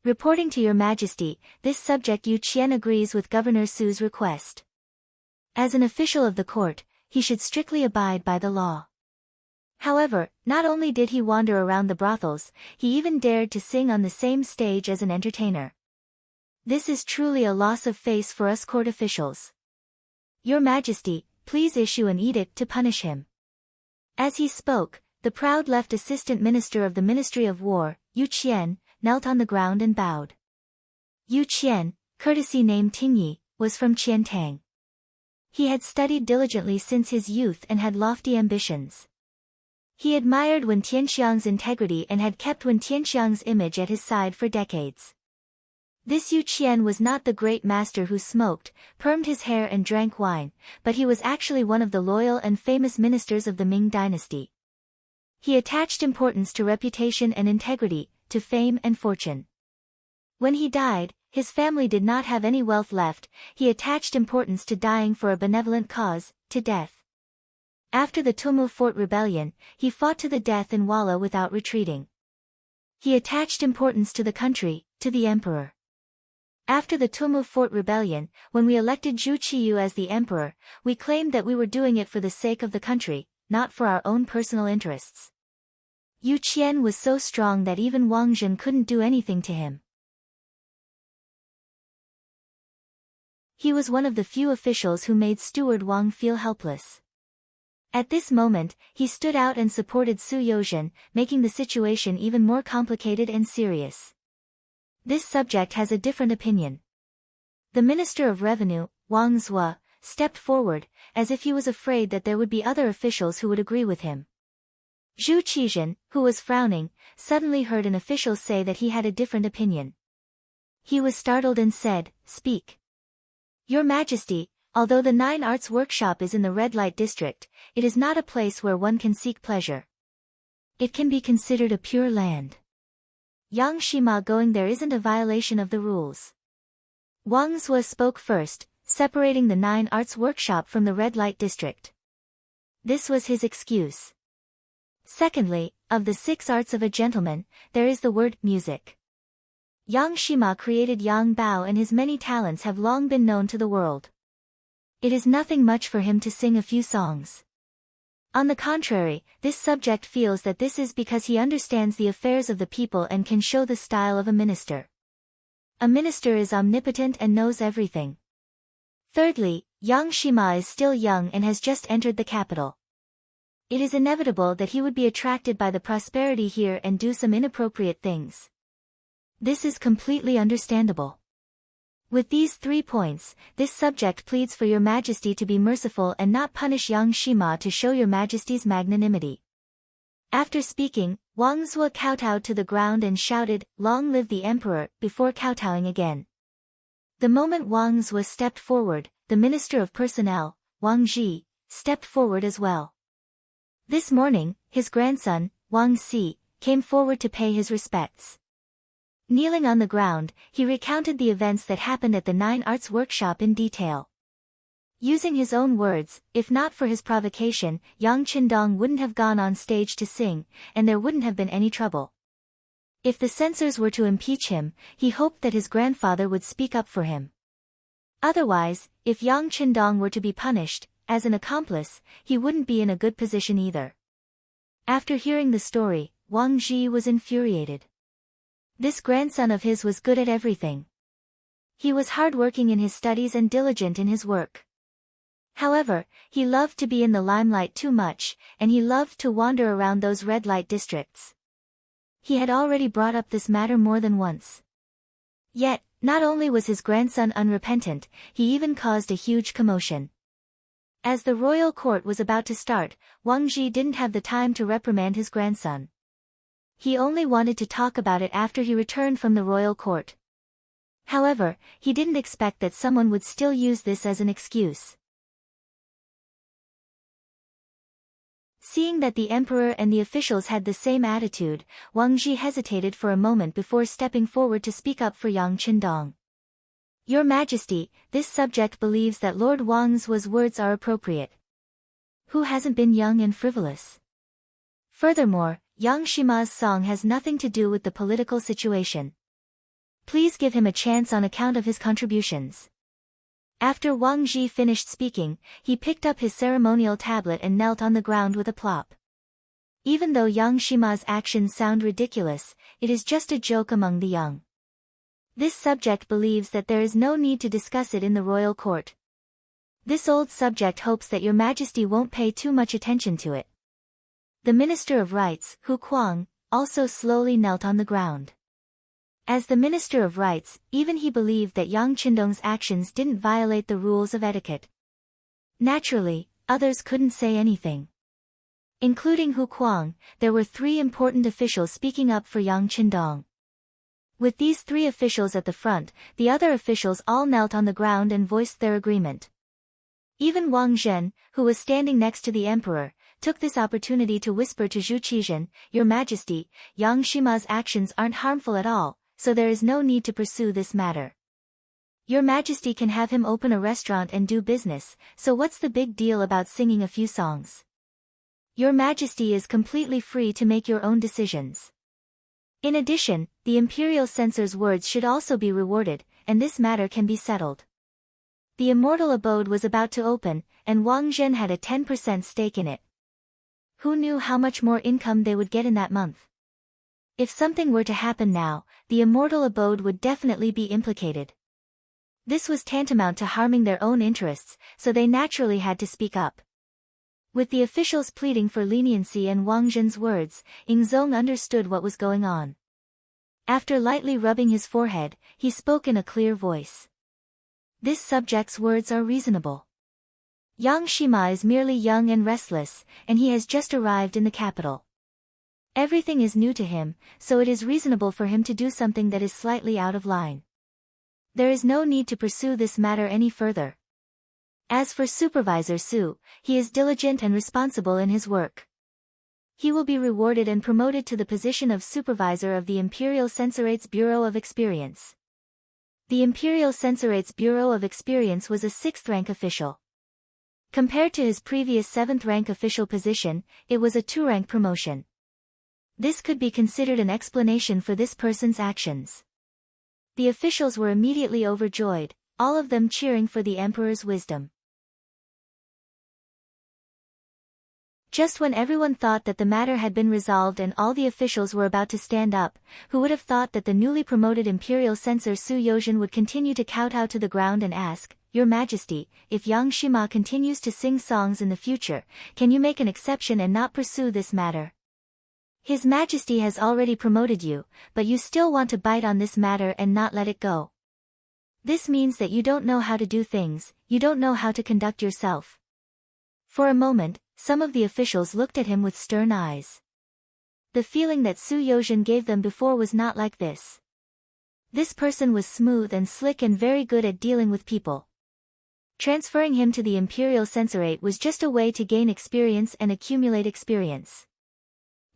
A: Reporting to Your Majesty, this subject Yu Qian agrees with Governor Su's request. As an official of the court, he should strictly abide by the law. However, not only did he wander around the brothels, he even dared to sing on the same stage as an entertainer. This is truly a loss of face for us court officials. Your Majesty, please issue an edict to punish him. As he spoke, the proud left assistant minister of the Ministry of War, Yu Qian, knelt on the ground and bowed. Yu Qian, courtesy name Tingyi, was from Qiantang. He had studied diligently since his youth and had lofty ambitions. He admired Wen Tianxiang's integrity and had kept Wen Tianxiang's image at his side for decades. This Yu Qian was not the great master who smoked, permed his hair and drank wine, but he was actually one of the loyal and famous ministers of the Ming dynasty. He attached importance to reputation and integrity, to fame and fortune. When he died, his family did not have any wealth left. He attached importance to dying for a benevolent cause, to death. After the Tumu Fort rebellion, he fought to the death in Walla without retreating. He attached importance to the country, to the emperor. After the Tumu Fort rebellion, when we elected Zhu Qiyu as the emperor, we claimed that we were doing it for the sake of the country, not for our own personal interests. Yu Qian was so strong that even Wang Zhen couldn't do anything to him. He was one of the few officials who made Steward Wang feel helpless. At this moment, he stood out and supported Su Yozhen, making the situation even more complicated and serious. This subject has a different opinion. The Minister of Revenue, Wang Zhua, stepped forward, as if he was afraid that there would be other officials who would agree with him. Zhu Qizhen, who was frowning, suddenly heard an official say that he had a different opinion. He was startled and said, "Speak." Your Majesty, although the Nine Arts Workshop is in the red light district, it is not a place where one can seek pleasure. It can be considered a pure land. Yang Shima going there isn't a violation of the rules. Wang Zhua spoke first, separating the Nine Arts Workshop from the red light district. This was his excuse. Secondly, of the 6 arts of a gentleman, there is the word music. Yang Shima created Yang Bao and his many talents have long been known to the world. It is nothing much for him to sing a few songs. On the contrary, this subject feels that this is because he understands the affairs of the people and can show the style of a minister. A minister is omnipotent and knows everything. Thirdly, Yang Shima is still young and has just entered the capital. It is inevitable that he would be attracted by the prosperity here and do some inappropriate things. This is completely understandable. With these 3 points, this subject pleads for Your Majesty to be merciful and not punish Yang Shima to show Your Majesty's magnanimity. After speaking, Wang Zhua kowtowed to the ground and shouted, "Long live the Emperor," before kowtowing again. The moment Wang Zhua stepped forward, the Minister of Personnel, Wang Zhi, stepped forward as well. This morning, his grandson, Wang Si, came forward to pay his respects. Kneeling on the ground, he recounted the events that happened at the Nine Arts Workshop in detail. Using his own words, if not for his provocation, Yang Qindong wouldn't have gone on stage to sing, and there wouldn't have been any trouble. If the censors were to impeach him, he hoped that his grandfather would speak up for him. Otherwise, if Yang Qindong were to be punished, as an accomplice, he wouldn't be in a good position either. After hearing the story, Wang Zhi was infuriated. This grandson of his was good at everything. He was hardworking in his studies and diligent in his work. However, he loved to be in the limelight too much, and he loved to wander around those red light districts. He had already brought up this matter more than once. Yet, not only was his grandson unrepentant, he even caused a huge commotion. As the royal court was about to start, Wang Zhi didn't have the time to reprimand his grandson. He only wanted to talk about it after he returned from the royal court. However, he didn't expect that someone would still use this as an excuse. Seeing that the emperor and the officials had the same attitude, Wang Zhi hesitated for a moment before stepping forward to speak up for Yang Qindong. Your Majesty, this subject believes that Lord Wang's words are appropriate. Who hasn't been young and frivolous? Furthermore, Yang Shima's song has nothing to do with the political situation. Please give him a chance on account of his contributions. After Wang Zhi finished speaking, he picked up his ceremonial tablet and knelt on the ground with a plop. Even though young Shima's actions sound ridiculous, it is just a joke among the young. This subject believes that there is no need to discuss it in the royal court. This old subject hopes that your majesty won't pay too much attention to it. The Minister of Rights, Hu Kuang, also slowly knelt on the ground. As the Minister of Rights, even he believed that Yang Qindong's actions didn't violate the rules of etiquette. Naturally, others couldn't say anything. Including Hu Kuang, there were 3 important officials speaking up for Yang Qindong. With these 3 officials at the front, the other officials all knelt on the ground and voiced their agreement. Even Wang Zhen, who was standing next to the emperor, took this opportunity to whisper to Zhu Qizhen, "Your Majesty, Yang Shima's actions aren't harmful at all, so there is no need to pursue this matter. Your Majesty can have him open a restaurant and do business, so what's the big deal about singing a few songs? Your Majesty is completely free to make your own decisions." In addition, the imperial censor's words should also be rewarded, and this matter can be settled. The immortal abode was about to open, and Wang Zhen had a 10% stake in it. Who knew how much more income they would get in that month? If something were to happen now, the immortal abode would definitely be implicated. This was tantamount to harming their own interests, so they naturally had to speak up. With the officials pleading for leniency and Wang Zhen's words, Yingzong understood what was going on. After lightly rubbing his forehead, he spoke in a clear voice. This subject's words are reasonable. Yang Shima is merely young and restless, and he has just arrived in the capital. Everything is new to him, so it is reasonable for him to do something that is slightly out of line. There is no need to pursue this matter any further. As for Supervisor Su, he is diligent and responsible in his work. He will be rewarded and promoted to the position of Supervisor of the Imperial Censorate's Bureau of Experience. The Imperial Censorate's Bureau of Experience was a 6th-rank official. Compared to his previous 7th-rank official position, it was a 2-rank promotion. This could be considered an explanation for this person's actions. The officials were immediately overjoyed, all of them cheering for the emperor's wisdom. Just when everyone thought that the matter had been resolved and all the officials were about to stand up, who would have thought that the newly promoted imperial censor Su Yozhen would continue to kowtow to the ground and ask, "Your Majesty, if Yang Shima continues to sing songs in the future, can you make an exception and not pursue this matter? His Majesty has already promoted you, but you still want to bite on this matter and not let it go. This means that you don't know how to do things, you don't know how to conduct yourself." For a moment, some of the officials looked at him with stern eyes. The feeling that Su Yozhen gave them before was not like this. This person was smooth and slick and very good at dealing with people. Transferring him to the Imperial Censorate was just a way to gain experience and accumulate experience.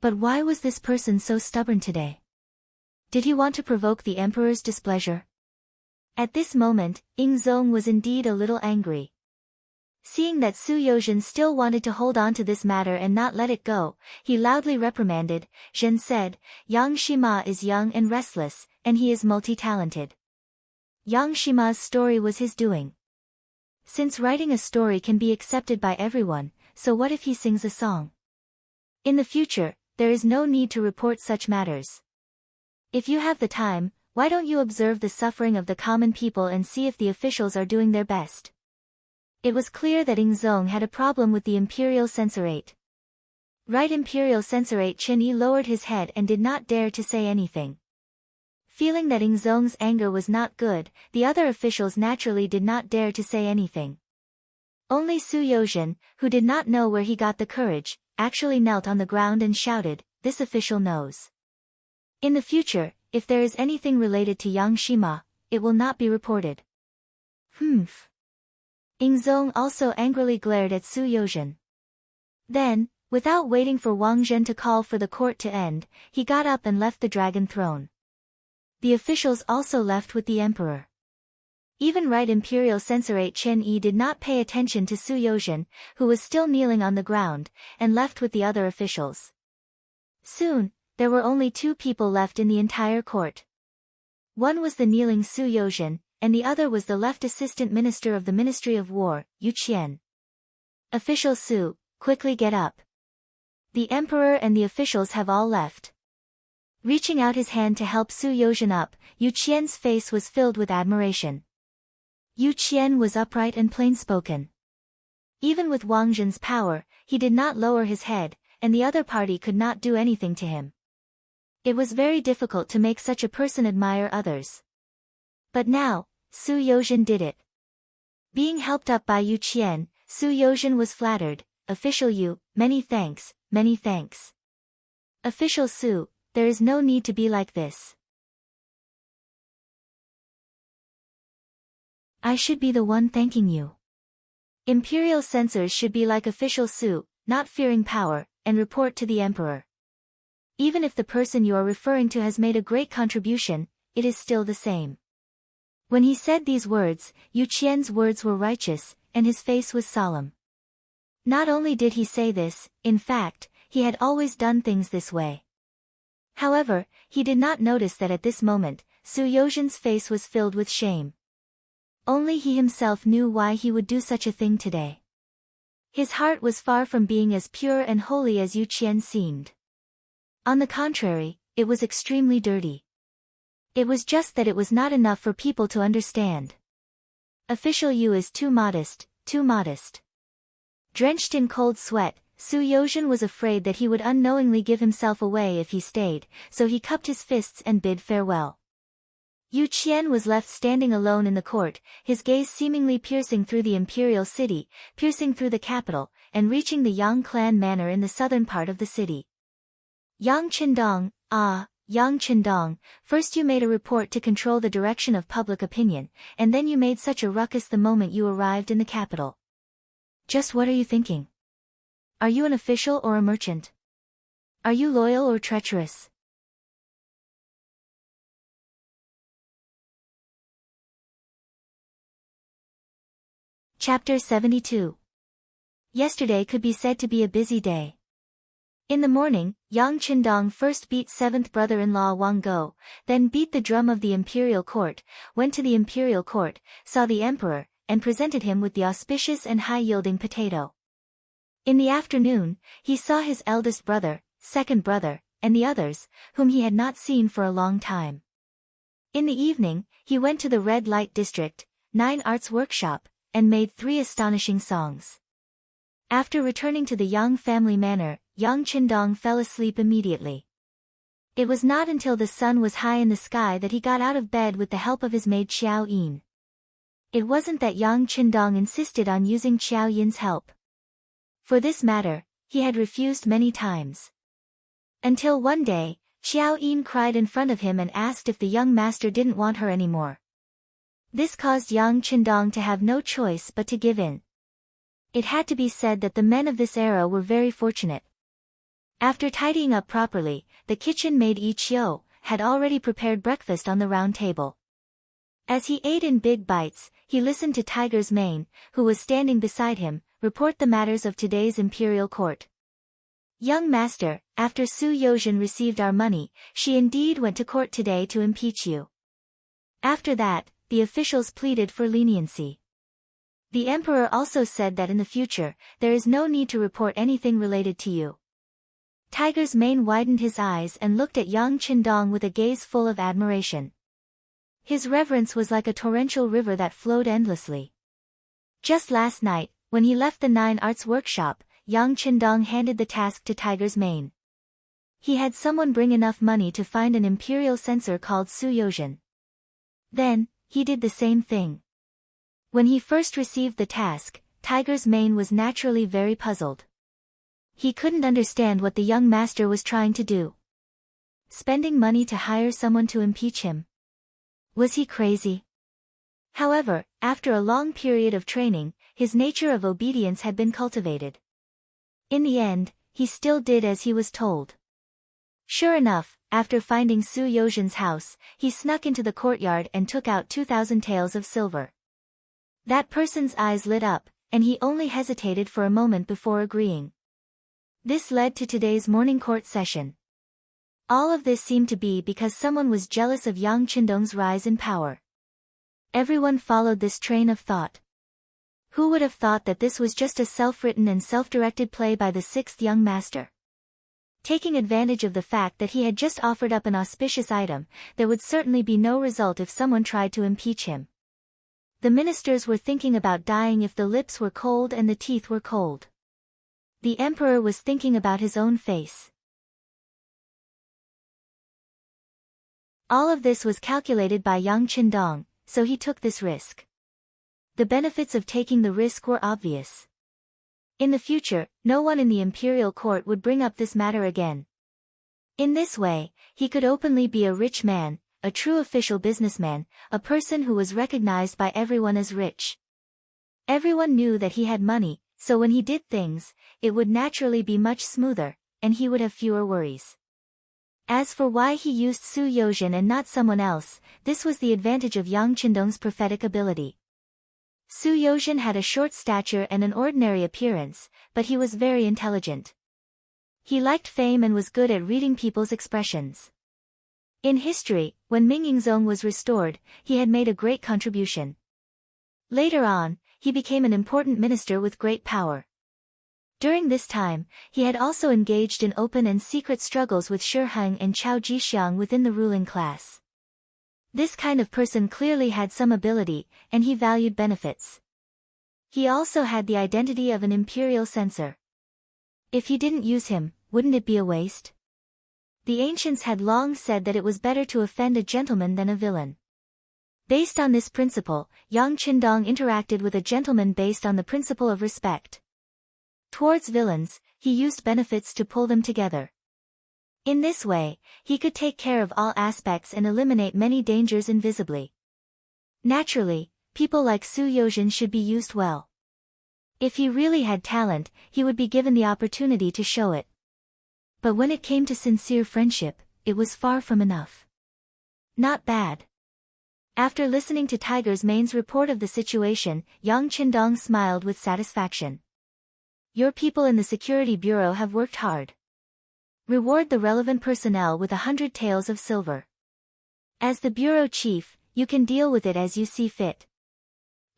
A: But why was this person so stubborn today? Did he want to provoke the Emperor's displeasure? At this moment, Yingzong was indeed a little angry. Seeing that Su Yozhen still wanted to hold on to this matter and not let it go, he loudly reprimanded. Zhen said, "Yang Shima is young and restless, and he is multi-talented. Yang Shima's story was his doing. Since writing a story can be accepted by everyone, so what if he sings a song? In the future, there is no need to report such matters. If you have the time, why don't you observe the suffering of the common people and see if the officials are doing their best?" It was clear that Yingzong had a problem with the Imperial Censorate. Right Imperial Censorate Qin Yi lowered his head and did not dare to say anything. Feeling that Yingzong's anger was not good, the other officials naturally did not dare to say anything. Only Su Yozhen, who did not know where he got the courage, actually knelt on the ground and shouted, "This official knows. In the future, if there is anything related to Yang Shima, it will not be reported." Humph. Yingzong also angrily glared at Su Yozhen. Then, without waiting for Wang Zhen to call for the court to end, he got up and left the dragon throne. The officials also left with the emperor. Even Right Imperial Censorate Chen Yi did not pay attention to Su Yozhen, who was still kneeling on the ground, and left with the other officials. Soon, there were only 2 people left in the entire court. One was the kneeling Su Yozhen, and the other was the left assistant minister of the Ministry of War, Yu Qian. "Official Su, quickly get up. The emperor and the officials have all left. Reaching out his hand to help Su Yozhen up, Yu Qian's face was filled with admiration. Yu Qian was upright and plain-spoken. Even with Wang Zhen's power, he did not lower his head, and the other party could not do anything to him. It was very difficult to make such a person admire others. But now, Su Yozhen did it. Being helped up by Yu Qian, Su Yozhen was flattered. Official Yu, many thanks, many thanks. Official Su, there is no need to be like this. I should be the one thanking you. Imperial censors should be like Official Su, not fearing power, and report to the emperor. Even if the person you are referring to has made a great contribution, it is still the same. When he said these words, Yu Qian's words were righteous, and his face was solemn. Not only did he say this, in fact, he had always done things this way. However, he did not notice that at this moment, Su Yozhen's face was filled with shame. Only he himself knew why he would do such a thing today. His heart was far from being as pure and holy as Yu Qian seemed. On the contrary, it was extremely dirty. It was just that it was not enough for people to understand. Official Yu is too modest, too modest. Drenched in cold sweat, Su Yozhen was afraid that he would unknowingly give himself away if he stayed, so he cupped his fists and bid farewell. Yu Qian was left standing alone in the court, his gaze seemingly piercing through the imperial city, piercing through the capital, and reaching the Yang clan manor in the southern part of the city. Yang Qindong, Yang Qindong, first you made a report to control the direction of public opinion, and then you made such a ruckus the moment you arrived in the capital. Just what are you thinking? Are you an official or a merchant? Are you loyal or treacherous? Chapter 72. Yesterday could be said to be a busy day. In the morning, Yang Qindong first beat 7th brother-in-law Wang Go, then beat the drum of the imperial court, went to the imperial court, saw the emperor, and presented him with the auspicious and high-yielding potato. In the afternoon, he saw his eldest brother, second brother, and the others, whom he had not seen for a long time. In the evening, he went to the red light district, 9 arts workshop, and made 3 astonishing songs. After returning to the Yang family manor, Yang Qindong fell asleep immediately. It was not until the sun was high in the sky that he got out of bed with the help of his maid Xiao Yin. It wasn't that Yang Qindong insisted on using Xiao Yin's help. For this matter, he had refused many times. Until one day, Xiao Yin cried in front of him and asked if the young master didn't want her anymore. This caused Yang Qindong to have no choice but to give in. It had to be said that the men of this era were very fortunate. After tidying up properly, the kitchen maid Yi Qiu had already prepared breakfast on the round table. As he ate in big bites, he listened to Tiger's Mane, who was standing beside him, report the matters of today's imperial court. Young master, after Su Yozhen received our money, she indeed went to court today to impeach you. After that, the officials pleaded for leniency. The emperor also said that in the future, there is no need to report anything related to you. Tiger's Mane widened his eyes and looked at Yang Qindong with a gaze full of admiration. His reverence was like a torrential river that flowed endlessly. Just last night, when he left the 9 arts workshop, Yang Qindong handed the task to Tiger's Mane. He had someone bring enough money to find an imperial censor called Su Yozhen. Then, he did the same thing. When he first received the task, Tiger's Mane was naturally very puzzled. He couldn't understand what the young master was trying to do. Spending money to hire someone to impeach him. Was he crazy? However, after a long period of training, his nature of obedience had been cultivated. In the end, he still did as he was told. Sure enough, after finding Su Yozhen's house, he snuck into the courtyard and took out 2,000 taels of silver. That person's eyes lit up, and he only hesitated for a moment before agreeing. This led to today's morning court session. All of this seemed to be because someone was jealous of Yang Qindong's rise in power. Everyone followed this train of thought. Who would have thought that this was just a self-written and self-directed play by the 6th young master? Taking advantage of the fact that he had just offered up an auspicious item, there would certainly be no result if someone tried to impeach him. The ministers were thinking about dying if the lips were cold and the teeth were cold. The emperor was thinking about his own face. All of this was calculated by Yang Qindong, so he took this risk. The benefits of taking the risk were obvious. In the future, no one in the imperial court would bring up this matter again. In this way, he could openly be a rich man, a true official businessman, a person who was recognized by everyone as rich. Everyone knew that he had money, so when he did things, it would naturally be much smoother, and he would have fewer worries. As for why he used Su Yozhen and not someone else, this was the advantage of Yang Qindong's prophetic ability. Su Yozhen had a short stature and an ordinary appearance, but he was very intelligent. He liked fame and was good at reading people's expressions. In history, when Mingyingzong was restored, he had made a great contribution. Later on, he became an important minister with great power. During this time, he had also engaged in open and secret struggles with Shi Heng and Chao Jixiang within the ruling class. This kind of person clearly had some ability, and he valued benefits. He also had the identity of an imperial censor. If he didn't use him, wouldn't it be a waste? The ancients had long said that it was better to offend a gentleman than a villain. Based on this principle, Yang Qindong interacted with a gentleman based on the principle of respect. Towards villains, he used benefits to pull them together. In this way, he could take care of all aspects and eliminate many dangers invisibly. Naturally, people like Su Yozhen should be used well. If he really had talent, he would be given the opportunity to show it. But when it came to sincere friendship, it was far from enough. Not bad. After listening to Tiger's Mane's report of the situation, Yang Qindong smiled with satisfaction. Your people in the Security Bureau have worked hard. Reward the relevant personnel with 100 taels of silver. As the bureau chief, you can deal with it as you see fit.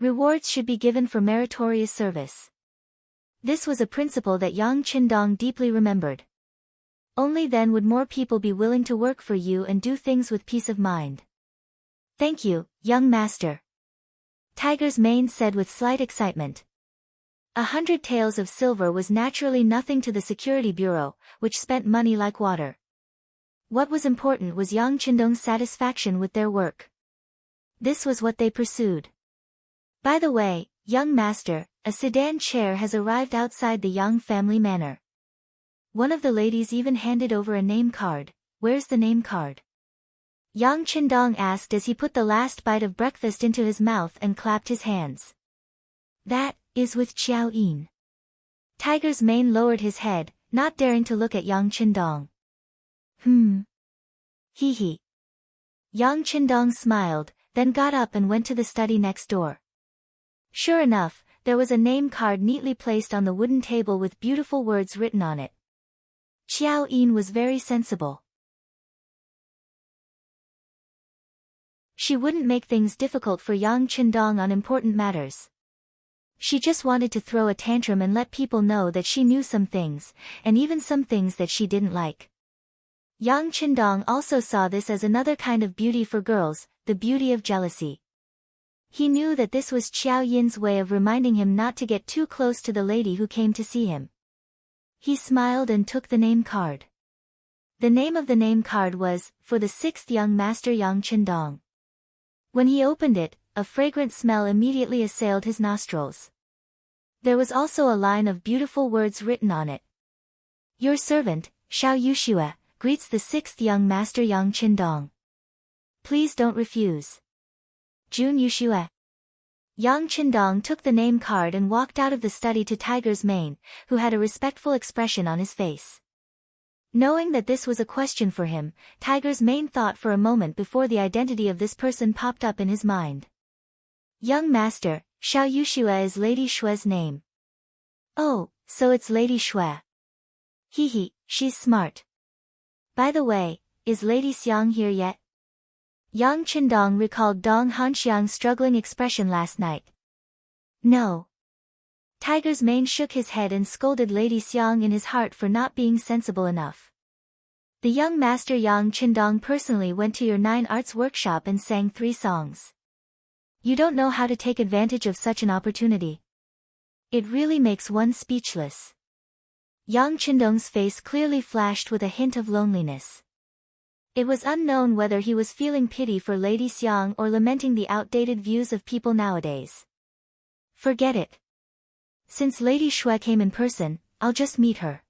A: Rewards should be given for meritorious service. This was a principle that Yang Qindong deeply remembered. Only then would more people be willing to work for you and do things with peace of mind. Thank you, young master. Tiger's Mane said with slight excitement. 100 taels of silver was naturally nothing to the Security Bureau, which spent money like water. What was important was Yang Qindong's satisfaction with their work. This was what they pursued. By the way, young master, a sedan chair has arrived outside the Yang family manor. One of the ladies even handed over a name card. Where's the name card? Yang Qindong asked as he put the last bite of breakfast into his mouth and clapped his hands. That is with Qiao Yin. Tiger's Mane lowered his head, not daring to look at Yang Qindong. Hee hee. Yang Qindong smiled, then got up and went to the study next door. Sure enough, there was a name card neatly placed on the wooden table with beautiful words written on it. Qiao Yin was very sensible. She wouldn't make things difficult for Yang Qindong on important matters. She just wanted to throw a tantrum and let people know that she knew some things, and even some things that she didn't like. Yang Qindong also saw this as another kind of beauty for girls, the beauty of jealousy. He knew that this was Qiao Yin's way of reminding him not to get too close to the lady who came to see him. He smiled and took the name card. The name of the name card was, for the 6th young master Yang Qindong. When he opened it, a fragrant smell immediately assailed his nostrils. There was also a line of beautiful words written on it. Your servant, Xiao Yuxue, greets the 6th young master Yang Qindong. Please don't refuse. Jun Yuxue. Yang Qindong took the name card and walked out of the study to Tiger's Mane, who had a respectful expression on his face. Knowing that this was a question for him, Tiger's Mane thought for a moment before the identity of this person popped up in his mind. Young master, Xiao Yuxue is Lady Shue's name. Oh, so it's Lady Shue. Hee hee, she's smart. By the way, is Lady Xiang here yet? Yang Qindong recalled Dong Hanxiang's struggling expression last night. No. Tiger's Mane shook his head and scolded Lady Xiang in his heart for not being sensible enough. The young master Yang Qindong personally went to your 9 arts workshop and sang 3 songs. You don't know how to take advantage of such an opportunity. It really makes one speechless. Yang Qindong's face clearly flashed with a hint of loneliness. It was unknown whether he was feeling pity for Lady Xiang or lamenting the outdated views of people nowadays. Forget it. Since Lady Shui came in person, I'll just meet her.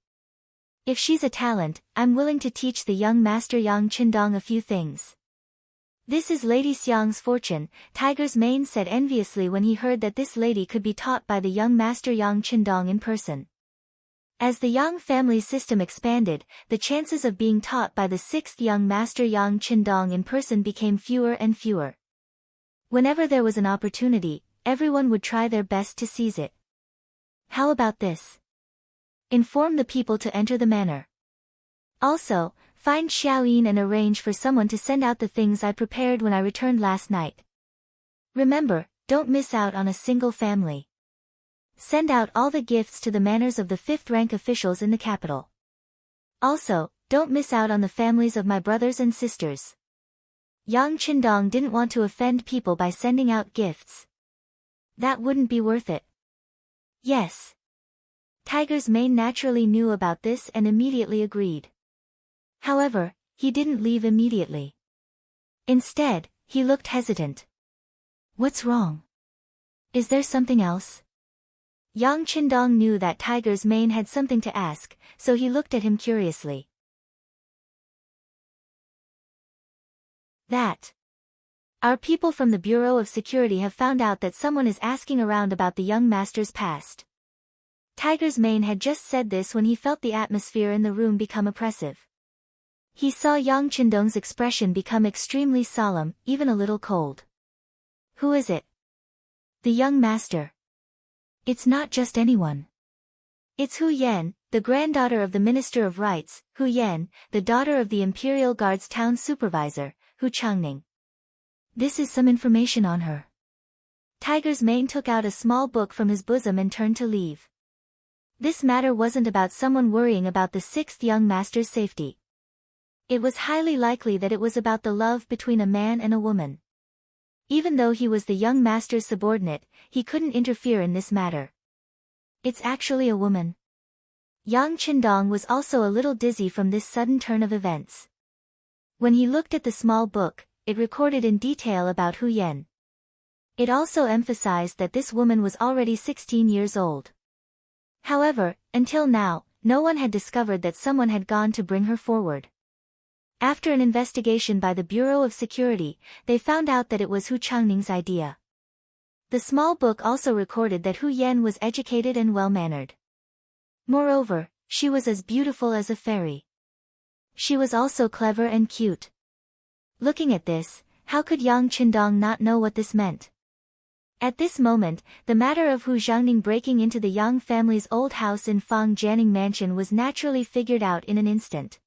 A: If she's a talent, I'm willing to teach the young master Yang Qindong a few things. This is Lady Xiang's fortune, Tiger's Mane said enviously when he heard that this lady could be taught by the young master Yang Qindong in person. As the Yang family system expanded, the chances of being taught by the 6th young master Yang Qindong in person became fewer and fewer. Whenever there was an opportunity, everyone would try their best to seize it. How about this? Inform the people to enter the manor. Also, find Xiaoyin and arrange for someone to send out the things I prepared when I returned last night. Remember, don't miss out on a single family. Send out all the gifts to the manors of the 5th rank officials in the capital. Also, don't miss out on the families of my brothers and sisters. Yang Qindong didn't want to offend people by sending out gifts. That wouldn't be worth it. Yes. Tiger's Mane naturally knew about this and immediately agreed. However, he didn't leave immediately. Instead, he looked hesitant. What's wrong? Is there something else? Yang Qindong knew that Tiger's Mane had something to ask, so he looked at him curiously. That. Our people from the Bureau of Security have found out that someone is asking around about the young master's past. Tiger's Mane had just said this when he felt the atmosphere in the room become oppressive. He saw Yang Qindong's expression become extremely solemn, even a little cold. Who is it? The young master. It's not just anyone. It's Hu Yan, the granddaughter of the Minister of Rights, Hu Yan, the daughter of the Imperial Guard's town supervisor, Hu Changning. This is some information on her. Tiger's Mane took out a small book from his bosom and turned to leave. This matter wasn't about someone worrying about the 6th young master's safety. It was highly likely that it was about the love between a man and a woman. Even though he was the young master's subordinate, he couldn't interfere in this matter. It's actually a woman. Yang Qindong was also a little dizzy from this sudden turn of events. When he looked at the small book, it recorded in detail about Hu Yan. It also emphasized that this woman was already 16 years old. However, until now, no one had discovered that someone had gone to bring her forward. After an investigation by the Bureau of Security, they found out that it was Hu Changning's idea. The small book also recorded that Hu Yan was educated and well-mannered. Moreover, she was as beautiful as a fairy. She was also clever and cute. Looking at this, how could Yang Qindong not know what this meant? At this moment, the matter of Hu Zhangning breaking into the Yang family's old house in Fang Jianing Mansion was naturally figured out in an instant.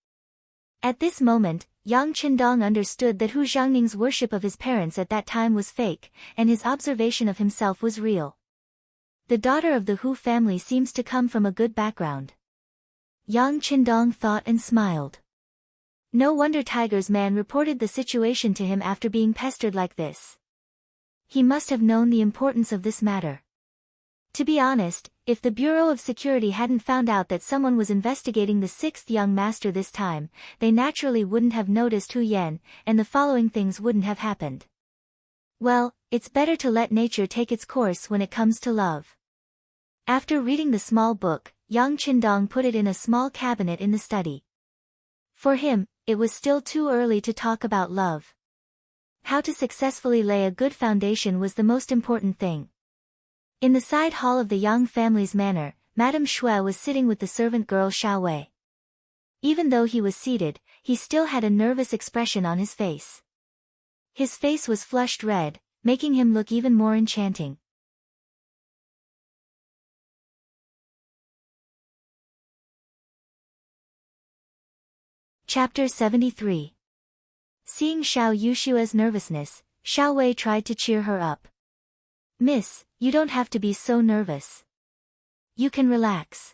A: At this moment, Yang Qindong understood that Hu Zhangning's worship of his parents at that time was fake, and his observation of himself was real. The daughter of the Hu family seems to come from a good background. Yang Qindong thought and smiled. No wonder Tiger's man reported the situation to him after being pestered like this. He must have known the importance of this matter. To be honest, if the Bureau of Security hadn't found out that someone was investigating the 6th young master this time, they naturally wouldn't have noticed Hu Yan, and the following things wouldn't have happened. Well, it's better to let nature take its course when it comes to love. After reading the small book, Yang Qindong put it in a small cabinet in the study. For him, it was still too early to talk about love. How to successfully lay a good foundation was the most important thing. In the side hall of the Yang family's manor, Madame Shui was sitting with the servant girl Xiao Wei. Even though he was seated, he still had a nervous expression on his face. His face was flushed red, making him look even more enchanting. Chapter 73. Seeing Xiao Yushua's nervousness, Xiao Wei tried to cheer her up. Miss, you don't have to be so nervous. You can relax.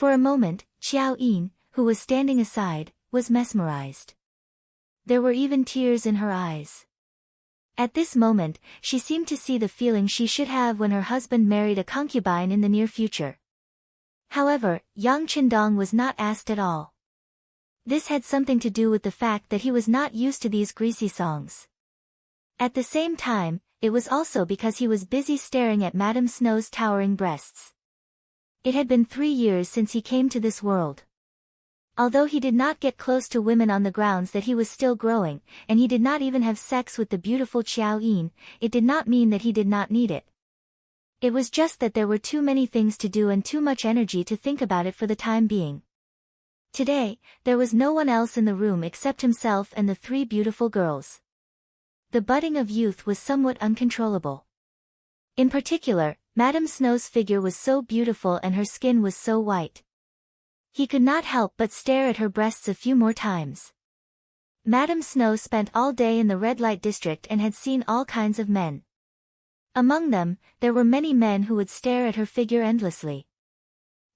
A: For a moment, Qiao Yin, who was standing aside, was mesmerized. There were even tears in her eyes. At this moment, she seemed to see the feeling she should have when her husband married a concubine in the near future. However, Yang Qindong was not asked at all. This had something to do with the fact that he was not used to these greasy songs. At the same time, it was also because he was busy staring at Madame Snow's towering breasts. It had been 3 years since he came to this world. Although he did not get close to women on the grounds that he was still growing, and he did not even have sex with the beautiful Qiao Yin, it did not mean that he did not need it. It was just that there were too many things to do and too much energy to think about it for the time being. Today, there was no one else in the room except himself and the 3 beautiful girls. The budding of youth was somewhat uncontrollable. In particular, Madame Snow's figure was so beautiful and her skin was so white. He could not help but stare at her breasts a few more times. Madame Snow spent all day in the red light district and had seen all kinds of men. Among them, there were many men who would stare at her figure endlessly.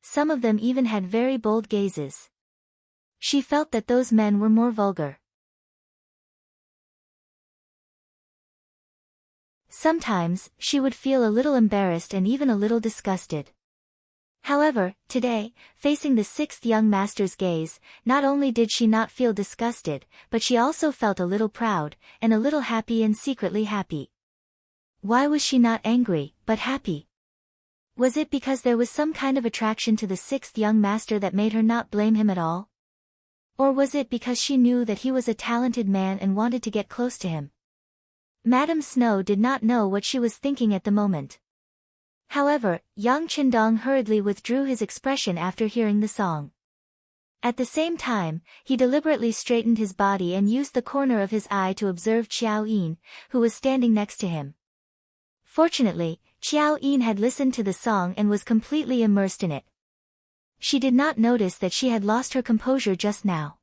A: Some of them even had very bold gazes. She felt that those men were more vulgar. Sometimes, she would feel a little embarrassed and even a little disgusted. However, today, facing the 6th young master's gaze, not only did she not feel disgusted, but she also felt a little proud, and a little happy and secretly happy. Why was she not angry, but happy? Was it because there was some kind of attraction to the 6th young master that made her not blame him at all? Or was it because she knew that he was a talented man and wanted to get close to him? Madame Snow did not know what she was thinking at the moment. However, Yang Qindong hurriedly withdrew his expression after hearing the song. At the same time, he deliberately straightened his body and used the corner of his eye to observe Qiao Yin, who was standing next to him. Fortunately, Qiao Yin had listened to the song and was completely immersed in it. She did not notice that she had lost her composure just now.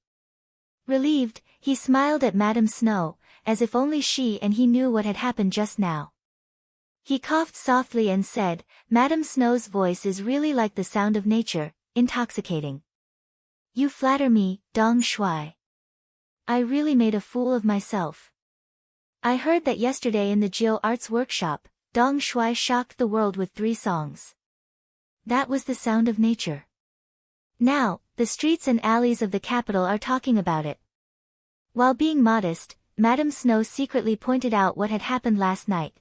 A: Relieved, he smiled at Madame Snow, as if only she and he knew what had happened just now. He coughed softly and said, "Madame Snow's voice is really like the sound of nature, intoxicating. You flatter me, Dong Shuai. I really made a fool of myself. I heard that yesterday in the Jiu Arts workshop, Dong Shuai shocked the world with 3 songs. That was the sound of nature. Now, the streets and alleys of the capital are talking about it." While being modest, Madame Snow secretly pointed out what had happened last night.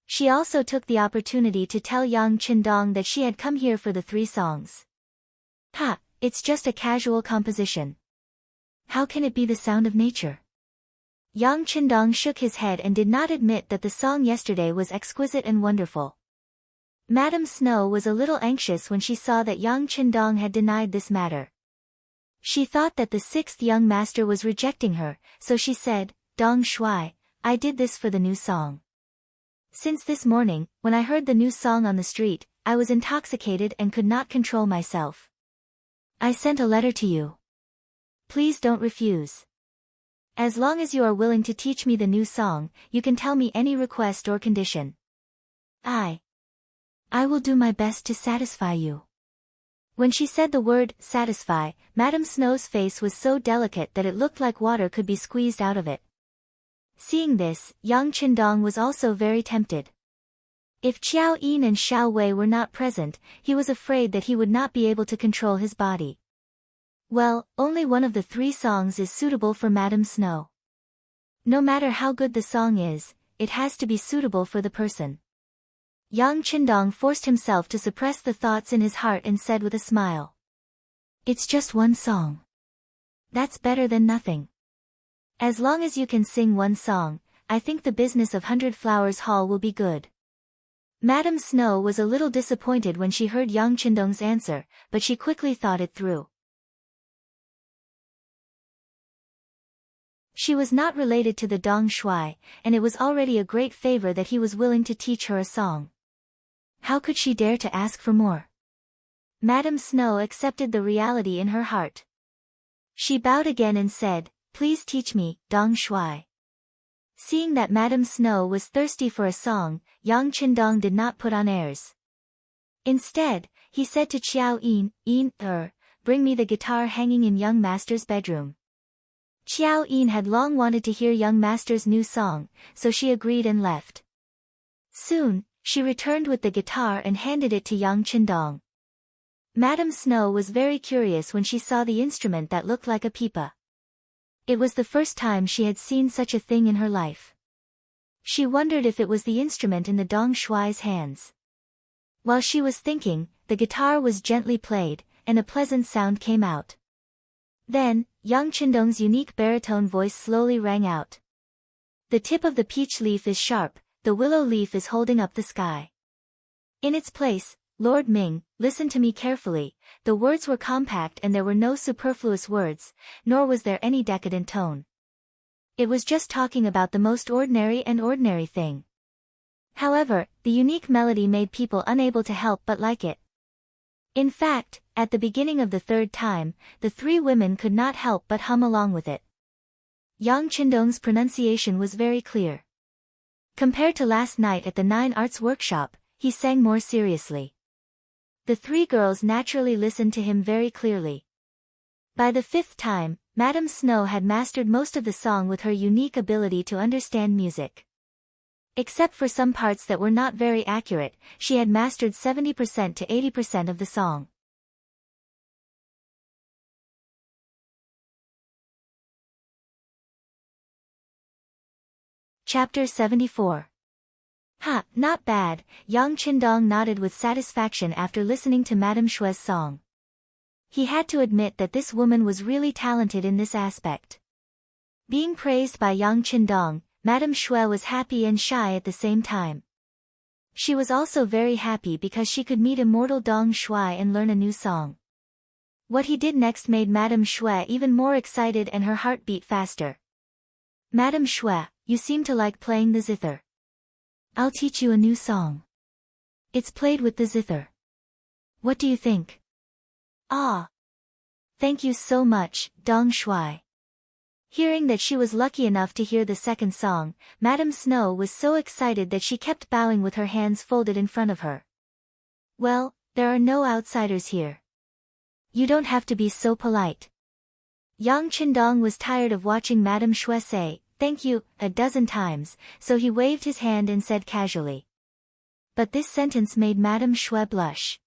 A: She also took the opportunity to tell Yang Qindong that she had come here for the 3 songs. "Ha, it's just a casual composition. How can it be the sound of nature?" Yang Qindong shook his head and did not admit that the song yesterday was exquisite and wonderful. Madame Snow was a little anxious when she saw that Yang Qindong had denied this matter. She thought that the 6th young master was rejecting her, so she said, "Dong Shuai, I did this for the new song. Since this morning, when I heard the new song on the street, I was intoxicated and could not control myself. I sent a letter to you. Please don't refuse. As long as you are willing to teach me the new song, you can tell me any request or condition. I will do my best to satisfy you." When she said the word, satisfy, Madame Snow's face was so delicate that it looked like water could be squeezed out of it. Seeing this, Yang Qindong was also very tempted. If Qiao Yin and Xiao Wei were not present, he was afraid that he would not be able to control his body. Well, only one of the 3 songs is suitable for Madame Snow. No matter how good the song is, it has to be suitable for the person. Yang Qindong forced himself to suppress the thoughts in his heart and said with a smile, "It's just 1 song. That's better than nothing. As long as you can sing 1 song, I think the business of 100 Flowers Hall will be good." Madame Snow was a little disappointed when she heard Yang Qindong's answer, but she quickly thought it through. She was not related to the Dong Shuai, and it was already a great favor that he was willing to teach her a song. How could she dare to ask for more? Madame Snow accepted the reality in her heart. She bowed again and said, "Please teach me, Dong Shuai." Seeing that Madame Snow was thirsty for a song, Yang Qindong did not put on airs. Instead, he said to Qiao Yin, bring me the guitar hanging in young master's bedroom. Qiao Yin had long wanted to hear young master's new song, so she agreed and left. Soon, she returned with the guitar and handed it to young Qingdong. Madame Snow was very curious when she saw the instrument that looked like a pipa. It was the first time she had seen such a thing in her life. She wondered if it was the instrument in the dong shui's hands. While she was thinking, the guitar was gently played, and a pleasant sound came out. Then, young Qingdong's unique baritone voice slowly rang out. The tip of the peach leaf is sharp, the willow leaf is holding up the sky. In its place, Lord Ming, listen to me carefully, the words were compact and there were no superfluous words, nor was there any decadent tone. It was just talking about the most ordinary thing. However, the unique melody made people unable to help but like it. In fact, at the beginning of the third time, the three women could not help but hum along with it. Yang Qingdong's pronunciation was very clear. Compared to last night at the Nine Arts Workshop, he sang more seriously. The three girls naturally listened to him very clearly. By the fifth time, Madame Snow had mastered most of the song with her unique ability to understand music. Except for some parts that were not very accurate, she had mastered 70% to 80% of the song. Chapter 74. Ha, not bad, Yang Qingdong nodded with satisfaction after listening to Madame Shui's song. He had to admit that this woman was really talented in this aspect. Being praised by Yang Qingdong, Madame Shui was happy and shy at the same time. She was also very happy because she could meet immortal Dong Shui and learn a new song. What he did next made Madame Shui even more excited and her heart beat faster. Madame Shui, you seem to like playing the zither. I'll teach you a new song. It's played with the zither. What do you think? Ah! Thank you so much, Dong Shui. Hearing that she was lucky enough to hear the second song, Madame Snow was so excited that she kept bowing with her hands folded in front of her. Well, there are no outsiders here. You don't have to be so polite. Yang Qingdong was tired of watching Madame Shui say, thank you, a dozen times, so he waved his hand and said casually. But this sentence made Madame Shui blush.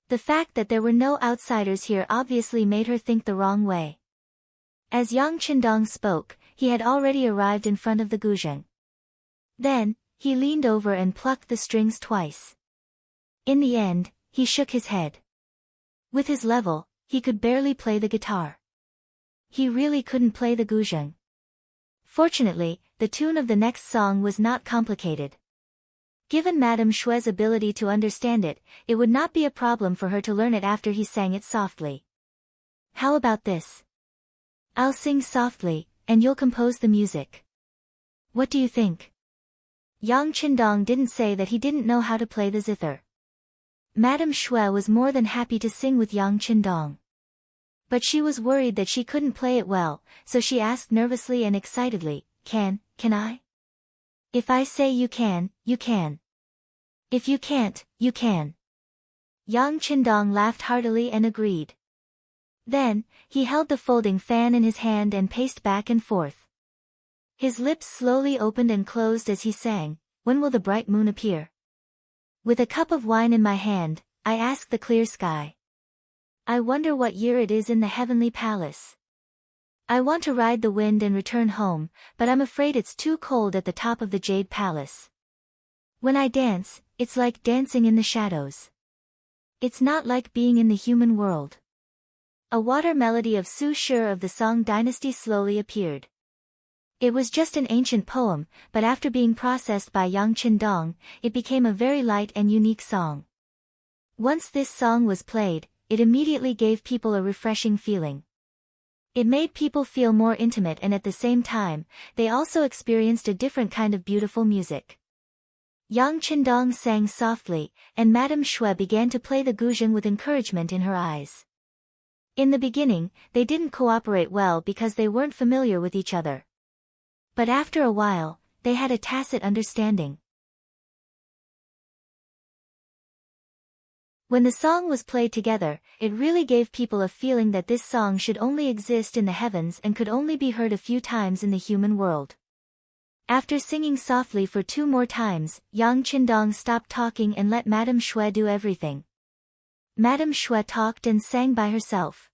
A: The fact that there were no outsiders here obviously made her think the wrong way. As Yang Qingdong spoke, he had already arrived in front of the guzheng. Then, he leaned over and plucked the strings twice. In the end, he shook his head. With his level, he could barely play the guitar. He really couldn't play the guzheng. Fortunately, the tune of the next song was not complicated. Given Madame Shui's ability to understand it, it would not be a problem for her to learn it after he sang it softly. How about this? I'll sing softly, and you'll compose the music. What do you think? Yang Qingdong didn't say that he didn't know how to play the zither. Madame Shui was more than happy to sing with Yang Qingdong. But she was worried that she couldn't play it well, so she asked nervously and excitedly, can I? If I say you can, you can. If you can't, you can. Yang Qingdong laughed heartily and agreed. Then, he held the folding fan in his hand and paced back and forth. His lips slowly opened and closed as he sang, when will the bright moon appear? With a cup of wine in my hand, I ask the clear sky. I wonder what year it is in the heavenly palace. I want to ride the wind and return home, but I'm afraid it's too cold at the top of the Jade Palace. When I dance, it's like dancing in the shadows. It's not like being in the human world. A water melody of Su Shi of the Song dynasty slowly appeared. It was just an ancient poem, but after being processed by Yang Qingdong, it became a very light and unique song. Once this song was played, it immediately gave people a refreshing feeling. It made people feel more intimate and at the same time, they also experienced a different kind of beautiful music. Yang Qingdong sang softly, and Madame Shui began to play the guzheng with encouragement in her eyes. In the beginning, they didn't cooperate well because they weren't familiar with each other. But after a while, they had a tacit understanding. When the song was played together, it really gave people a feeling that this song should only exist in the heavens and could only be heard a few times in the human world. After singing softly for 2 more times, Yang Qindong stopped talking and let Madame Shui do everything. Madame Shui talked and sang by herself.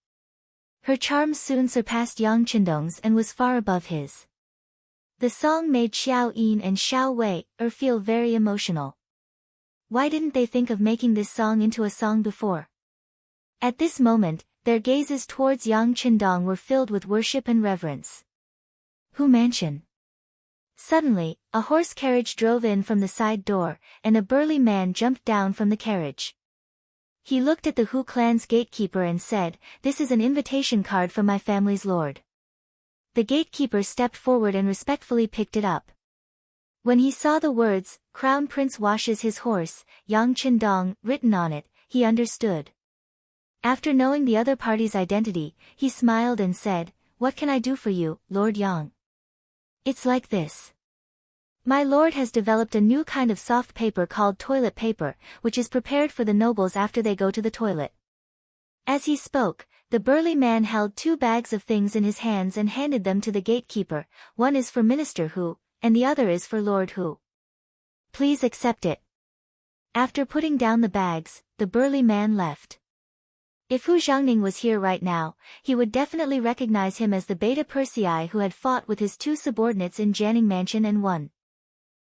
A: Her charm soon surpassed Yang Qindong's and was far above his. The song made Xiao Yin and Xiao Wei feel very emotional. Why didn't they think of making this song into a song before? At this moment, their gazes towards Yang Qindong were filled with worship and reverence. Hu Mansion. Suddenly, a horse carriage drove in from the side door, and a burly man jumped down from the carriage. He looked at the Hu clan's gatekeeper and said, "This is an invitation card from my family's lord." The gatekeeper stepped forward and respectfully picked it up. When he saw the words, "Crown Prince washes his horse, Yang Qindong," written on it, he understood. After knowing the other party's identity, he smiled and said, "What can I do for you, Lord Yang?" "It's like this. My lord has developed a new kind of soft paper called toilet paper, which is prepared for the nobles after they go to the toilet." As he spoke, the burly man held 2 bags of things in his hands and handed them to the gatekeeper. "One is for Minister Hu, and the other is for Lord Hu. Please accept it." After putting down the bags, the burly man left. If Hu Zhangning was here right now, he would definitely recognize him as the Beta Persei who had fought with his 2 subordinates in Jianing Mansion and won.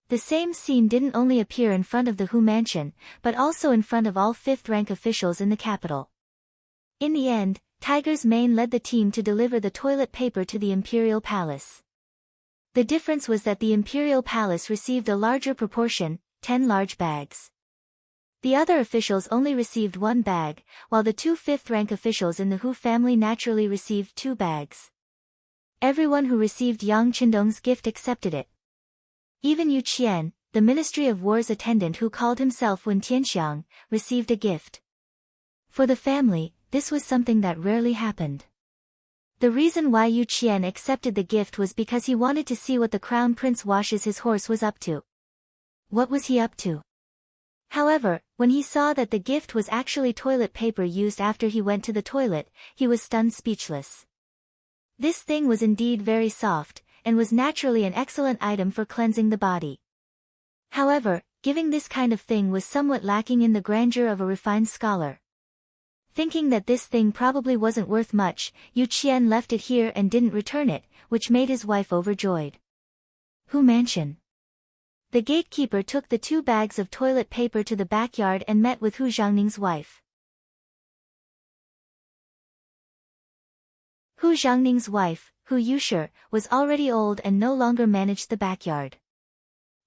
A: The same scene didn't only appear in front of the Hu Mansion, but also in front of all 5th-rank officials in the capital. In the end, Tiger's Mane led the team to deliver the toilet paper to the Imperial Palace. The difference was that the Imperial Palace received a larger proportion, 10 large bags. The other officials only received 1 bag, while the 2 5th-rank officials in the Hu family naturally received 2 bags. Everyone who received Yang Qindong's gift accepted it. Even Yu Qian, the Ministry of War's attendant who called himself Wen Tianxiang, received a gift. For the family, this was something that rarely happened. The reason why Yu Qian accepted the gift was because he wanted to see what the Crown Prince washes his horse was up to. What was he up to? However, when he saw that the gift was actually toilet paper used after he went to the toilet, he was stunned speechless. This thing was indeed very soft, and was naturally an excellent item for cleansing the body. However, giving this kind of thing was somewhat lacking in the grandeur of a refined scholar. Thinking that this thing probably wasn't worth much, Yu Qian left it here and didn't return it, which made his wife overjoyed. Hu Mansion. The gatekeeper took the 2 bags of toilet paper to the backyard and met with Hu Zhangning's wife. Hu Zhangning's wife, Hu Yushi, was already old and no longer managed the backyard.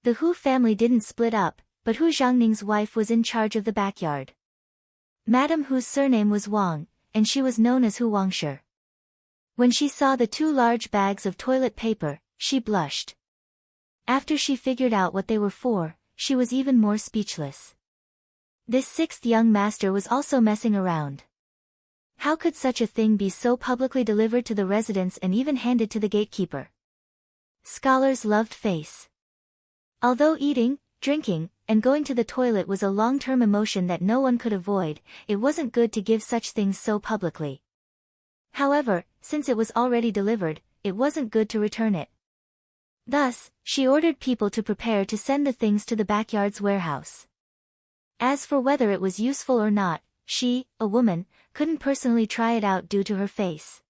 A: The Hu family didn't split up, but Hu Zhangning's wife was in charge of the backyard. Madame Hu's surname was Wang, and she was known as Hu Wangshi. When she saw the 2 large bags of toilet paper, she blushed. After she figured out what they were for, she was even more speechless. This 6th young master was also messing around. How could such a thing be so publicly delivered to the residents and even handed to the gatekeeper? Scholars loved face. Although eating, drinking, and going to the toilet was a long-term emotion that no one could avoid, it wasn't good to give such things so publicly. However, since it was already delivered, it wasn't good to return it. Thus, she ordered people to prepare to send the things to the backyard's warehouse. As for whether it was useful or not, she, a woman, couldn't personally try it out due to her face.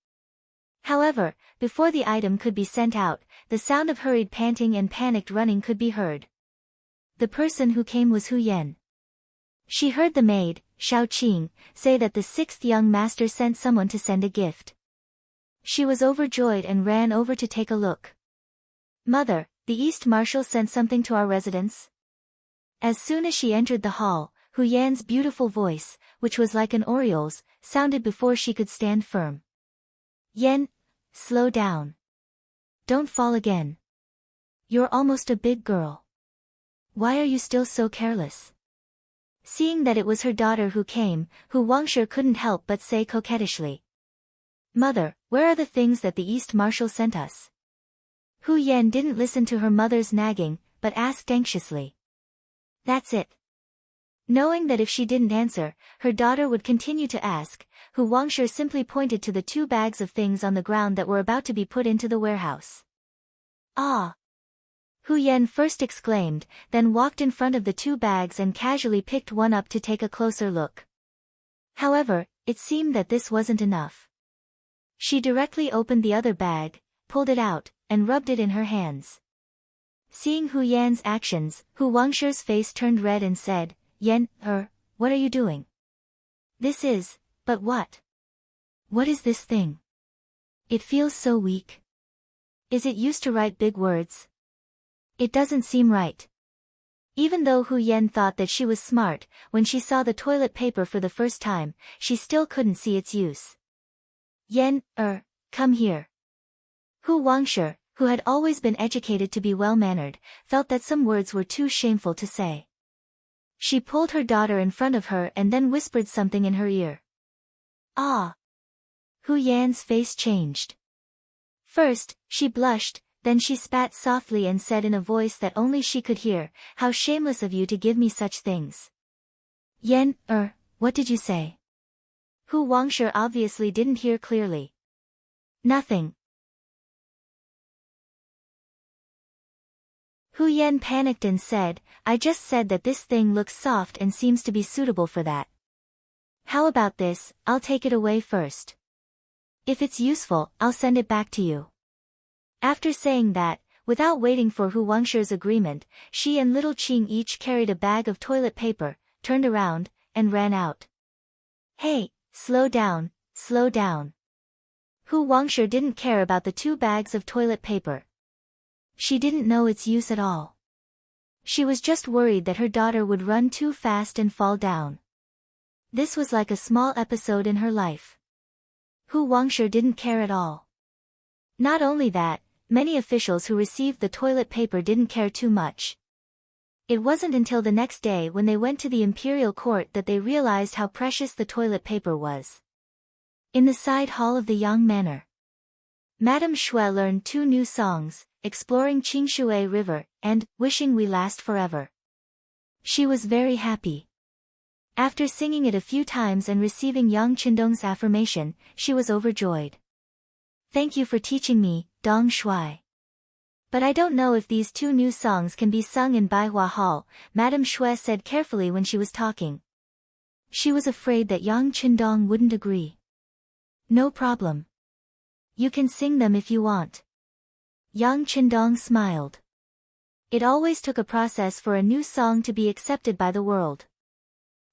A: However, before the item could be sent out, the sound of hurried panting and panicked running could be heard. The person who came was Hu Yan. She heard the maid, Xiao Qing, say that the 6th young master sent someone to send a gift. She was overjoyed and ran over to take a look. "Mother, the East Marshal sent something to our residence?" As soon as she entered the hall, Hu Yan's beautiful voice, which was like an oriole's, sounded before she could stand firm. "Yan, slow down. Don't fall again. You're almost a big girl. Why are you still so careless?" Seeing that it was her daughter who came, Hu Wangshi couldn't help but say coquettishly. "Mother, where are the things that the East Marshal sent us?" Hu Yan didn't listen to her mother's nagging, but asked anxiously. "That's it. Knowing that if she didn't answer, her daughter would continue to ask, Hu Wangshe simply pointed to the 2 bags of things on the ground that were about to be put into the warehouse. Ah! Hu Yan first exclaimed, then walked in front of the 2 bags and casually picked one up to take a closer look. However, it seemed that this wasn't enough. She directly opened the other bag, pulled it out, and rubbed it in her hands. Seeing Hu Yan's actions, Hu Wangshe's face turned red and said, Yan, what are you doing? This is, but what? What is this thing? It feels so weak. Is it used to write big words? It doesn't seem right. Even though Hu Yan thought that she was smart, when she saw the toilet paper for the first time, she still couldn't see its use. Yan, come here. Hu Wangshe, who had always been educated to be well-mannered, felt that some words were too shameful to say. She pulled her daughter in front of her and then whispered something in her ear. Ah! Hu Yan's face changed. First, she blushed, then she spat softly and said in a voice that only she could hear, How shameless of you to give me such things. Yan, what did you say? Hu Wangshe obviously didn't hear clearly. Nothing. Hu Yan panicked and said, I just said that this thing looks soft and seems to be suitable for that. How about this, I'll take it away first. If it's useful, I'll send it back to you. After saying that, without waiting for Hu Wangshe's agreement, she and little Qing each carried a bag of toilet paper, turned around, and ran out. Hey, slow down, slow down. Hu Wangshe didn't care about the 2 bags of toilet paper. She didn't know its use at all. She was just worried that her daughter would run too fast and fall down. This was like a small episode in her life. Hu Wangshe didn't care at all. Not only that, many officials who received the toilet paper didn't care too much. It wasn't until the next day when they went to the imperial court that they realized how precious the toilet paper was. In the side hall of the Yang Manor, Madame Shui learned 2 new songs, Exploring Qingshui River, and Wishing We Last Forever. She was very happy. After singing it a few times and receiving Yang Qindong's affirmation, she was overjoyed. Thank you for teaching me, Dong Shui. But I don't know if these 2 new songs can be sung in Baihua Hall, Madame Shui said carefully when she was talking. She was afraid that Yang Qindong wouldn't agree. No problem. You can sing them if you want. Yang Qindong smiled. It always took a process for a new song to be accepted by the world.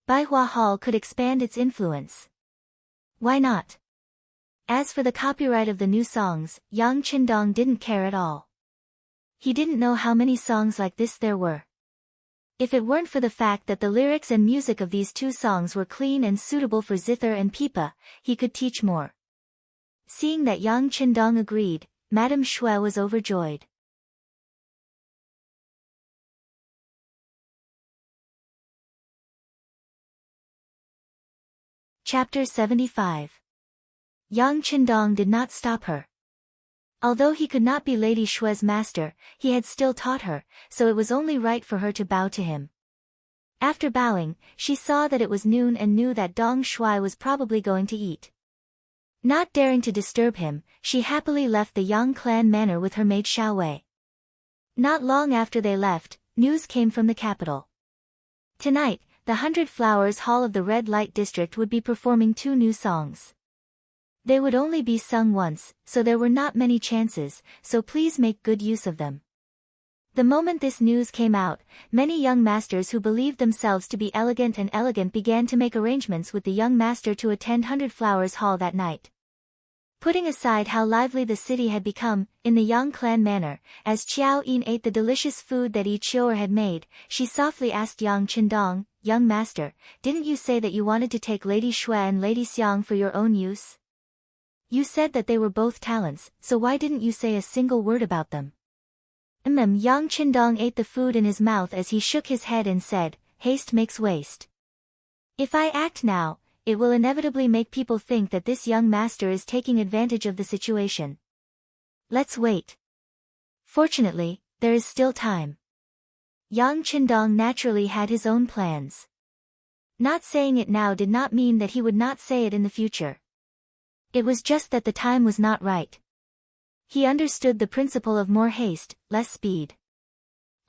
A: Baihua Hall could expand its influence. Why not? As for the copyright of the new songs, Yang Qindong didn't care at all. He didn't know how many songs like this there were. If it weren't for the fact that the lyrics and music of these 2 songs were clean and suitable for zither and pipa, he could teach more. Seeing that Yang Qindong agreed, Madame Shui was overjoyed. Chapter 75. Yang Qindong did not stop her. Although he could not be Lady Shui's master, he had still taught her, so it was only right for her to bow to him. After bowing, she saw that it was noon and knew that Dong Shui was probably going to eat. Not daring to disturb him, she happily left the Yang clan manor with her maid Xiao Wei. Not long after they left, news came from the capital. Tonight, the 100 Flowers Hall of the Red Light District would be performing 2 new songs. They would only be sung once, so there were not many chances, so please make good use of them. The moment this news came out, many young masters who believed themselves to be elegant began to make arrangements with the young master to attend 100 Flowers Hall that night. Putting aside how lively the city had become, in the Yang clan manor, as Qiao Yin ate the delicious food that Yi Qiu'er had made, she softly asked Yang Qindong, Young master, didn't you say that you wanted to take Lady Shui and Lady Xiang for your own use? You said that they were both talents, so why didn't you say a single word about them? Yang Qindong ate the food in his mouth as he shook his head and said, haste makes waste. If I act now, it will inevitably make people think that this young master is taking advantage of the situation. Let's wait. Fortunately, there is still time. Yang Qindong naturally had his own plans. Not saying it now did not mean that he would not say it in the future. It was just that the time was not right. He understood the principle of more haste, less speed.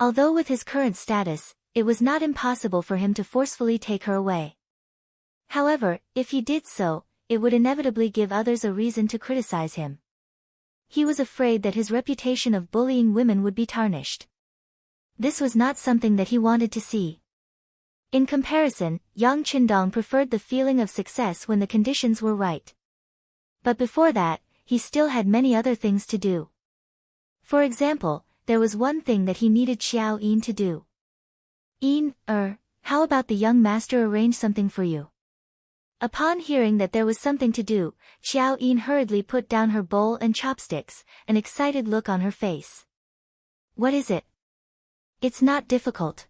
A: Although with his current status, it was not impossible for him to forcefully take her away. However, if he did so, it would inevitably give others a reason to criticize him. He was afraid that his reputation of bullying women would be tarnished. This was not something that he wanted to see. In comparison, Yang Qindong preferred the feeling of success when the conditions were right. But before that, he still had many other things to do. For example, there was one thing that he needed Xiao Yin to do. How about the young master arrange something for you? Upon hearing that there was something to do, Xiao Yin hurriedly put down her bowl and chopsticks, an excited look on her face. What is it? It's not difficult.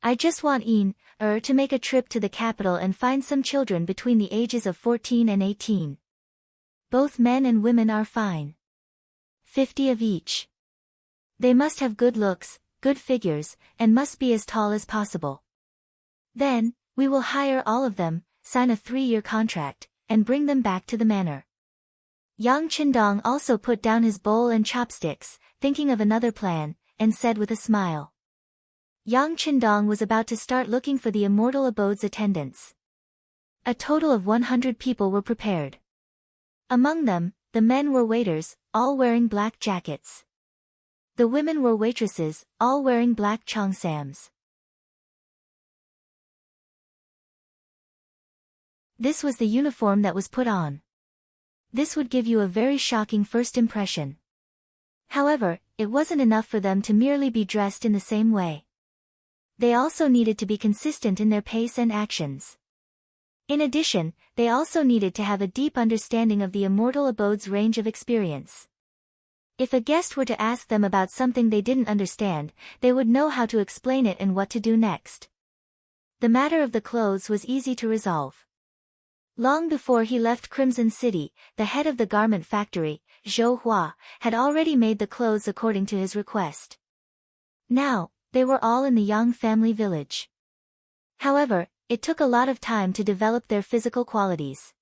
A: I just want to make a trip to the capital and find some children between the ages of 14 and 18. Both men and women are fine. 50 of each. They must have good looks, good figures, and must be as tall as possible. Then, we will hire all of them, sign a 3-year contract, and bring them back to the manor. Yang Qindong also put down his bowl and chopsticks, thinking of another plan, and said with a smile. Yang Qindong was about to start looking for the immortal abode's attendants. A total of 100 people were prepared. Among them, the men were waiters, all wearing black jackets. The women were waitresses, all wearing black cheongsams. This was the uniform that was put on. This would give you a very shocking first impression. However, it wasn't enough for them to merely be dressed in the same way. They also needed to be consistent in their pace and actions. In addition, they also needed to have a deep understanding of the immortal abode's range of experience. If a guest were to ask them about something they didn't understand, they would know how to explain it and what to do next. The matter of the clothes was easy to resolve. Long before he left Crimson City, the head of the garment factory, Zhou Hua, had already made the clothes according to his request. Now, they were all in the Yang family village. However, it took a lot of time to develop their physical qualities.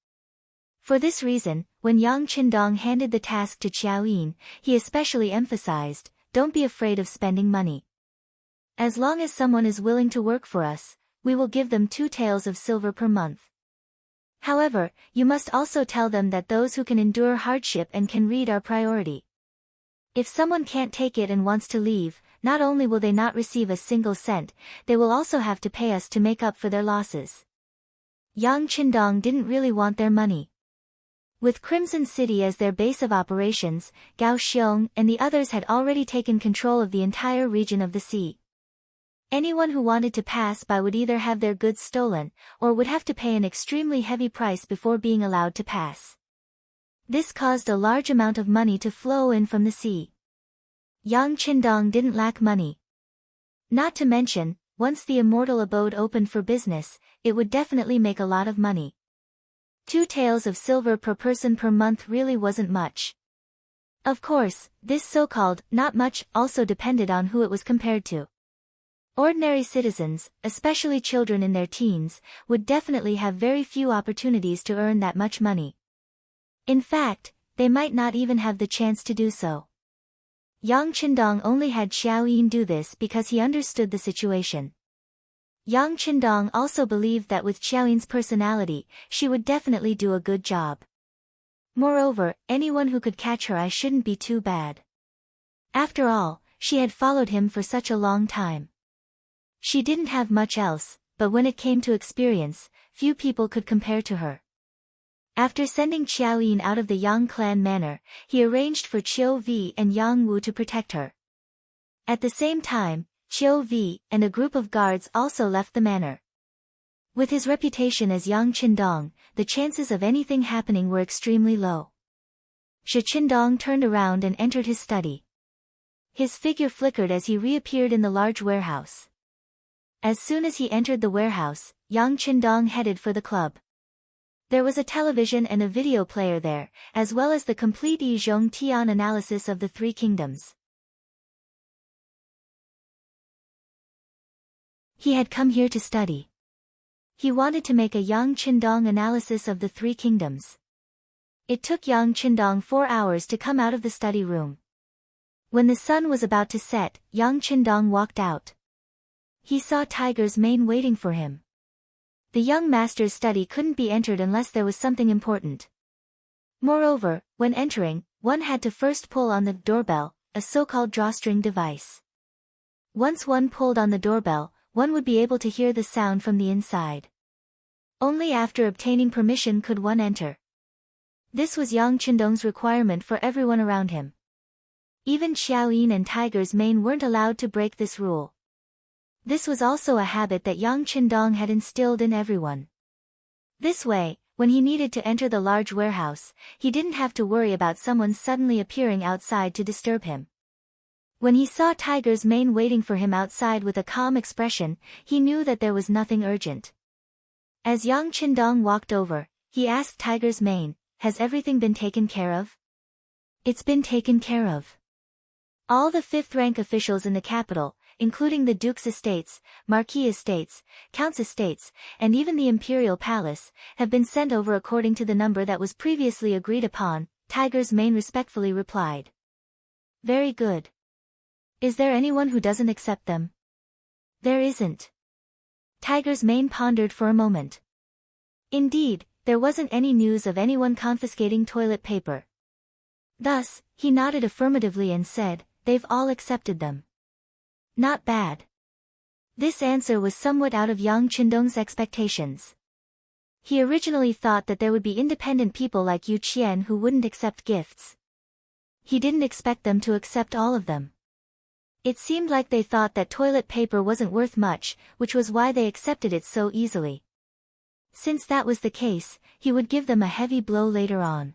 A: For this reason, when Yang Qindong handed the task to Qiao Yin, he especially emphasized, "Don't be afraid of spending money. As long as someone is willing to work for us, we will give them 2 taels of silver per month. However, you must also tell them that those who can endure hardship and can read are priority. If someone can't take it and wants to leave, not only will they not receive a single cent, they will also have to pay us to make up for their losses." Yang Qindong didn't really want their money. With Crimson City as their base of operations, Gao Xiong and the others had already taken control of the entire region of the sea. Anyone who wanted to pass by would either have their goods stolen, or would have to pay an extremely heavy price before being allowed to pass. This caused a large amount of money to flow in from the sea. Yang Qindong didn't lack money. Not to mention, once the immortal abode opened for business, it would definitely make a lot of money. 2 taels of silver per person per month really wasn't much. Of course, this so-called not much also depended on who it was compared to. Ordinary citizens, especially children in their teens, would definitely have very few opportunities to earn that much money. In fact, they might not even have the chance to do so. Yang Qindong only had Xiao Yin do this because he understood the situation. Yang Qindong also believed that with Xiao Yin's personality, she would definitely do a good job. Moreover, anyone who could catch her eye shouldn't be too bad. After all, she had followed him for such a long time. She didn't have much else, but when it came to experience, few people could compare to her. After sending Qiao Yin out of the Yang clan manor, he arranged for Qiu Vi and Yang Wu to protect her. At the same time, Qiu Vi and a group of guards also left the manor. With his reputation as Yang Qindong, the chances of anything happening were extremely low. Shi Qindong turned around and entered his study. His figure flickered as he reappeared in the large warehouse. As soon as he entered the warehouse, Yang Qindong headed for the club. There was a television and a video player there, as well as the complete Yi Zhong Tian analysis of the 3 kingdoms. He had come here to study. He wanted to make a Yang Qindong analysis of the three kingdoms. It took Yang Qindong 4 hours to come out of the study room. When the sun was about to set, Yang Qindong walked out. He saw Tiger's mane waiting for him. The young master's study couldn't be entered unless there was something important. Moreover, when entering, one had to first pull on the doorbell, a so-called drawstring device. Once one pulled on the doorbell, one would be able to hear the sound from the inside. Only after obtaining permission could one enter. This was Yang Qindong's requirement for everyone around him. Even Xiaoyin and Tiger's mane weren't allowed to break this rule. This was also a habit that Yang Qindong had instilled in everyone. This way, when he needed to enter the large warehouse, he didn't have to worry about someone suddenly appearing outside to disturb him. When he saw Tiger's mane waiting for him outside with a calm expression, he knew that there was nothing urgent. As Yang Qindong walked over, he asked Tiger's mane, "Has everything been taken care of?" "It's been taken care of. All the fifth-rank officials in the capital, including the Duke's estates, Marquis estates, Count's estates, and even the Imperial Palace, have been sent over according to the number that was previously agreed upon," Tiger's mane respectfully replied. "Very good. Is there anyone who doesn't accept them?" "There isn't." Tiger's mane pondered for a moment. Indeed, there wasn't any news of anyone confiscating toilet paper. Thus, he nodded affirmatively and said, "They've all accepted them." "Not bad." This answer was somewhat out of Yang Qindong's expectations. He originally thought that there would be independent people like Yu Qian who wouldn't accept gifts. He didn't expect them to accept all of them. It seemed like they thought that toilet paper wasn't worth much, which was why they accepted it so easily. Since that was the case, he would give them a heavy blow later on.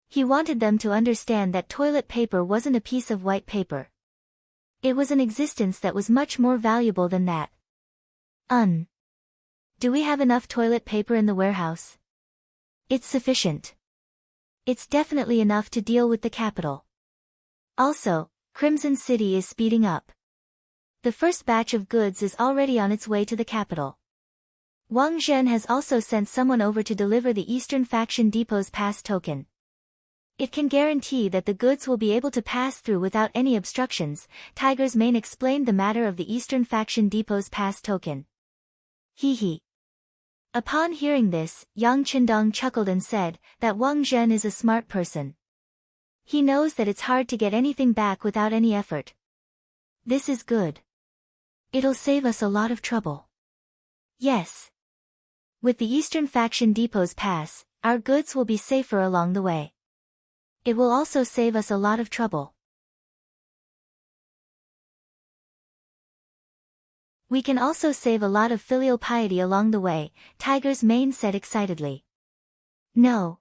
A: He wanted them to understand that toilet paper wasn't a piece of white paper. It was an existence that was much more valuable than that. Do we have enough toilet paper in the warehouse?" "It's sufficient. It's definitely enough to deal with the capital. Also, Crimson City is speeding up. The first batch of goods is already on its way to the capital. Wang Zhen has also sent someone over to deliver the Eastern Faction Depot's pass token. It can guarantee that the goods will be able to pass through without any obstructions." Tiger's mane explained the matter of the Eastern Faction Depot's pass token. Hee. Upon hearing this, Yang Qindong chuckled and said, "That Wang Zhen is a smart person. He knows that it's hard to get anything back without any effort. This is good. It'll save us a lot of trouble." "Yes. With the Eastern Faction Depot's pass, our goods will be safer along the way. It will also save us a lot of trouble. We can also save a lot of filial piety along the way," Tiger's mane said excitedly. "No."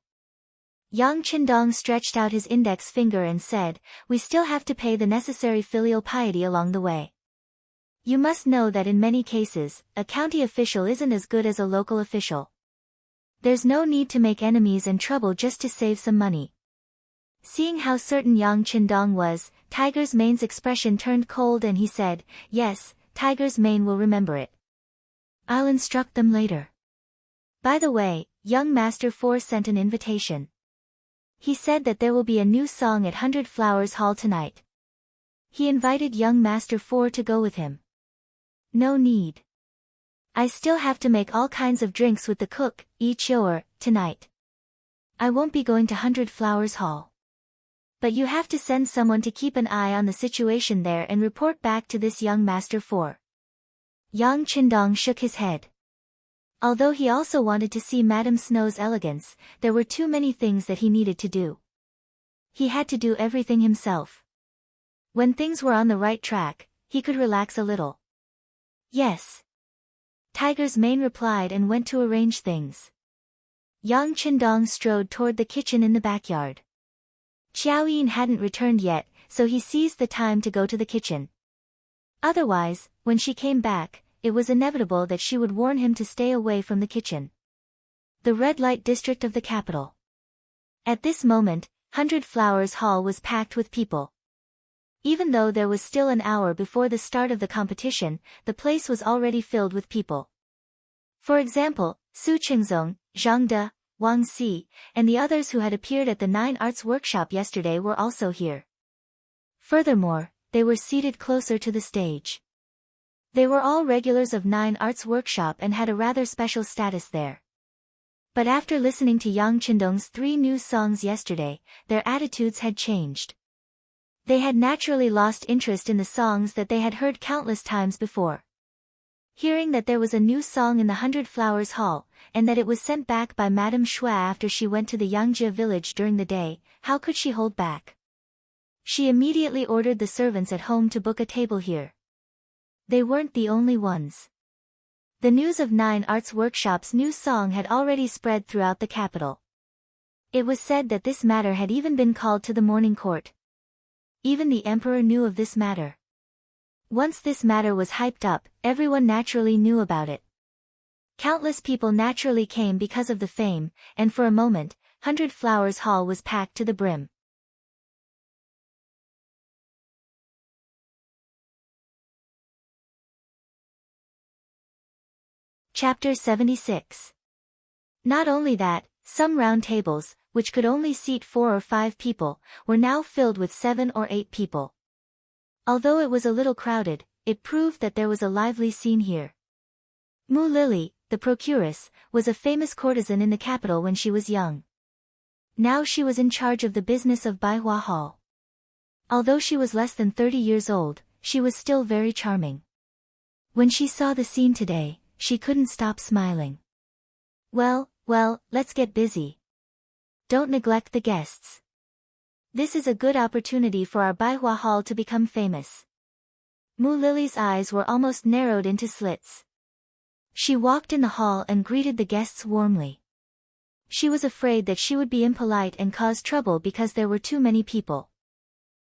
A: Yang Qindong stretched out his index finger and said, "We still have to pay the necessary filial piety along the way. You must know that in many cases, a county official isn't as good as a local official. There's no need to make enemies and trouble just to save some money." Seeing how certain Yang Qindong was, Tiger's mane's expression turned cold and he said, "Yes, Tiger's mane will remember it. I'll instruct them later. By the way, young Master 4 sent an invitation. He said that there will be a new song at 100 Flowers Hall tonight. He invited young Master 4 to go with him." "No need. I still have to make all kinds of drinks with the cook, Choor, tonight. I won't be going to 100 Flowers Hall. But you have to send someone to keep an eye on the situation there and report back to this young Master 4. Yang Qindong shook his head. Although he also wanted to see Madame Snow's elegance, there were too many things that he needed to do. He had to do everything himself. When things were on the right track, he could relax a little. "Yes." Tiger's mane replied and went to arrange things. Yang Qindong strode toward the kitchen in the backyard. Xiaoyin hadn't returned yet, so he seized the time to go to the kitchen. Otherwise, when she came back, it was inevitable that she would warn him to stay away from the kitchen. The red light district of the capital. At this moment, 100 Flowers Hall was packed with people. Even though there was still an hour before the start of the competition, the place was already filled with people. For example, Su Qingzong, Zhang De, Wang Si, and the others who had appeared at the Nine Arts Workshop yesterday were also here. Furthermore, they were seated closer to the stage. They were all regulars of Nine Arts Workshop and had a rather special status there. But after listening to Yang Qindong's 3 new songs yesterday, their attitudes had changed. They had naturally lost interest in the songs that they had heard countless times before. Hearing that there was a new song in the 100 Flowers Hall, and that it was sent back by Madame Shui after she went to the Yangjie village during the day, how could she hold back? She immediately ordered the servants at home to book a table here. They weren't the only ones. The news of Nine Arts Workshop's new song had already spread throughout the capital. It was said that this matter had even been called to the morning court. Even the emperor knew of this matter. Once this matter was hyped up, everyone naturally knew about it. Countless people naturally came because of the fame, and for a moment, 100 Flowers Hall was packed to the brim. Chapter 76. Not only that, some round tables, which could only seat 4 or 5 people, were now filled with 7 or 8 people. Although it was a little crowded, it proved that there was a lively scene here. Mu Lily, the procuress, was a famous courtesan in the capital when she was young. Now she was in charge of the business of Baihua Hall. Although she was less than 30 years old, she was still very charming. When she saw the scene today, she couldn't stop smiling. Well, let's get busy. Don't neglect the guests. This is a good opportunity for our Baihua Hall to become famous. Mu Lily's eyes were almost narrowed into slits. She walked in the hall and greeted the guests warmly. She was afraid that she would be impolite and cause trouble because there were too many people.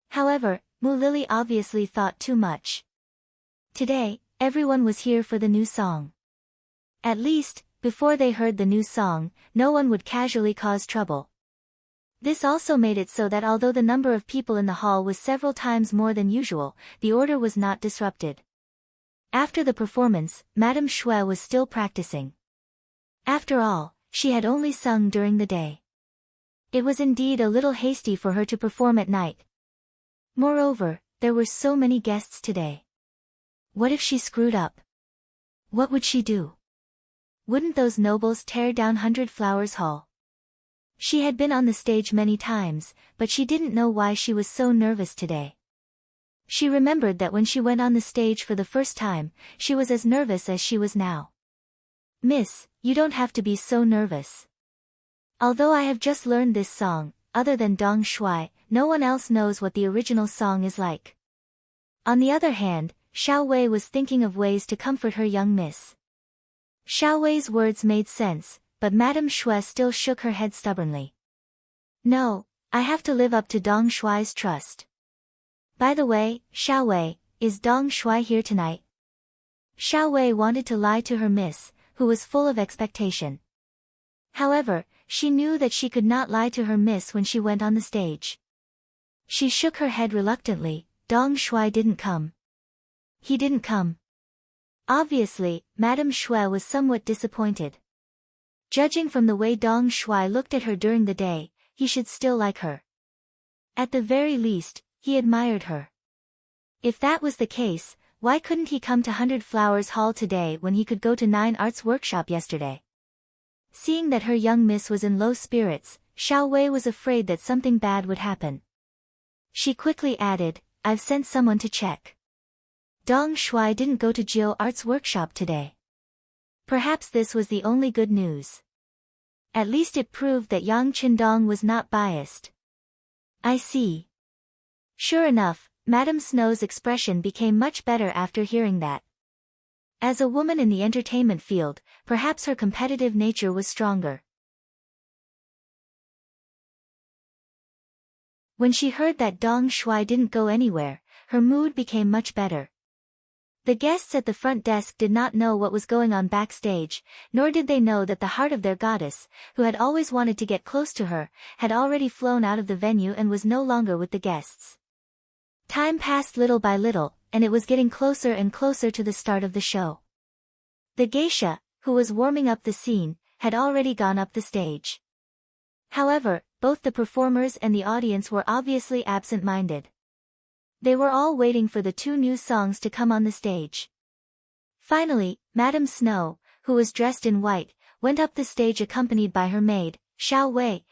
A: However, Mu Lily obviously thought too much. Today, everyone was here for the new song. At least, before they heard the new song, no one would casually cause trouble. This also made it so that although the number of people in the hall was several times more than usual, the order was not disrupted. After the performance, Madame Shui was still practicing. After all, she had only sung during the day. It was indeed a little hasty for her to perform at night. Moreover, there were so many guests today. What if she screwed up? What would she do? Wouldn't those nobles tear down 100 Flowers Hall? She had been on the stage many times, but she didn't know why she was so nervous today. She remembered that when she went on the stage for the first time, she was as nervous as she was now. Miss, you don't have to be so nervous. Although I have just learned this song, other than Dong Shui, no one else knows what the original song is like. On the other hand, Xiao Wei was thinking of ways to comfort her young miss. Xiao Wei's words made sense, but Madame Shui still shook her head stubbornly. No, I have to live up to Dong Shui's trust. By the way, Xiao Wei, is Dong Shui here tonight? Xiao Wei wanted to lie to her miss, who was full of expectation. However, she knew that she could not lie to her miss when she went on the stage. She shook her head reluctantly. Dong Shui didn't come. He didn't come. Obviously, Madame Shui was somewhat disappointed. Judging from the way Dong Shui looked at her during the day, he should still like her. At the very least, he admired her. If that was the case, why couldn't he come to 100 Flowers Hall today when he could go to Nine Arts Workshop yesterday? Seeing that her young miss was in low spirits, Xiao Wei was afraid that something bad would happen. She quickly added, I've sent someone to check. Dong Shui didn't go to Jiu Arts Workshop today. Perhaps this was the only good news. At least it proved that Yang Qindong was not biased. I see. Sure enough, Madame Snow's expression became much better after hearing that. As a woman in the entertainment field, perhaps her competitive nature was stronger. When she heard that Dong Shui didn't go anywhere, her mood became much better. The guests at the front desk did not know what was going on backstage, nor did they know that the heart of their goddess, who had always wanted to get close to her, had already flown out of the venue and was no longer with the guests. Time passed little by little, and it was getting closer and closer to the start of the show. The geisha, who was warming up the scene, had already gone up the stage. However, both the performers and the audience were obviously absent-minded. They were all waiting for the two new songs to come on the stage. Finally, Madame Snow, who was dressed in white, went up the stage accompanied by her maid, Xiao Wei,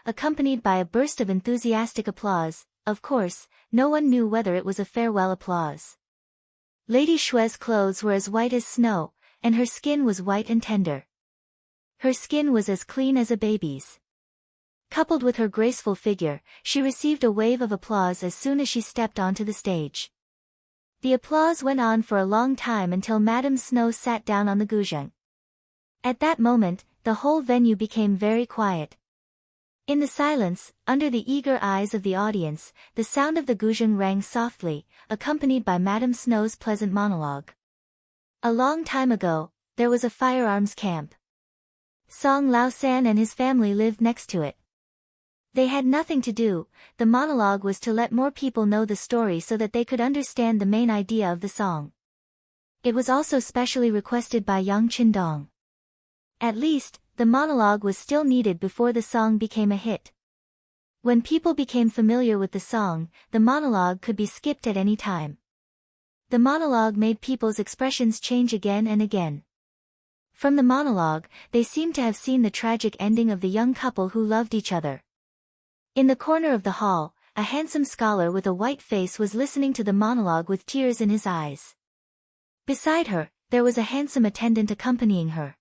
A: accompanied by a burst of enthusiastic applause. Of course, no one knew whether it was a farewell applause. Lady Shue's clothes were as white as snow, and her skin was white and tender. Her skin was as clean as a baby's. Coupled with her graceful figure, she received a wave of applause as soon as she stepped onto the stage. The applause went on for a long time until Madame Snow sat down on the guzheng. At that moment, the whole venue became very quiet. In the silence, under the eager eyes of the audience, the sound of the guzheng rang softly, accompanied by Madame Snow's pleasant monologue. A long time ago, there was a firearms camp. Song Lao-san and his family lived next to it. They had nothing to do. The monologue was to let more people know the story so that they could understand the main idea of the song. It was also specially requested by Yang Qindong. At least, the monologue was still needed before the song became a hit. When people became familiar with the song, the monologue could be skipped at any time. The monologue made people's expressions change again and again. From the monologue, they seemed to have seen the tragic ending of the young couple who loved each other. In the corner of the hall, a handsome scholar with a white face was listening to the monologue with tears in his eyes. Beside her, there was a handsome attendant accompanying her.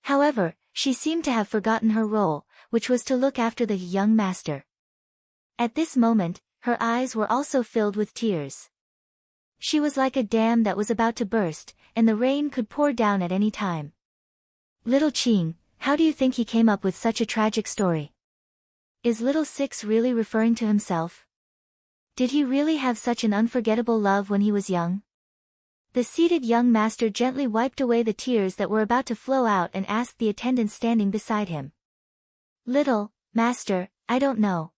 A: However, she seemed to have forgotten her role, which was to look after the young master. At this moment, her eyes were also filled with tears. She was like a dam that was about to burst, and the rain could pour down at any time. Little Qing, how do you think he came up with such a tragic story? Is Little Six really referring to himself? Did he really have such an unforgettable love when he was young? The seated young master gently wiped away the tears that were about to flow out and asked the attendant standing beside him. Little Master, I don't know.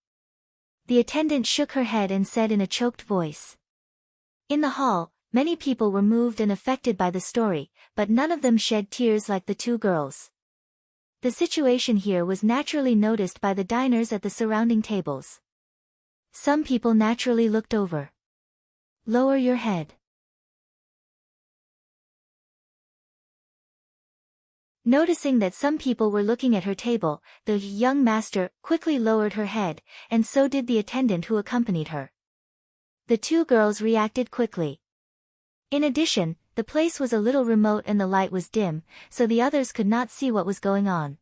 A: The attendant shook her head and said in a choked voice. In the hall, many people were moved and affected by the story, but none of them shed tears like the two girls. The situation here was naturally noticed by the diners at the surrounding tables. Some people naturally looked over. Lower your head. Noticing that some people were looking at her table, the young master quickly lowered her head, and so did the attendant who accompanied her. The two girls reacted quickly. In addition, the place was a little remote and the light was dim, so the others could not see what was going on.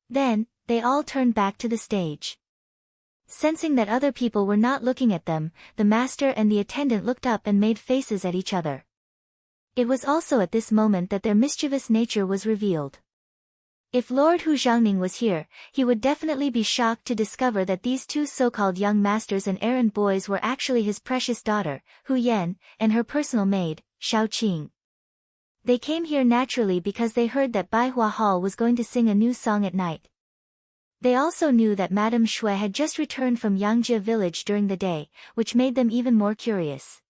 A: Then, they all turned back to the stage. Sensing that other people were not looking at them, the master and the attendant looked up and made faces at each other. It was also at this moment that their mischievous nature was revealed. If Lord Hu Zhangning was here, he would definitely be shocked to discover that these two so-called young masters and errand boys were actually his precious daughter, Hu Yan, and her personal maid, Xiao Qing. They came here naturally because they heard that Baihua Hall was going to sing a new song at night. They also knew that Madame Shui had just returned from Yangjia village during the day, which made them even more curious.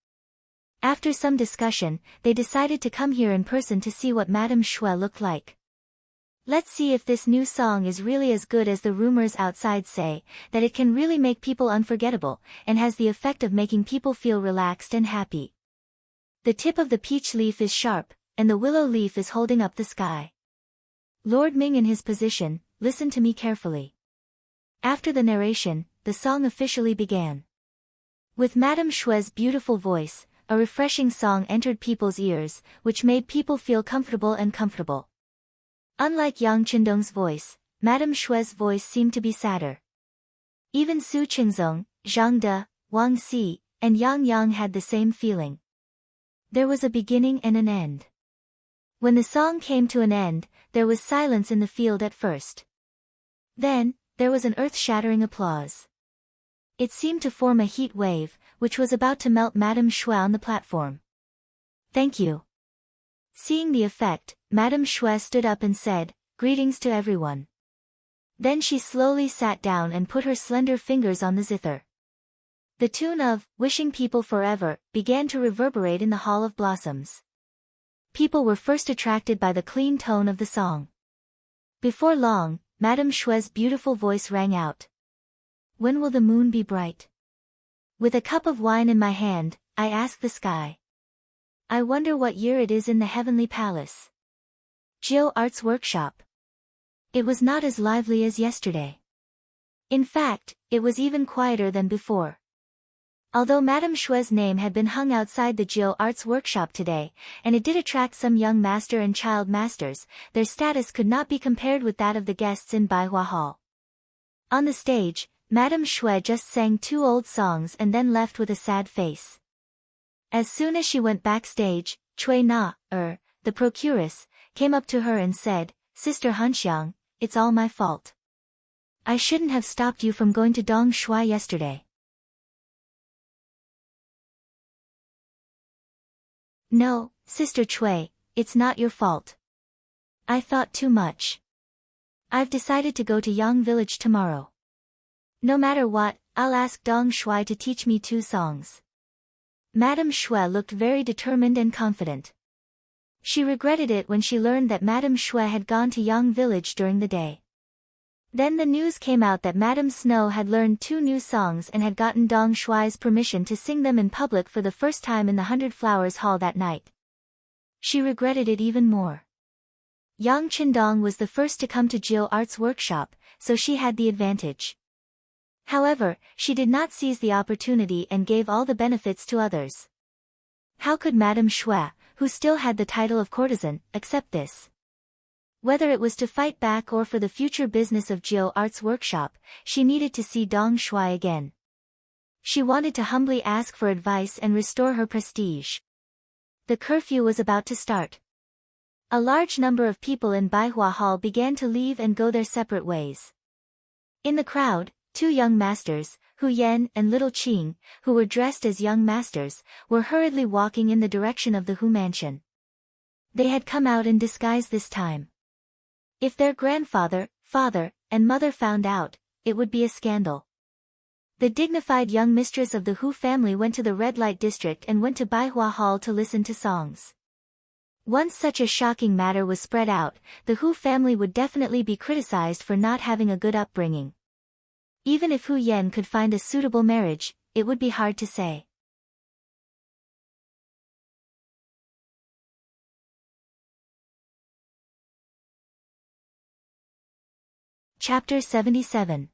A: After some discussion, they decided to come here in person to see what Madame Shui looked like. Let's see if this new song is really as good as the rumors outside say, that it can really make people unforgettable, and has the effect of making people feel relaxed and happy. The tip of the peach leaf is sharp, and the willow leaf is holding up the sky. Lord Ming in his position, listen to me carefully. After the narration, the song officially began. With Madame Shui's beautiful voice, a refreshing song entered people's ears, which made people feel comfortable and comfortable. Unlike Yang Qindong's voice, Madame Shui's voice seemed to be sadder. Even Su Qingzong, Zhang De, Wang Si, and Yang Yang had the same feeling. There was a beginning and an end. When the song came to an end, there was silence in the field at first. Then, there was an earth-shattering applause. It seemed to form a heat wave, which was about to melt Madame Shui on the platform. Thank you. Seeing the effect, Madame Shui stood up and said, "Greetings to everyone." Then she slowly sat down and put her slender fingers on the zither. The tune of "Wishing People Forever" began to reverberate in the Hall of Blossoms. people were first attracted by the clean tone of the song. Before long, Madame Shui's beautiful voice rang out. When will the moon be bright? With a cup of wine in my hand, I ask the sky. I wonder what year it is in the heavenly palace. Jiu Arts Workshop. It was not as lively as yesterday. In fact, it was even quieter than before. Although Madame Shui's name had been hung outside the Jiu Arts Workshop today, and it did attract some young master and child masters, their status could not be compared with that of the guests in Baihua Hall. On the stage, Madame Shui just sang 2 old songs and then left with a sad face. As soon as she went backstage, Cui Na, the procuress, came up to her and said, Sister Hanxiang, it's all my fault. I shouldn't have stopped you from going to Dong Shui yesterday. No, Sister Cui, it's not your fault. I thought too much. I've decided to go to Yang Village tomorrow. No matter what, I'll ask Dong Shui to teach me 2 songs. Madame Shui looked very determined and confident. She regretted it when she learned that Madame Shui had gone to Yang Village during the day. Then the news came out that Madame Snow had learned 2 new songs and had gotten Dong Shui's permission to sing them in public for the first time in the 100 Flowers Hall that night. She regretted it even more. Yang Qindong was the first to come to Jiu Arts Workshop, so she had the advantage. However, she did not seize the opportunity and gave all the benefits to others. How could Madame Shui, who still had the title of courtesan, accept this? Whether it was to fight back or for the future business of Jiu Arts Workshop, she needed to see Dong Shui again. She wanted to humbly ask for advice and restore her prestige. The curfew was about to start. A large number of people in Baihua Hall began to leave and go their separate ways. In the crowd, 2 young masters, Hu Yan and little Qing, who were dressed as young masters, were hurriedly walking in the direction of the Hu mansion. They had come out in disguise this time. If their grandfather, father, and mother found out, it would be a scandal. The dignified young mistress of the Hu family went to the red light district and went to Baihua Hall to listen to songs. Once such a shocking matter was spread out, the Hu family would definitely be criticized for not having a good upbringing. Even if Hu Yan could find a suitable marriage, it would be hard to say. Chapter 77.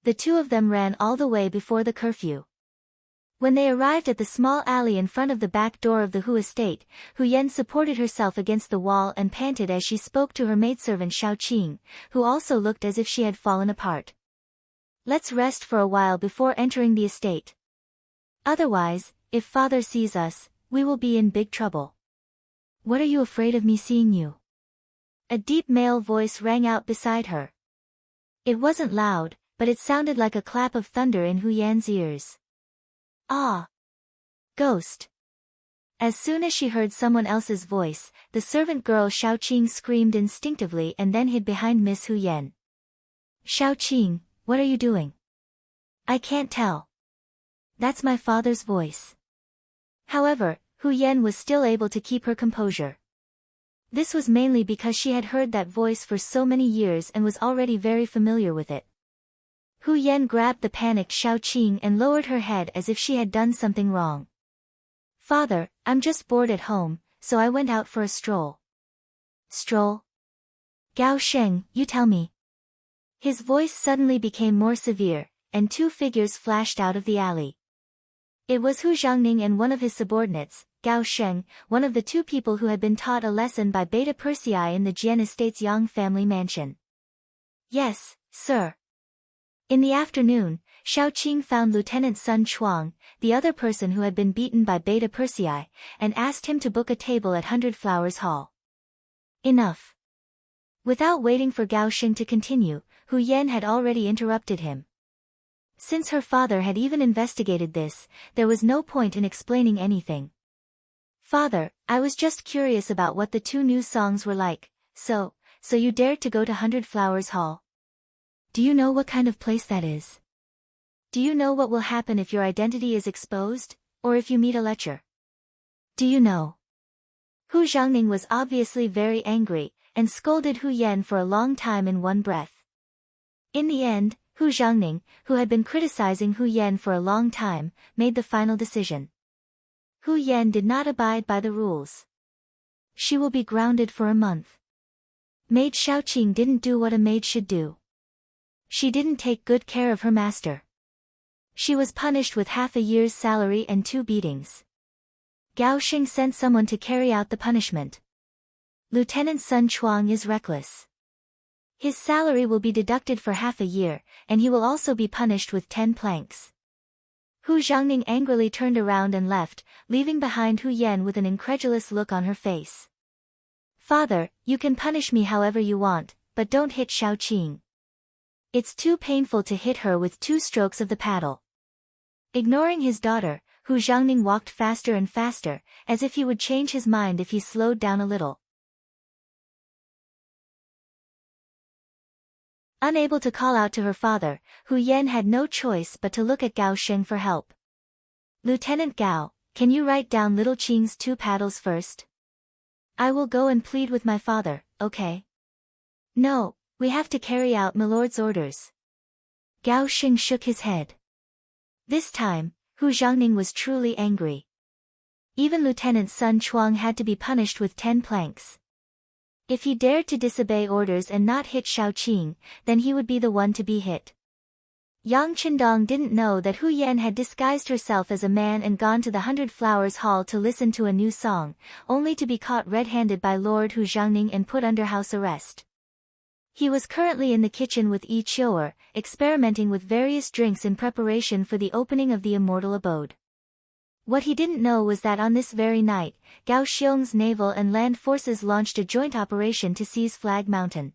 A: The 2 of them ran all the way before the curfew. When they arrived at the small alley in front of the back door of the Hu estate, Hu Yan supported herself against the wall and panted as she spoke to her maidservant Xiao Qing, who also looked as if she had fallen apart. Let's rest for a while before entering the estate. Otherwise, if father sees us, we will be in big trouble. What are you afraid of me seeing you? A deep male voice rang out beside her. It wasn't loud, but it sounded like a clap of thunder in Hu Yan's ears. Ah! Ghost! As soon as she heard someone else's voice, the servant girl Xiao Qing screamed instinctively and then hid behind Miss Hu Yan. Xiao Qing, what are you doing? I can't tell. That's my father's voice. However, Hu Yan was still able to keep her composure. This was mainly because she had heard that voice for so many years and was already very familiar with it. Hu Yan grabbed the panicked Xiao Qing and lowered her head as if she had done something wrong. Father, I'm just bored at home, so I went out for a stroll. Stroll? Gao Sheng, you tell me. His voice suddenly became more severe, and 2 figures flashed out of the alley. It was Hu Zhangning and one of his subordinates, Gao Sheng, one of the 2 people who had been taught a lesson by Beta Persei in the Jian Estate's Yang family mansion. Yes, sir. In the afternoon, Xiao Qing found Lieutenant Sun Chuang, the other person who had been beaten by Beta Persei, and asked him to book a table at 100 Flowers Hall. Enough. Without waiting for Gao Sheng to continue, Hu Yan had already interrupted him. Since her father had even investigated this, there was no point in explaining anything. Father, I was just curious about what the 2 new songs were like, so you dared to go to 100 Flowers Hall? Do you know what kind of place that is? Do you know what will happen if your identity is exposed, or if you meet a lecher? Do you know? Hu Zhangning was obviously very angry, and scolded Hu Yan for a long time in one breath. In the end, Hu Zhangning, who had been criticizing Hu Yan for a long time, made the final decision. Hu Yan did not abide by the rules. She will be grounded for a month. Maid Xiaoqing didn't do what a maid should do. She didn't take good care of her master. She was punished with half a year's salary and 2 beatings. Gao Xing sent someone to carry out the punishment. Lieutenant Sun Chuang is reckless. His salary will be deducted for half a year, and he will also be punished with 10 planks. Hu Zhangning angrily turned around and left, leaving behind Hu Yan with an incredulous look on her face. Father, you can punish me however you want, but don't hit Xiaoqing. It's too painful to hit her with 2 strokes of the paddle. Ignoring his daughter, Hu Zhangning walked faster and faster, as if he would change his mind if he slowed down a little. Unable to call out to her father, Hu Yan had no choice but to look at Gao Sheng for help. Lieutenant Gao, can you write down little Qing's 2 paddles first? I will go and plead with my father, okay? No, we have to carry out milord's orders. Gao Sheng shook his head. This time, Hu Zhangning was truly angry. Even Lieutenant Sun Chuang had to be punished with 10 planks. If he dared to disobey orders and not hit Xiaoqing, then he would be the one to be hit. Yang Qindong didn't know that Hu Yan had disguised herself as a man and gone to the 100 Flowers Hall to listen to a new song, only to be caught red-handed by Lord Hu Zhangning and put under house arrest. He was currently in the kitchen with Yi Qiu'er, experimenting with various drinks in preparation for the opening of the immortal abode. What he didn't know was that on this very night, Gao Xiong's naval and land forces launched a joint operation to seize Flag Mountain.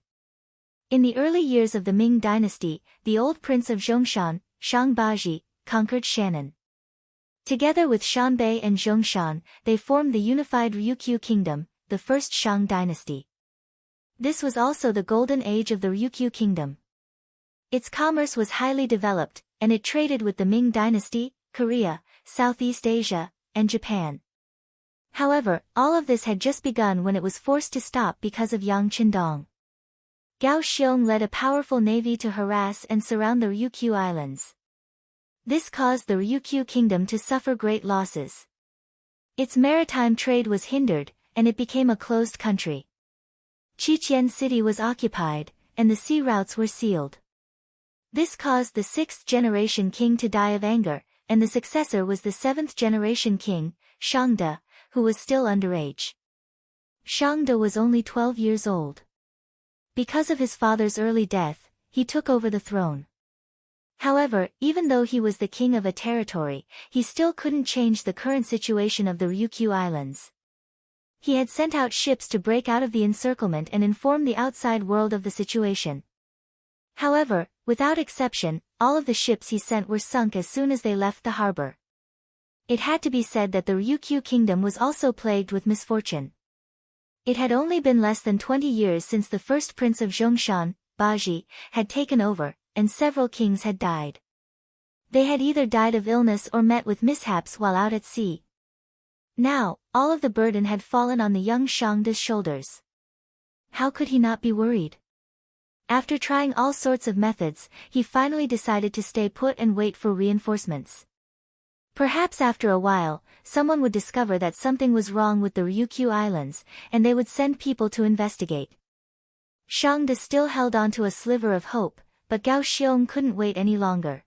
A: In the early years of the Ming dynasty, the old prince of Zhongshan, Shang Baji, conquered Shannon. Together with Shanbei and Zhongshan, they formed the unified Ryukyu kingdom, the first Shang dynasty. This was also the golden age of the Ryukyu kingdom. Its commerce was highly developed, and it traded with the Ming dynasty, Korea, Southeast Asia, and Japan. However, all of this had just begun when it was forced to stop because of Yang Qindong. Gao Xiong led a powerful navy to harass and surround the Ryukyu Islands. This caused the Ryukyu kingdom to suffer great losses. Its maritime trade was hindered, and it became a closed country. Qiqian City was occupied, and the sea routes were sealed. This caused the 6th-generation king to die of anger, and the successor was the 7th-generation king, Shangde, who was still underage. Shangde was only 12 years old. Because of his father's early death, he took over the throne. However, even though he was the king of a territory, he still couldn't change the current situation of the Ryukyu Islands. He had sent out ships to break out of the encirclement and inform the outside world of the situation. However, without exception, all of the ships he sent were sunk as soon as they left the harbor. It had to be said that the Ryukyu kingdom was also plagued with misfortune. It had only been less than 20 years since the first prince of Zhongshan, Baji, had taken over, and several kings had died. They had either died of illness or met with mishaps while out at sea. Now, all of the burden had fallen on the young Shangde's shoulders. How could he not be worried? After trying all sorts of methods, he finally decided to stay put and wait for reinforcements. Perhaps after a while, someone would discover that something was wrong with the Ryukyu Islands, and they would send people to investigate. Shangde still held on to a sliver of hope, but Gao Xiong couldn't wait any longer.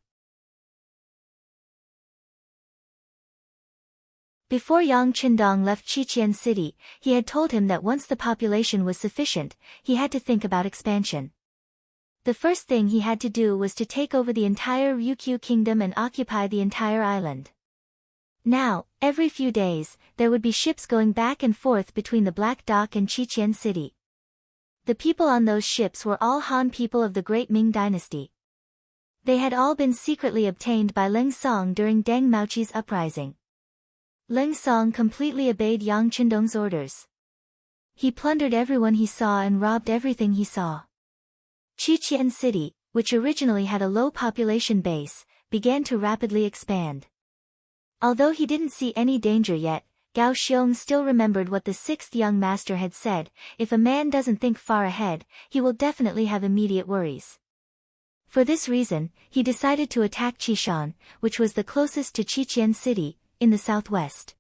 A: Before Yang Qindong left Qiqian City, he had told him that once the population was sufficient, he had to think about expansion. The first thing he had to do was to take over the entire Ryukyu kingdom and occupy the entire island. Now, every few days, there would be ships going back and forth between the Black Dock and Qiqian City. The people on those ships were all Han people of the Great Ming Dynasty. They had all been secretly obtained by Leng Song during Deng Maoqi's uprising. Leng Song completely obeyed Yang Qindong's orders. He plundered everyone he saw and robbed everything he saw. Qiqian City, which originally had a low population base, began to rapidly expand. Although he didn't see any danger yet, Gao Xiong still remembered what the sixth young master had said: if a man doesn't think far ahead, he will definitely have immediate worries. For this reason, he decided to attack Qishan, which was the closest to Qiqian city, in the southwest.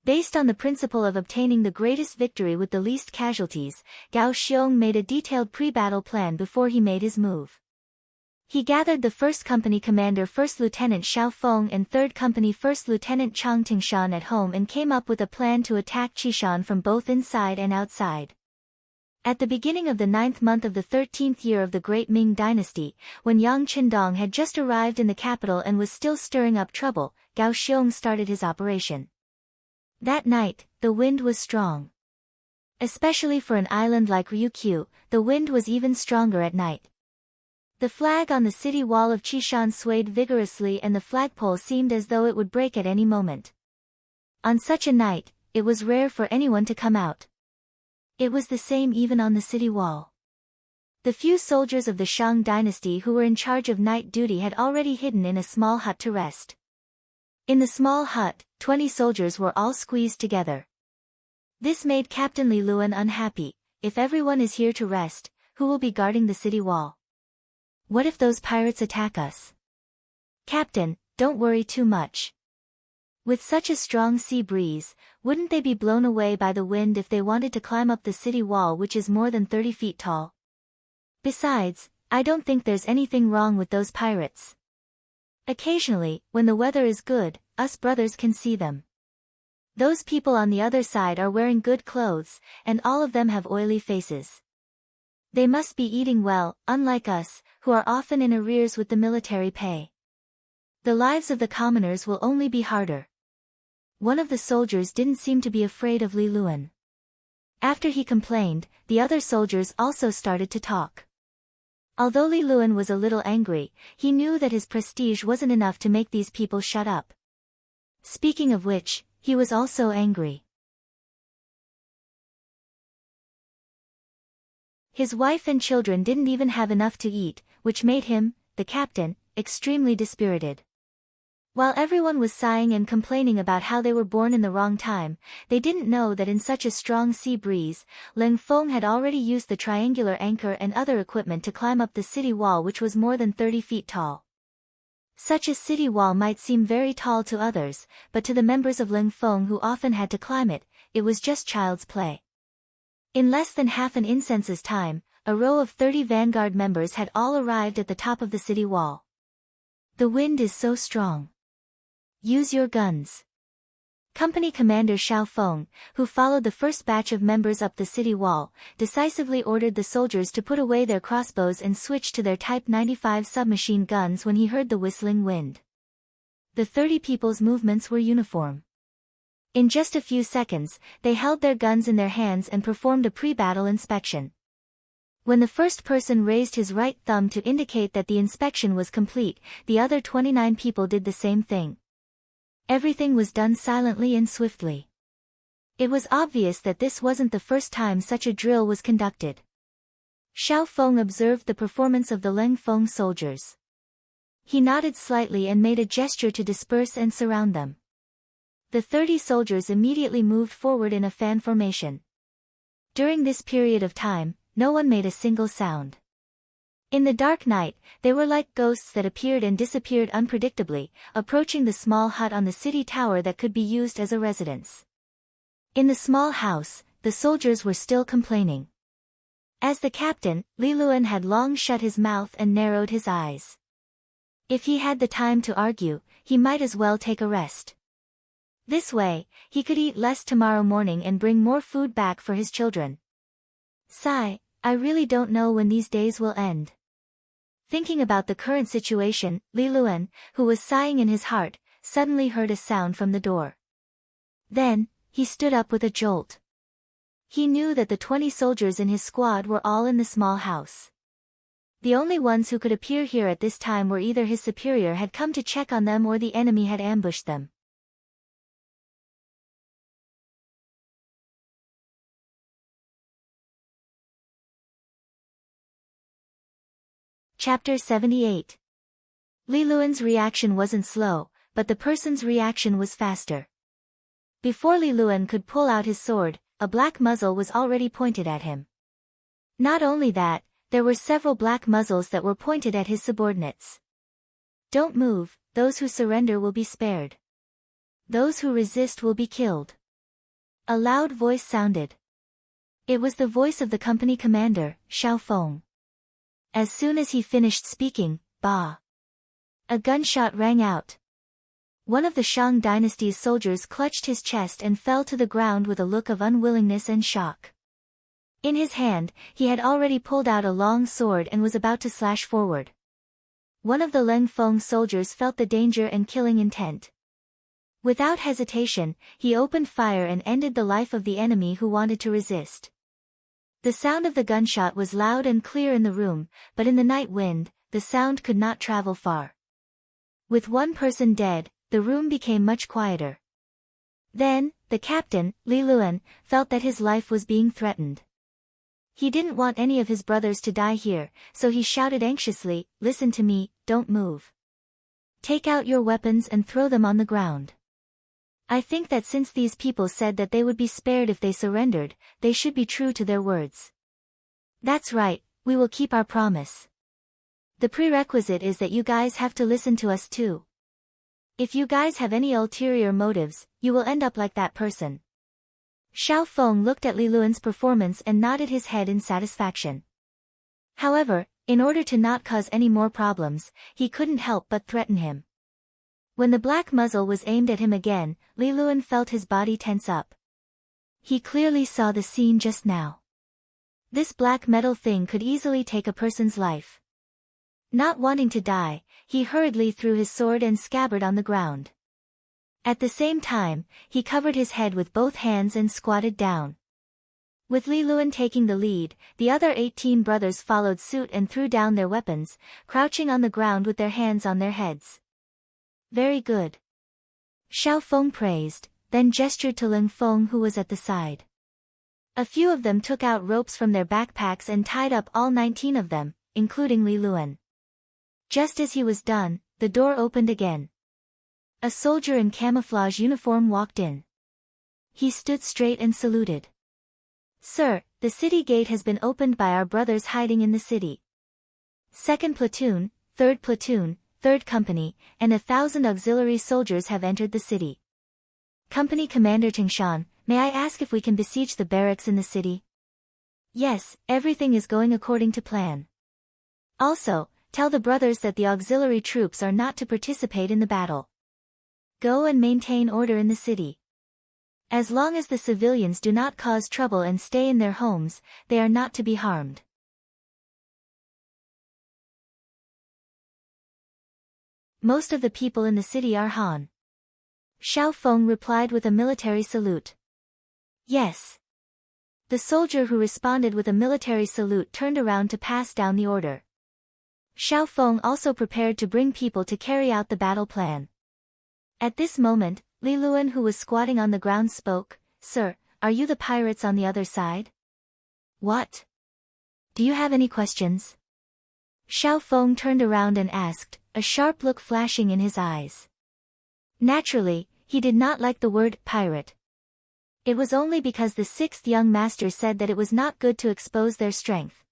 A: Based on the principle of obtaining the greatest victory with the least casualties, Gao Xiong made a detailed pre-battle plan before he made his move. He gathered the 1st Company Commander 1st Lieutenant Xiao Feng and 3rd Company 1st Lieutenant Chang Tingshan at home and came up with a plan to attack Qishan from both inside and outside. At the beginning of the 9th month of the 13th year of the Great Ming Dynasty, when Yang Qindong had just arrived in the capital and was still stirring up trouble, Gao Xiong started his operation. That night, the wind was strong. Especially for an island like Ryukyu, the wind was even stronger at night. The flag on the city wall of Qishan swayed vigorously and the flagpole seemed as though it would break at any moment. On such a night, it was rare for anyone to come out. It was the same even on the city wall. The few soldiers of the Shang dynasty who were in charge of night duty had already hidden in a small hut to rest. In the small hut, 20 soldiers were all squeezed together. This made Captain Li Luan unhappy. If everyone is here to rest, who will be guarding the city wall? What if those pirates attack us? Captain, don't worry too much. With such a strong sea breeze, wouldn't they be blown away by the wind if they wanted to climb up the city wall, which is more than 30 feet tall? Besides, I don't think there's anything wrong with those pirates. Occasionally, when the weather is good, us brothers can see them. Those people on the other side are wearing good clothes, and all of them have oily faces. They must be eating well, unlike us, who are often in arrears with the military pay. The lives of the commoners will only be harder. One of the soldiers didn't seem to be afraid of Li Luan. After he complained, the other soldiers also started to talk. Although Li Luan was a little angry, he knew that his prestige wasn't enough to make these people shut up. Speaking of which, he was also angry. His wife and children didn't even have enough to eat, which made him, the captain, extremely dispirited. While everyone was sighing and complaining about how they were born in the wrong time, they didn't know that in such a strong sea breeze, Leng Feng had already used the triangular anchor and other equipment to climb up the city wall, which was more than 30 feet tall. Such a city wall might seem very tall to others, but to the members of Leng Feng who often had to climb it, it was just child's play. In less than half an incense's time, a row of 30 vanguard members had all arrived at the top of the city wall. The wind is so strong. Use your guns. Company Commander Xiao Feng, who followed the first batch of members up the city wall, decisively ordered the soldiers to put away their crossbows and switch to their Type 95 submachine guns when he heard the whistling wind. The 30 people's movements were uniform. In just a few seconds, they held their guns in their hands and performed a pre-battle inspection. When the first person raised his right thumb to indicate that the inspection was complete, the other 29 people did the same thing. Everything was done silently and swiftly. It was obvious that this wasn't the first time such a drill was conducted. Xiao Feng observed the performance of the Leng Feng soldiers. He nodded slightly and made a gesture to disperse and surround them. The 30 soldiers immediately moved forward in a fan formation. During this period of time, no one made a single sound. In the dark night, they were like ghosts that appeared and disappeared unpredictably, approaching the small hut on the city tower that could be used as a residence. In the small house, the soldiers were still complaining. As the captain, Li Luan had long shut his mouth and narrowed his eyes. If he had the time to argue, he might as well take a rest. This way, he could eat less tomorrow morning and bring more food back for his children. Sigh, I really don't know when these days will end. Thinking about the current situation, Li Luan, who was sighing in his heart, suddenly heard a sound from the door. Then, he stood up with a jolt. He knew that the 20 soldiers in his squad were all in the small house. The only ones who could appear here at this time were either his superior had come to check on them or the enemy had ambushed them. Chapter 78. Li Luan's reaction wasn't slow, but the person's reaction was faster. Before Li Luan could pull out his sword, a black muzzle was already pointed at him. Not only that, there were several black muzzles that were pointed at his subordinates. Don't move, those who surrender will be spared. Those who resist will be killed. A loud voice sounded. It was the voice of the company commander, Xiao Feng. As soon as he finished speaking, bah! A gunshot rang out. One of the Shang dynasty's soldiers clutched his chest and fell to the ground with a look of unwillingness and shock. In his hand, he had already pulled out a long sword and was about to slash forward. One of the Leng Feng soldiers felt the danger and killing intent. Without hesitation, he opened fire and ended the life of the enemy who wanted to resist. The sound of the gunshot was loud and clear in the room, but in the night wind, the sound could not travel far. With one person dead, the room became much quieter. Then, the captain, Li Luan, felt that his life was being threatened. He didn't want any of his brothers to die here, so he shouted anxiously, "Listen to me, don't move. Take out your weapons and throw them on the ground. I think that since these people said that they would be spared if they surrendered, they should be true to their words. That's right, we will keep our promise. The prerequisite is that you guys have to listen to us too. If you guys have any ulterior motives, you will end up like that person." Xiao Feng looked at Li Luan's performance and nodded his head in satisfaction. However, in order to not cause any more problems, he couldn't help but threaten him. When the black muzzle was aimed at him again, Li Luan felt his body tense up. He clearly saw the scene just now. This black metal thing could easily take a person's life. Not wanting to die, he hurriedly threw his sword and scabbard on the ground. At the same time, he covered his head with both hands and squatted down. With Li Luan taking the lead, the other 18 brothers followed suit and threw down their weapons, crouching on the ground with their hands on their heads. Very good. Xiao Feng praised, then gestured to Leng Feng who was at the side. A few of them took out ropes from their backpacks and tied up all 19 of them, including Li Luan. Just as he was done, the door opened again. A soldier in camouflage uniform walked in. He stood straight and saluted. "Sir, the city gate has been opened by our brothers hiding in the city. 2nd platoon, 3rd platoon, 3rd company, and 1,000 auxiliary soldiers have entered the city. Company Commander Tingshan, may I ask if we can besiege the barracks in the city?" "Yes, everything is going according to plan. Also, tell the brothers that the auxiliary troops are not to participate in the battle. Go and maintain order in the city. As long as the civilians do not cause trouble and stay in their homes, they are not to be harmed." "Most of the people in the city are Han." Xiao Feng replied with a military salute. "Yes." The soldier who responded with a military salute turned around to pass down the order. Xiao Feng also prepared to bring people to carry out the battle plan. At this moment, Li Luan who was squatting on the ground spoke, "Sir, are you the pirates on the other side?" "What? Do you have any questions?" Xiao Feng turned around and asked, a sharp look flashing in his eyes. Naturally, he did not like the word pirate. It was only because the 6th young master said that it was not good to expose their strength.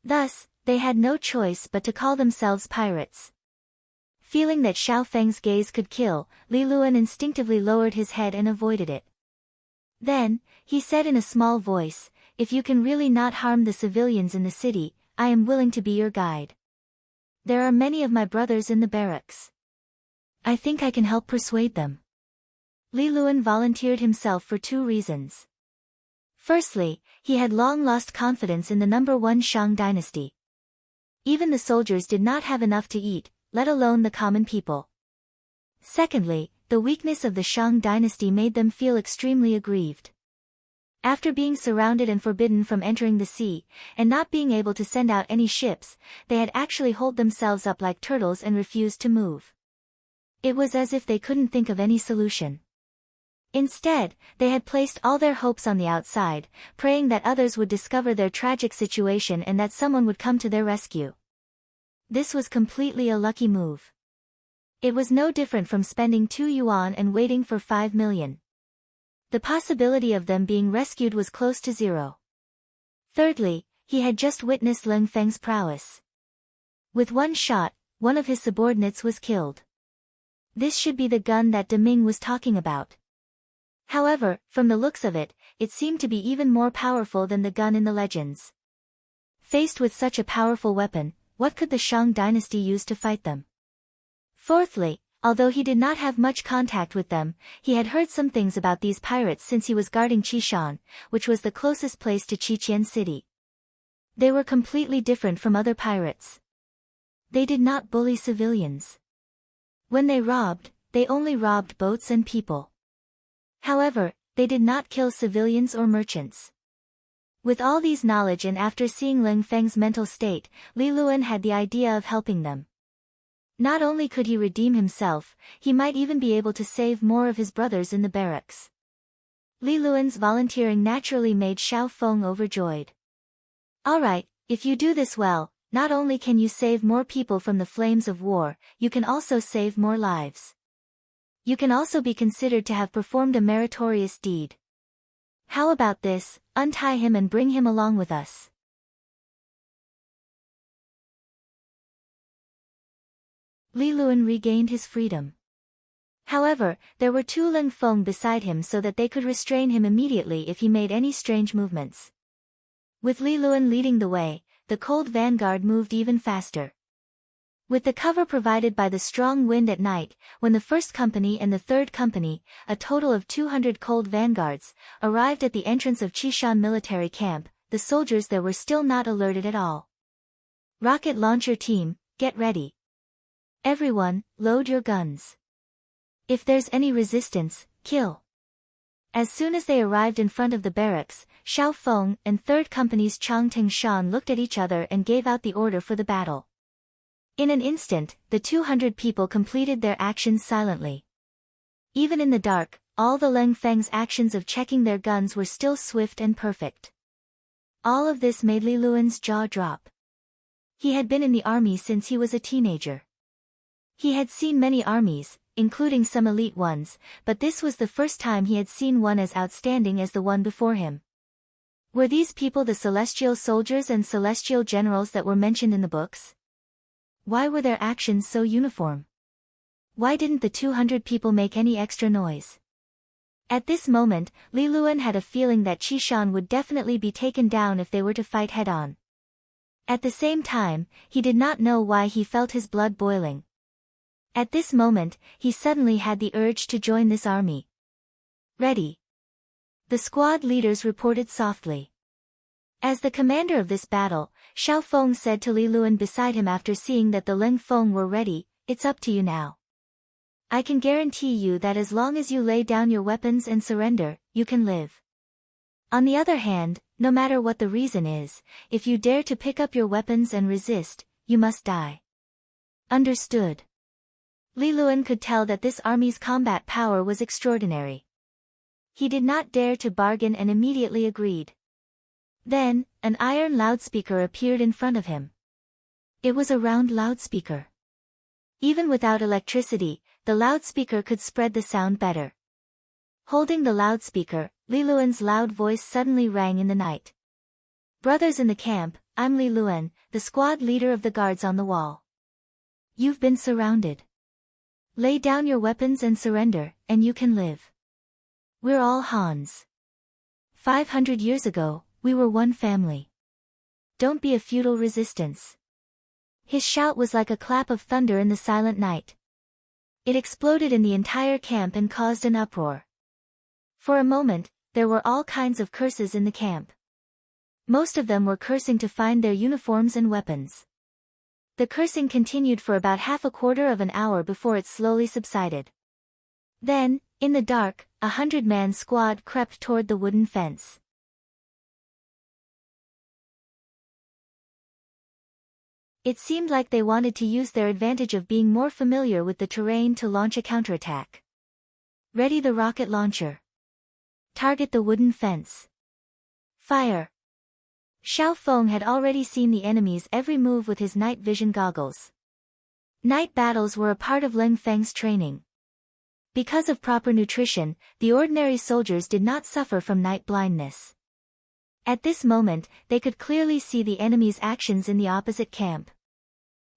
A: Thus, they had no choice but to call themselves pirates. Feeling that Xiao Feng's gaze could kill, Li Luan instinctively lowered his head and avoided it. Then, he said in a small voice, "If you can really not harm the civilians in the city, I am willing to be your guide. There are many of my brothers in the barracks. I think I can help persuade them." Li Luan volunteered himself for 2 reasons. Firstly, he had long lost confidence in the #1 Shang dynasty. Even the soldiers did not have enough to eat, let alone the common people. Secondly, the weakness of the Shang dynasty made them feel extremely aggrieved. After being surrounded and forbidden from entering the sea, and not being able to send out any ships, they had actually holed themselves up like turtles and refused to move. It was as if they couldn't think of any solution. Instead, they had placed all their hopes on the outside, praying that others would discover their tragic situation and that someone would come to their rescue. This was completely a lucky move. It was no different from spending 2 yuan and waiting for 5 million. The possibility of them being rescued was close to zero. Thirdly, he had just witnessed Lin Feng's prowess. With one shot, one of his subordinates was killed. This should be the gun that De Ming was talking about. However, from the looks of it, it seemed to be even more powerful than the gun in the legends. Faced with such a powerful weapon, what could the Shang dynasty use to fight them? Fourthly, although he did not have much contact with them, he had heard some things about these pirates since he was guarding Qishan, which was the closest place to Qiqian city. They were completely different from other pirates. They did not bully civilians. When they robbed, they only robbed boats and people. However, they did not kill civilians or merchants. With all these knowledge and after seeing Lin Feng's mental state, Li Luan had the idea of helping them. Not only could he redeem himself, he might even be able to save more of his brothers in the barracks. Li Luan's volunteering naturally made Xiao Feng overjoyed. Alright, if you do this well, not only can you save more people from the flames of war, you can also save more lives. You can also be considered to have performed a meritorious deed. How about this, untie him and bring him along with us. Li Luan regained his freedom. However, there were two Lin Feng beside him so that they could restrain him immediately if he made any strange movements. With Li Luan leading the way, the cold vanguard moved even faster. With the cover provided by the strong wind at night, when the first company and the third company, a total of 200 cold vanguards, arrived at the entrance of Qishan military camp, the soldiers there were still not alerted at all. Rocket launcher team, get ready. Everyone, load your guns. If there's any resistance, kill. As soon as they arrived in front of the barracks, Xiao Feng and 3rd Company's Chang Tingshan looked at each other and gave out the order for the battle. In an instant, the 200 people completed their actions silently. Even in the dark, all the Lin Feng's actions of checking their guns were still swift and perfect. All of this made Li Luan's jaw drop. He had been in the army since he was a teenager. He had seen many armies, including some elite ones, but this was the first time he had seen one as outstanding as the one before him. Were these people the celestial soldiers and celestial generals that were mentioned in the books? Why were their actions so uniform? Why didn't the 200 people make any extra noise? At this moment, Li Luan had a feeling that Qishan would definitely be taken down if they were to fight head-on. At the same time, he did not know why he felt his blood boiling. At this moment, he suddenly had the urge to join this army. Ready. The squad leaders reported softly. As the commander of this battle, Xiao Feng said to Li Luan beside him after seeing that the Lin Feng were ready, "It's up to you now. I can guarantee you that as long as you lay down your weapons and surrender, you can live. On the other hand, no matter what the reason is, if you dare to pick up your weapons and resist, you must die." Understood. Li Luan could tell that this army's combat power was extraordinary. He did not dare to bargain and immediately agreed. Then, an iron loudspeaker appeared in front of him. It was a round loudspeaker. Even without electricity, the loudspeaker could spread the sound better. Holding the loudspeaker, Li Luan's loud voice suddenly rang in the night. "Brothers in the camp, I'm Li Luan, the squad leader of the guards on the wall. You've been surrounded. Lay down your weapons and surrender, and you can live. We're all Hans. 500 years ago, we were one family. Don't be a futile resistance." His shout was like a clap of thunder in the silent night. It exploded in the entire camp and caused an uproar. For a moment, there were all kinds of curses in the camp. Most of them were cursing to find their uniforms and weapons. The cursing continued for about half a quarter of an hour before it slowly subsided. Then, in the dark, a 100-man squad crept toward the wooden fence. It seemed like they wanted to use their advantage of being more familiar with the terrain to launch a counterattack. Ready the rocket launcher. Target the wooden fence. Fire. Xiao Feng had already seen the enemy's every move with his night vision goggles. Night battles were a part of Lin Feng's training. Because of proper nutrition, the ordinary soldiers did not suffer from night blindness. At this moment, they could clearly see the enemy's actions in the opposite camp.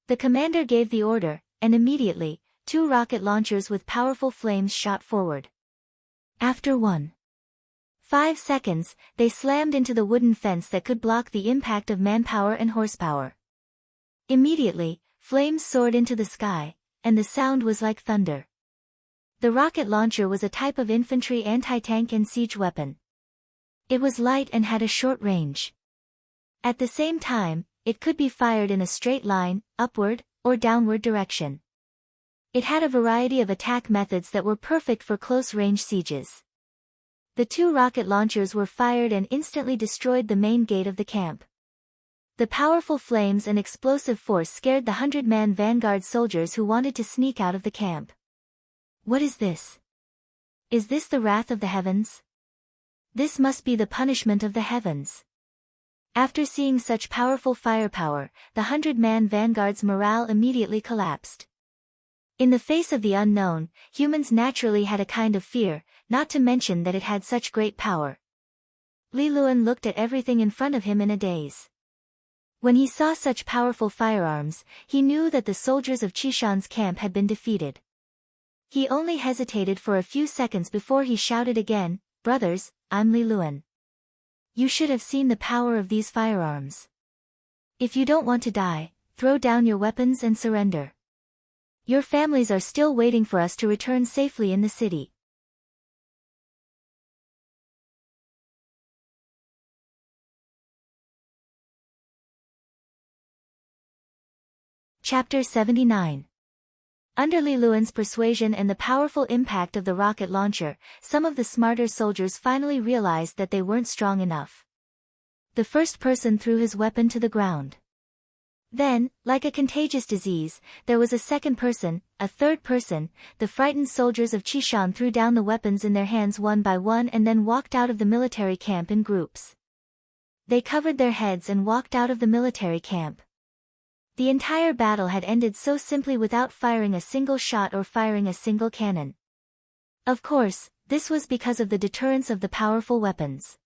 A: The commander gave the order, and immediately, 2 rocket launchers with powerful flames shot forward. After 1.5 seconds, they slammed into the wooden fence that could block the impact of manpower and horsepower. Immediately, flames soared into the sky, and the sound was like thunder. The rocket launcher was a type of infantry anti-tank and siege weapon. It was light and had a short range. At the same time, it could be fired in a straight line, upward, or downward direction. It had a variety of attack methods that were perfect for close-range sieges. The 2 rocket launchers were fired and instantly destroyed the main gate of the camp. The powerful flames and explosive force scared the 100-man vanguard soldiers who wanted to sneak out of the camp. What is this? Is this the wrath of the heavens? This must be the punishment of the heavens. After seeing such powerful firepower, the 100-man vanguard's morale immediately collapsed. In the face of the unknown, humans naturally had a kind of fear, not to mention that it had such great power. Li Luan looked at everything in front of him in a daze. When he saw such powerful firearms, he knew that the soldiers of Qishan's camp had been defeated. He only hesitated for a few seconds before he shouted again, "Brothers, I'm Li Luan. You should have seen the power of these firearms. If you don't want to die, throw down your weapons and surrender. Your families are still waiting for us to return safely in the city." Chapter 79. Under Li Luan's persuasion and the powerful impact of the rocket launcher, some of the smarter soldiers finally realized that they weren't strong enough. The first person threw his weapon to the ground. Then, like a contagious disease, there was a second person, a third person. The frightened soldiers of Qishan threw down the weapons in their hands one by one and then walked out of the military camp in groups. They covered their heads and walked out of the military camp. The entire battle had ended so simply without firing a single shot or firing a single cannon. Of course, this was because of the deterrence of the powerful weapons.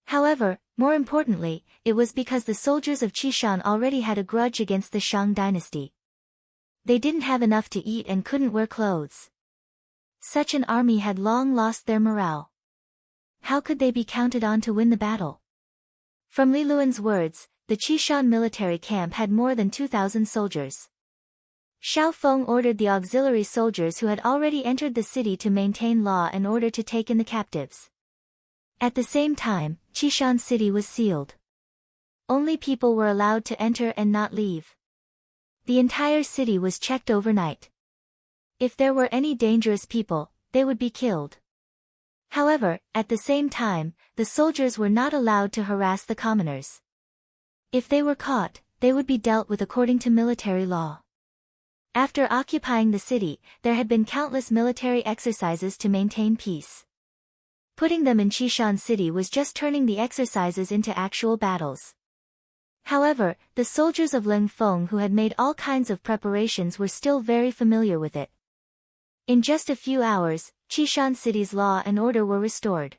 A: However, more importantly, it was because the soldiers of Qishan already had a grudge against the Shang dynasty. They didn't have enough to eat and couldn't wear clothes. Such an army had long lost their morale. How could they be counted on to win the battle? From Li Luan's words, the Qishan military camp had more than 2,000 soldiers. Xiao Feng ordered the auxiliary soldiers who had already entered the city to maintain law and order to take in the captives. At the same time, Qishan city was sealed. Only people were allowed to enter and not leave. The entire city was checked overnight. If there were any dangerous people, they would be killed. However, at the same time, the soldiers were not allowed to harass the commoners. If they were caught, they would be dealt with according to military law. After occupying the city, there had been countless military exercises to maintain peace. Putting them in Qishan city was just turning the exercises into actual battles. However, the soldiers of Leng Feng who had made all kinds of preparations were still very familiar with it. In just a few hours, Qishan city's law and order were restored.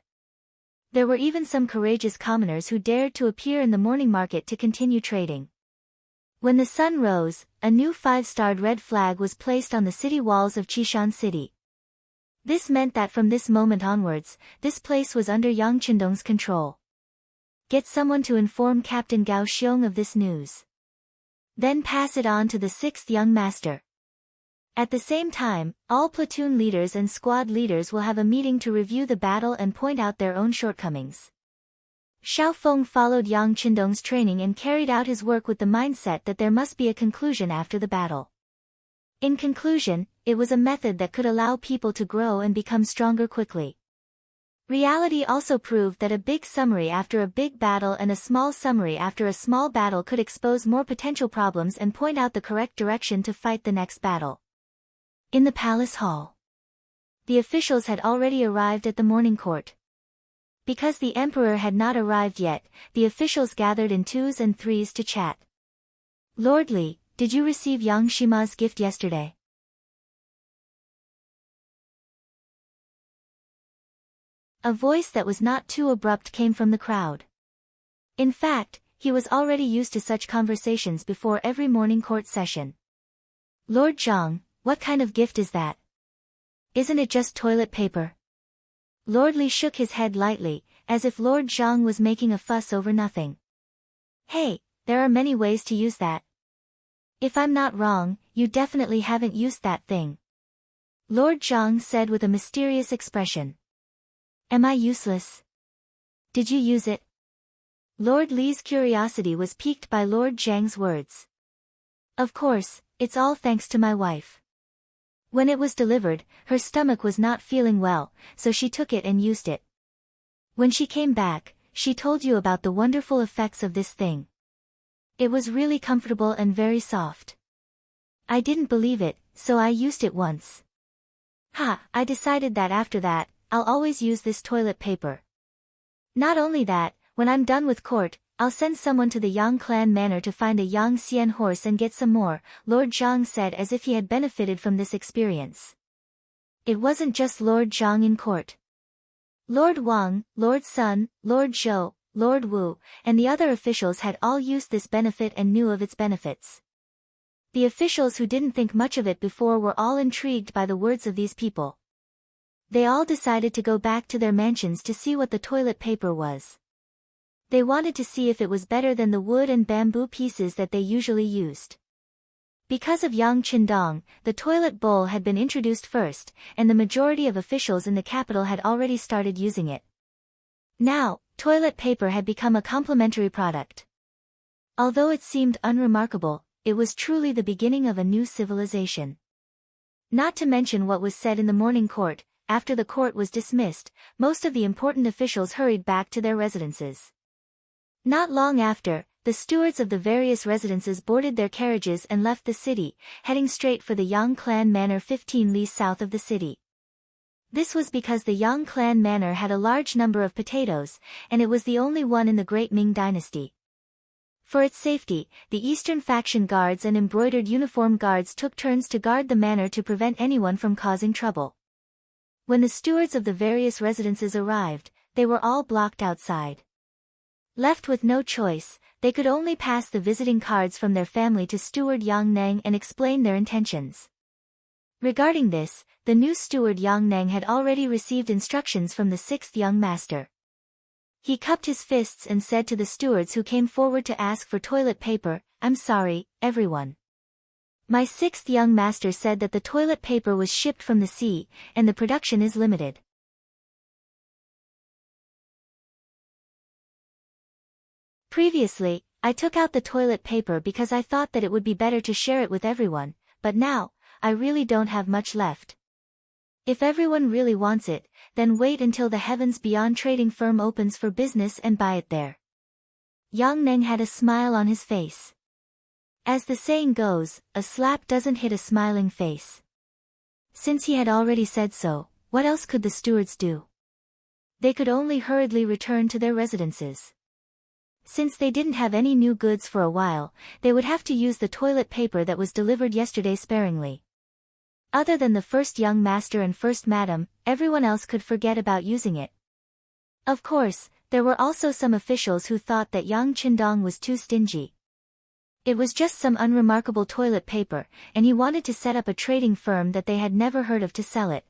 A: There were even some courageous commoners who dared to appear in the morning market to continue trading. When the sun rose, a new 5-starred red flag was placed on the city walls of Qishan city. This meant that from this moment onwards, this place was under Yang Qindong's control. Get someone to inform Captain Gao Xiong of this news. Then pass it on to the 6th young master. At the same time, all platoon leaders and squad leaders will have a meeting to review the battle and point out their own shortcomings. Xiao Feng followed Yang Qindong's training and carried out his work with the mindset that there must be a conclusion after the battle. In conclusion, it was a method that could allow people to grow and become stronger quickly. Reality also proved that a big summary after a big battle and a small summary after a small battle could expose more potential problems and point out the correct direction to fight the next battle. In the palace hall, the officials had already arrived at the morning court. Because the emperor had not arrived yet, the officials gathered in 2s and 3s to chat. "Lord Li, did you receive Yang Shima's gift yesterday?" A voice that was not too abrupt came from the crowd. In fact, he was already used to such conversations before every morning court session. Lord Zhang, what kind of gift is that? Isn't it just toilet paper? Lord Li shook his head lightly, as if Lord Zhang was making a fuss over nothing. Hey, there are many ways to use that. If I'm not wrong, you definitely haven't used that thing. Lord Zhang said with a mysterious expression. Am I useless? Did you use it? Lord Li's curiosity was piqued by Lord Zhang's words. Of course, it's all thanks to my wife. When it was delivered, her stomach was not feeling well, so she took it and used it. When she came back, she told you about the wonderful effects of this thing. It was really comfortable and very soft. I didn't believe it, so I used it once. I decided that after that, I'll always use this toilet paper. Not only that, when I'm done with court, I'll send someone to the Yang clan manor to find a Yang Xian horse and get some more, Lord Zhang said as if he had benefited from this experience. It wasn't just Lord Zhang in court. Lord Wang, Lord Sun, Lord Zhou, Lord Wu, and the other officials had all used this benefit and knew of its benefits. The officials who didn't think much of it before were all intrigued by the words of these people. They all decided to go back to their mansions to see what the toilet paper was. They wanted to see if it was better than the wood and bamboo pieces that they usually used. Because of Yang Qindong, the toilet bowl had been introduced first, and the majority of officials in the capital had already started using it. Now, toilet paper had become a complementary product. Although it seemed unremarkable, it was truly the beginning of a new civilization. Not to mention what was said in the morning court. After the court was dismissed, most of the important officials hurried back to their residences. Not long after, the stewards of the various residences boarded their carriages and left the city, heading straight for the Yang clan manor 15 li south of the city. This was because the Yang clan manor had a large number of potatoes, and it was the only one in the Great Ming dynasty. For its safety, the Eastern faction guards and embroidered uniform guards took turns to guard the manor to prevent anyone from causing trouble. When the stewards of the various residences arrived, they were all blocked outside. Left with no choice, they could only pass the visiting cards from their family to Steward Yang Neng and explain their intentions. Regarding this, the new steward Yang Neng had already received instructions from the 6th young master. He cupped his fists and said to the stewards who came forward to ask for toilet paper, "I'm sorry, everyone. My 6th young master said that the toilet paper was shipped from the sea, and the production is limited." Previously, I took out the toilet paper because I thought that it would be better to share it with everyone, but now, I really don't have much left. If everyone really wants it, then wait until the Heavens Beyond trading firm opens for business and buy it there. Yang Neng had a smile on his face. As the saying goes, a slap doesn't hit a smiling face. Since he had already said so, what else could the stewards do? They could only hurriedly return to their residences. Since they didn't have any new goods for a while, they would have to use the toilet paper that was delivered yesterday sparingly. Other than the 1st young master and 1st madam, everyone else could forget about using it. Of course, there were also some officials who thought that Yang Qindong was too stingy. It was just some unremarkable toilet paper, and he wanted to set up a trading firm that they had never heard of to sell it.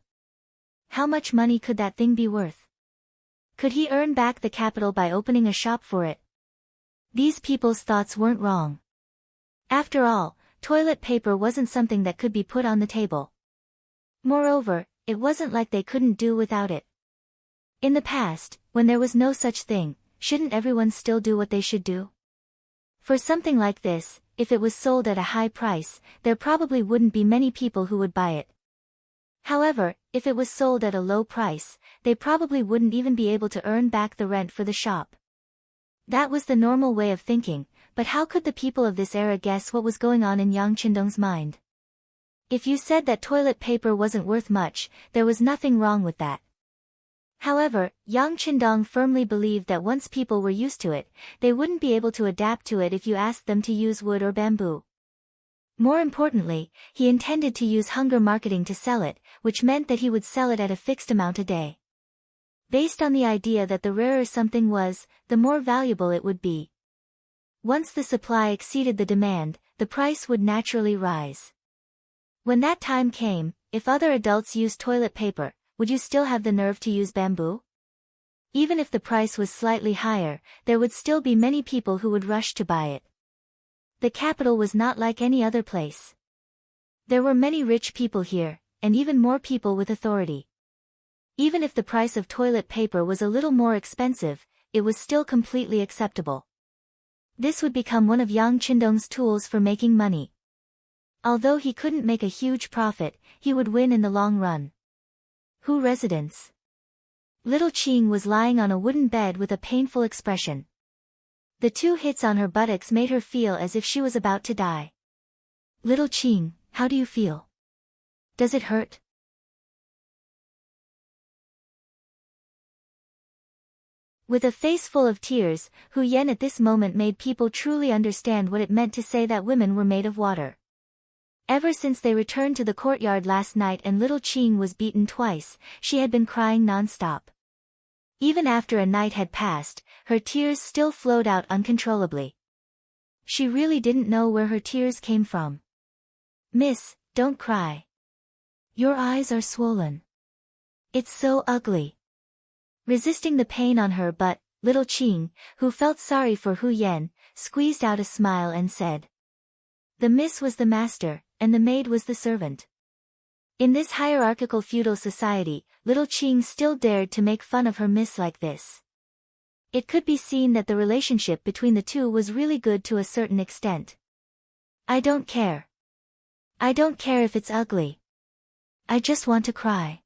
A: How much money could that thing be worth? Could he earn back the capital by opening a shop for it? These people's thoughts weren't wrong. After all, toilet paper wasn't something that could be put on the table. Moreover, it wasn't like they couldn't do without it. In the past, when there was no such thing, shouldn't everyone still do what they should do? For something like this, if it was sold at a high price, there probably wouldn't be many people who would buy it. However, if it was sold at a low price, they probably wouldn't even be able to earn back the rent for the shop. That was the normal way of thinking, but how could the people of this era guess what was going on in Yang Qindong's mind? If you said that toilet paper wasn't worth much, there was nothing wrong with that. However, Yang Qindong firmly believed that once people were used to it, they wouldn't be able to adapt to it if you asked them to use wood or bamboo. More importantly, he intended to use hunger marketing to sell it, which meant that he would sell it at a fixed amount a day. based on the idea that the rarer something was, the more valuable it would be. Once the supply exceeded the demand, the price would naturally rise. When that time came, if other adults used toilet paper, would you still have the nerve to use bamboo? Even if the price was slightly higher, there would still be many people who would rush to buy it. The capital was not like any other place. There were many rich people here, and even more people with authority. Even if the price of toilet paper was a little more expensive, it was still completely acceptable. This would become one of Yang Qindong's tools for making money. Although he couldn't make a huge profit, he would win in the long run. Who residence? Little Qing was lying on a wooden bed with a painful expression. The 2 hits on her buttocks made her feel as if she was about to die. Little Qing, how do you feel? Does it hurt? With a face full of tears, Hu Yan at this moment made people truly understand what it meant to say that women were made of water. Ever since they returned to the courtyard last night and little Qing was beaten twice, she had been crying non-stop. Even after a night had passed, her tears still flowed out uncontrollably. She really didn't know where her tears came from. Miss, don't cry. Your eyes are swollen. It's so ugly. Resisting the pain on her but, little Qing, who felt sorry for Hu Yan, squeezed out a smile and said. The miss was the master, and the maid was the servant. In this hierarchical feudal society, little Qing still dared to make fun of her miss like this. It could be seen that the relationship between the two was really good to a certain extent. I don't care. I don't care if it's ugly. I just want to cry.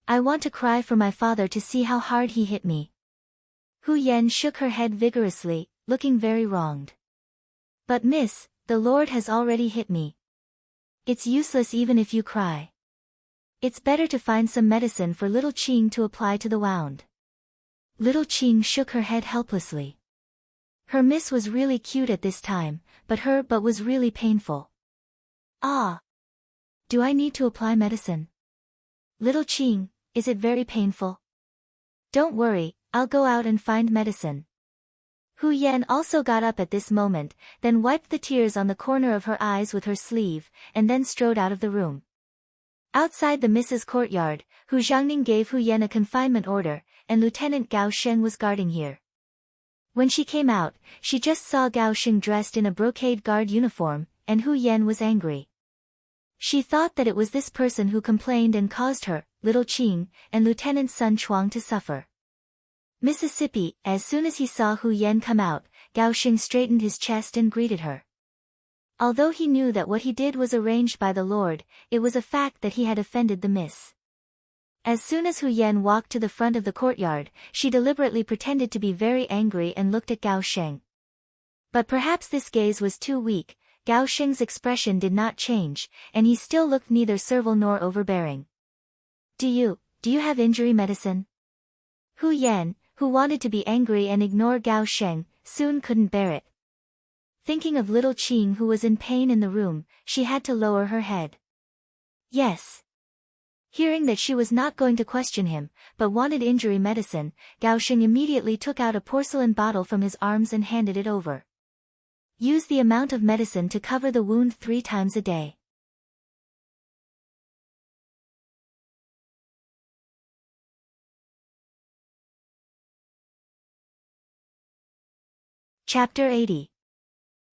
A: I want to cry for my father to see how hard he hit me. Hu Yan shook her head vigorously, looking very wronged. But miss, the Lord has already hit me. It's useless even if you cry. It's better to find some medicine for little Qing to apply to the wound. Little Qing shook her head helplessly. Her miss was really cute at this time, but was really painful. Ah! Do I need to apply medicine? Little Qing, is it very painful? Don't worry, I'll go out and find medicine. Hu Yan also got up at this moment, then wiped the tears on the corner of her eyes with her sleeve, and then strode out of the room. Outside the Mrs. courtyard, Hu Jiangning gave Hu Yan a confinement order, and Lieutenant Gao Sheng was guarding here. When she came out, she just saw Gao Sheng dressed in a brocade guard uniform, and Hu Yan was angry. She thought that it was this person who complained and caused her, little Qing, and Lieutenant Sun Chuang to suffer. Mississippi, as soon as he saw Hu Yan come out, Gao Sheng straightened his chest and greeted her. Although he knew that what he did was arranged by the Lord, it was a fact that he had offended the miss. As soon as Hu Yan walked to the front of the courtyard, she deliberately pretended to be very angry and looked at Gao Sheng. But perhaps this gaze was too weak, Gao Sheng's expression did not change, and he still looked neither servile nor overbearing. Do you have injury medicine? Hu Yan, who wanted to be angry and ignore Gao Sheng, soon couldn't bear it. Thinking of little Qing who was in pain in the room, she had to lower her head. Yes. Hearing that she was not going to question him, but wanted injury medicine, Gao Sheng immediately took out a porcelain bottle from his arms and handed it over. Use the amount of medicine to cover the wound 3 times a day. Chapter 80.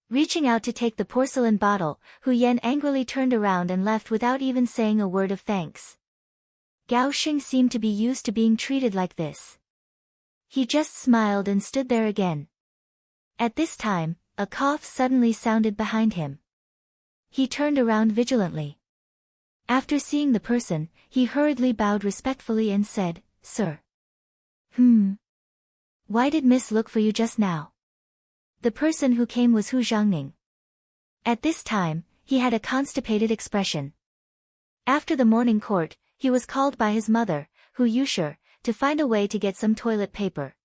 A: Reaching out to take the porcelain bottle, Hu Yan angrily turned around and left without even saying a word of thanks. Gao Sheng seemed to be used to being treated like this. He just smiled and stood there again. At this time, a cough suddenly sounded behind him. He turned around vigilantly. After seeing the person, he hurriedly bowed respectfully and said, Sir. Why did Miss look for you just now? The person who came was Hu Jiangning. At this time, he had a constipated expression. After the morning court, he was called by his mother, Hu Yushi, to find a way to get some toilet paper.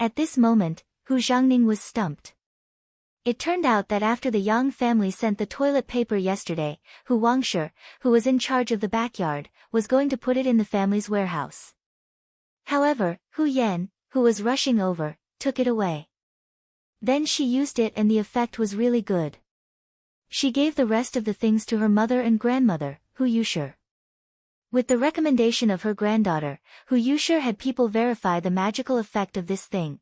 A: At this moment, Hu Jiangning was stumped. It turned out that after the Yang family sent the toilet paper yesterday, Hu Wangshi, who was in charge of the backyard, was going to put it in the family's warehouse. However, Hu Yan, who was rushing over, took it away. Then she used it and the effect was really good. She gave the rest of the things to her mother and grandmother, Hu Yushi. With the recommendation of her granddaughter, Hu Yushi had people verify the magical effect of this thing.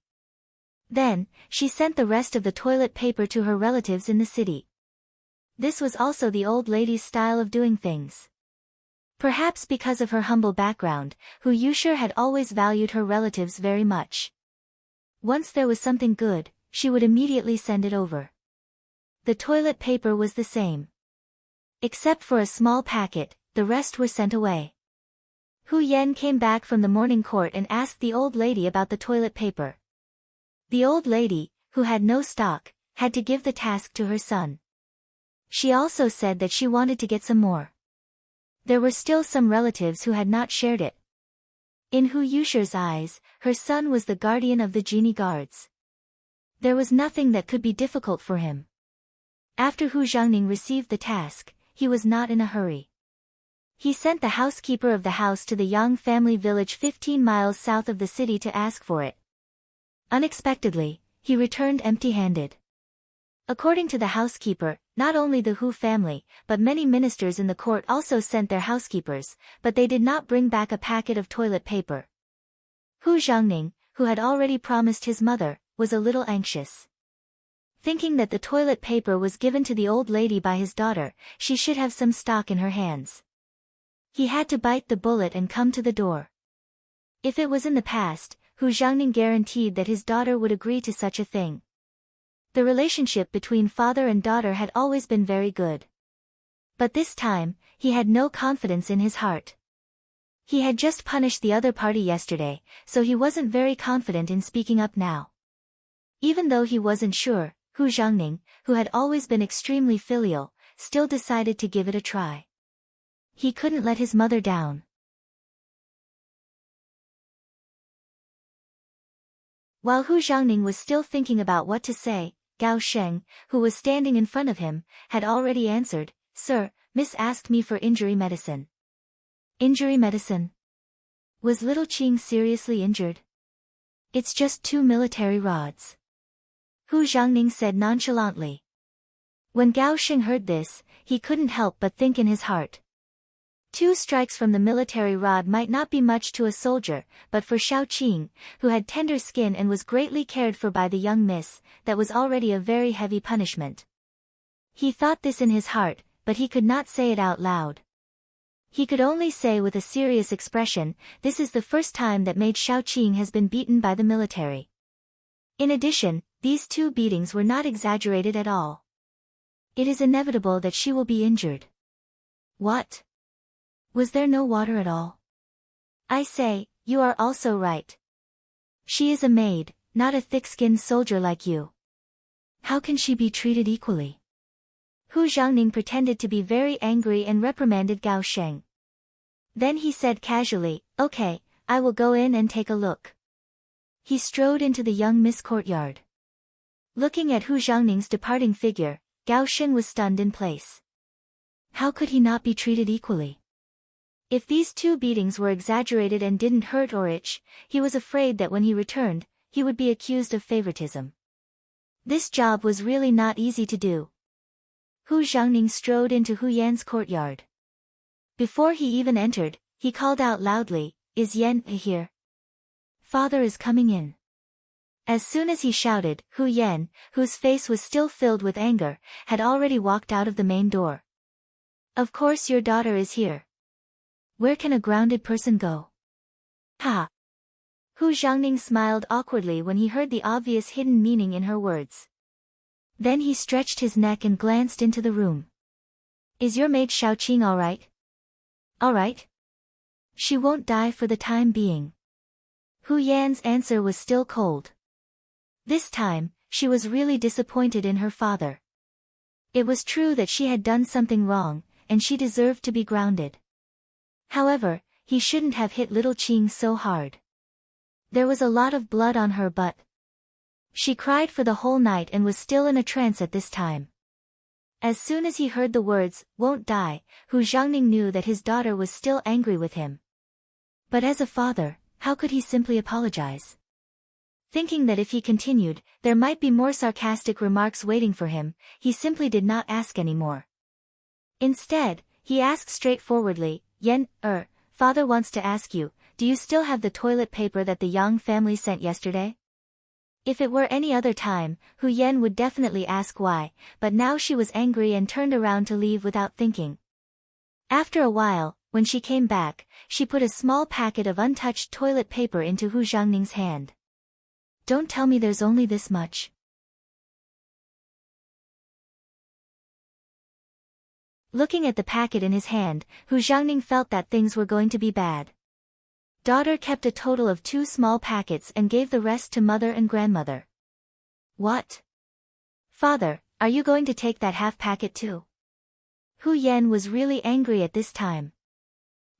A: Then, she sent the rest of the toilet paper to her relatives in the city. This was also the old lady's style of doing things. Perhaps because of her humble background, Hu Yushi had always valued her relatives very much. Once there was something good, she would immediately send it over. The toilet paper was the same. Except for a small packet, the rest were sent away. Hu Yan came back from the morning court and asked the old lady about the toilet paper. The old lady, who had no stock, had to give the task to her son. She also said that she wanted to get some more. There were still some relatives who had not shared it. In Hu Yushi's eyes, her son was the guardian of the genie guards. There was nothing that could be difficult for him. After Hu Zhangning received the task, he was not in a hurry. He sent the housekeeper of the house to the Yang family village 15 miles south of the city to ask for it. Unexpectedly, he returned empty-handed. According to the housekeeper, not only the Hu family, but many ministers in the court also sent their housekeepers, but they did not bring back a packet of toilet paper. Hu Zhangning, who had already promised his mother, was a little anxious. Thinking that the toilet paper was given to the old lady by his daughter, she should have some stock in her hands. He had to bite the bullet and come to the door. If it was in the past, Hu Zhangning guaranteed that his daughter would agree to such a thing. The relationship between father and daughter had always been very good. But this time, he had no confidence in his heart. He had just punished the other party yesterday, so he wasn't very confident in speaking up now. Even though he wasn't sure, Hu Zhangning, who had always been extremely filial, still decided to give it a try. He couldn't let his mother down. While Hu Zhangning was still thinking about what to say, Gao Sheng, who was standing in front of him, had already answered, "Sir, Miss asked me for injury medicine." Injury medicine? Was little Qing seriously injured? It's just 2 military rods. Hu Zhangning said nonchalantly. When Gao Sheng heard this, he couldn't help but think in his heart. 2 strikes from the military rod might not be much to a soldier, but for Xiao Qing, who had tender skin and was greatly cared for by the young miss, that was already a very heavy punishment. He thought this in his heart, but he could not say it out loud. He could only say with a serious expression, "This is the first time that Maid Xiao Qing has been beaten by the military." In addition, these 2 beatings were not exaggerated at all. It is inevitable that she will be injured. What? Was there no water at all? I say, you are also right. She is a maid, not a thick-skinned soldier like you. How can she be treated equally? Hu Zhangning pretended to be very angry and reprimanded Gao Sheng. Then he said casually, "Okay, I will go in and take a look." He strode into the young miss courtyard. Looking at Hu Zhangning's departing figure, Gao Sheng was stunned in place. How could he not be treated equally? If these 2 beatings were exaggerated and didn't hurt or itch, he was afraid that when he returned, he would be accused of favoritism. This job was really not easy to do. Hu Zhangning strode into Hu Yan's courtyard. Before he even entered, he called out loudly, "Is Yan here? Father is coming in." As soon as he shouted, Hu Yan, whose face was still filled with anger, had already walked out of the main door. "Of course your daughter is here. Where can a grounded person go?" Ha! Hu Zhangning smiled awkwardly when he heard the obvious hidden meaning in her words. Then he stretched his neck and glanced into the room. "Is your maid Xiao Qing all right?" "All right. She won't die for the time being." Hu Yan's answer was still cold. This time, she was really disappointed in her father. It was true that she had done something wrong, and she deserved to be grounded. However, he shouldn't have hit little Qing so hard. There was a lot of blood on her but she cried for the whole night and was still in a trance at this time. As soon as he heard the words, "won't die," Hu Zhangning knew that his daughter was still angry with him. But as a father, how could he simply apologize? Thinking that if he continued, there might be more sarcastic remarks waiting for him, he simply did not ask any more. Instead, he asked straightforwardly, Yen, father wants to ask you, do you still have the toilet paper that the Yang family sent yesterday? If it were any other time, Hu Yen would definitely ask why, but now she was angry and turned around to leave without thinking. After a while, when she came back, she put a small packet of untouched toilet paper into Hu Xiangning's hand. Don't tell me there's only this much. Looking at the packet in his hand, Hu Xiangning felt that things were going to be bad. Daughter kept a total of 2 small packets and gave the rest to mother and grandmother. What? Father, are you going to take that half packet too? Hu Yan was really angry at this time.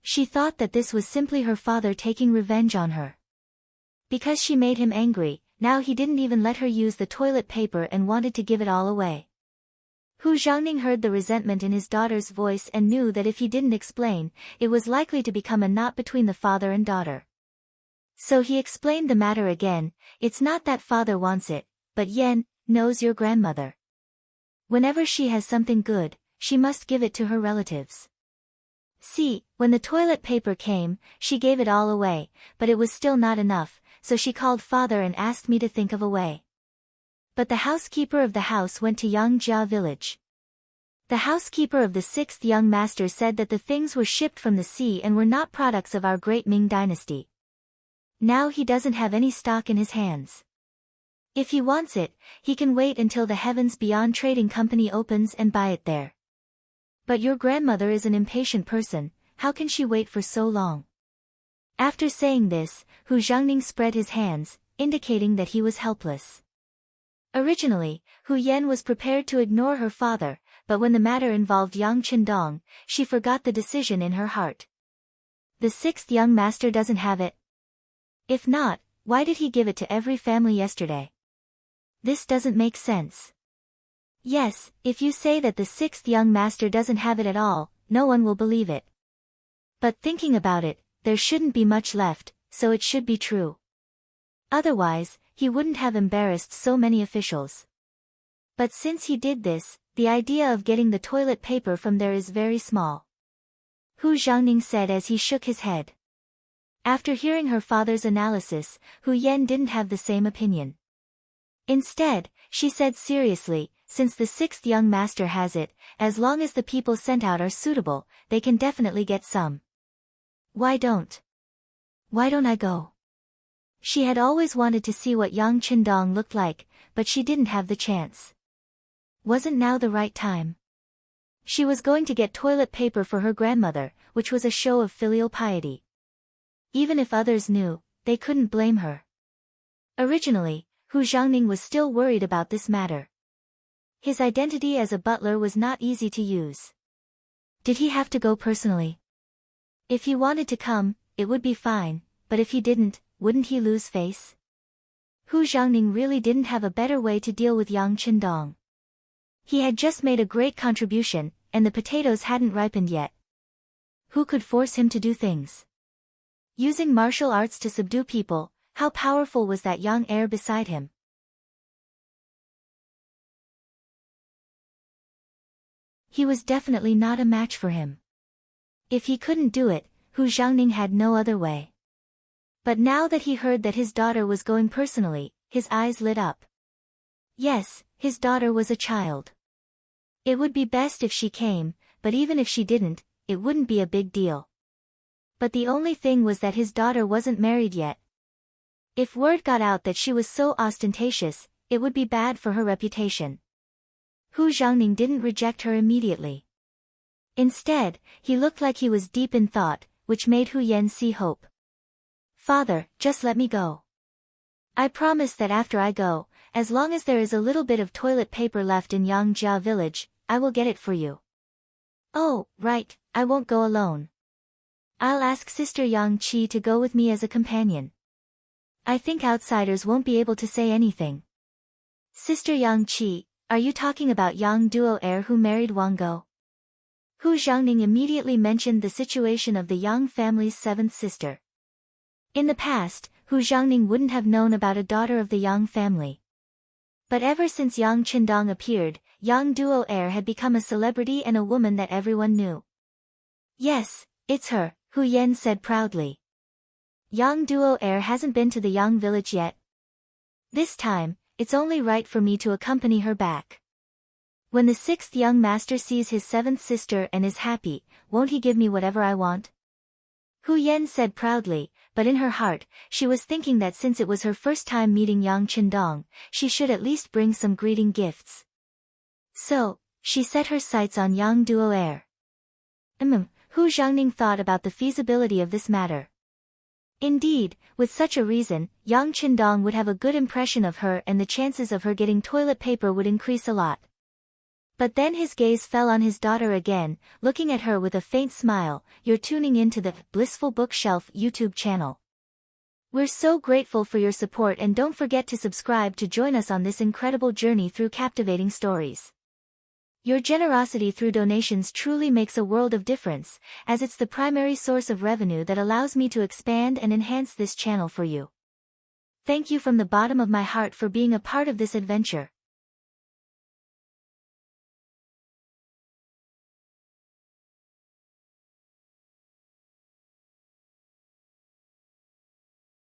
A: She thought that this was simply her father taking revenge on her. Because she made him angry, now he didn't even let her use the toilet paper and wanted to give it all away. Hu Xiangning heard the resentment in his daughter's voice and knew that if he didn't explain, it was likely to become a knot between the father and daughter. So he explained the matter again. It's not that father wants it, but Yan knows your grandmother. Whenever she has something good, she must give it to her relatives. See, when the toilet paper came, she gave it all away, but it was still not enough, so she called father and asked me to think of a way. But the housekeeper of the house went to Yangjia village. The housekeeper of the 6th young master said that the things were shipped from the sea and were not products of our great Ming dynasty. Now he doesn't have any stock in his hands. If he wants it, he can wait until the Heavens Beyond Trading Company opens and buy it there. But your grandmother is an impatient person, how can she wait for so long? After saying this, Hu Xiangning spread his hands, indicating that he was helpless. Originally, Hu Yan was prepared to ignore her father, but when the matter involved Yang Qindong, she forgot the decision in her heart. The 6th young master doesn't have it. If not, why did he give it to every family yesterday? This doesn't make sense. Yes, if you say that the 6th young master doesn't have it at all, no one will believe it. But thinking about it, there shouldn't be much left, so it should be true. Otherwise, he wouldn't have embarrassed so many officials. But since he did this, the idea of getting the toilet paper from there is very small. Hu Xiangning said as he shook his head. After hearing her father's analysis, Hu Yan didn't have the same opinion. Instead, she said seriously, since the 6th young master has it, as long as the people sent out are suitable, they can definitely get some. Why don't I go? She had always wanted to see what Yang Qindong looked like, but she didn't have the chance. Wasn't now the right time? She was going to get toilet paper for her grandmother, which was a show of filial piety. Even if others knew, they couldn't blame her. Originally, Hu Xiangning was still worried about this matter. His identity as a butler was not easy to use. Did he have to go personally? If he wanted to come, it would be fine, but if he didn't, wouldn't he lose face? Hu Xiangning really didn't have a better way to deal with Yang Qindong. He had just made a great contribution, and the potatoes hadn't ripened yet. Who could force him to do things? Using martial arts to subdue people, how powerful was that young heir beside him? He was definitely not a match for him. If he couldn't do it, Hu Xiangning had no other way. But now that he heard that his daughter was going personally, his eyes lit up. Yes, his daughter was a child. It would be best if she came, but even if she didn't, it wouldn't be a big deal. But the only thing was that his daughter wasn't married yet. If word got out that she was so ostentatious, it would be bad for her reputation. Hu Xiangning didn't reject her immediately. Instead, he looked like he was deep in thought, which made Hu Yan see hope. Father, just let me go. I promise that after I go, as long as there is a little bit of toilet paper left in Yangjia village, I will get it for you. Oh, right, I won't go alone. I'll ask Sister Yang Qi to go with me as a companion. I think outsiders won't be able to say anything. Sister Yang Qi, are you talking about Yang Duo heir who married Wang Go? Hu Xiangning immediately mentioned the situation of the Yang family's 7th sister. In the past, Hu Jiangning wouldn't have known about a daughter of the Yang family. But ever since Yang Qindong appeared, Yang Duo heir had become a celebrity and a woman that everyone knew. Yes, it's her, Hu Yan said proudly. Yang Duo heir hasn't been to the Yang village yet. This time, it's only right for me to accompany her back. When the 6th young master sees his 7th sister and is happy, won't he give me whatever I want? Hu Yan said proudly, but in her heart, she was thinking that since it was her first time meeting Yang Qindong, she should at least bring some greeting gifts. So, she set her sights on Yang Duo heir. Hu Jiangning thought about the feasibility of this matter. Indeed, with such a reason, Yang Qindong would have a good impression of her and the chances of her getting toilet paper would increase a lot. But then his gaze fell on his daughter again, looking at her with a faint smile. You're tuning into the Blissful Bookshelf YouTube channel. We're so grateful for your support and don't forget to subscribe to join us on this incredible journey through captivating stories. Your generosity through donations truly makes a world of difference, as it's the primary source of revenue that allows me to expand and enhance this channel for you. Thank you from the bottom of my heart for being a part of this adventure.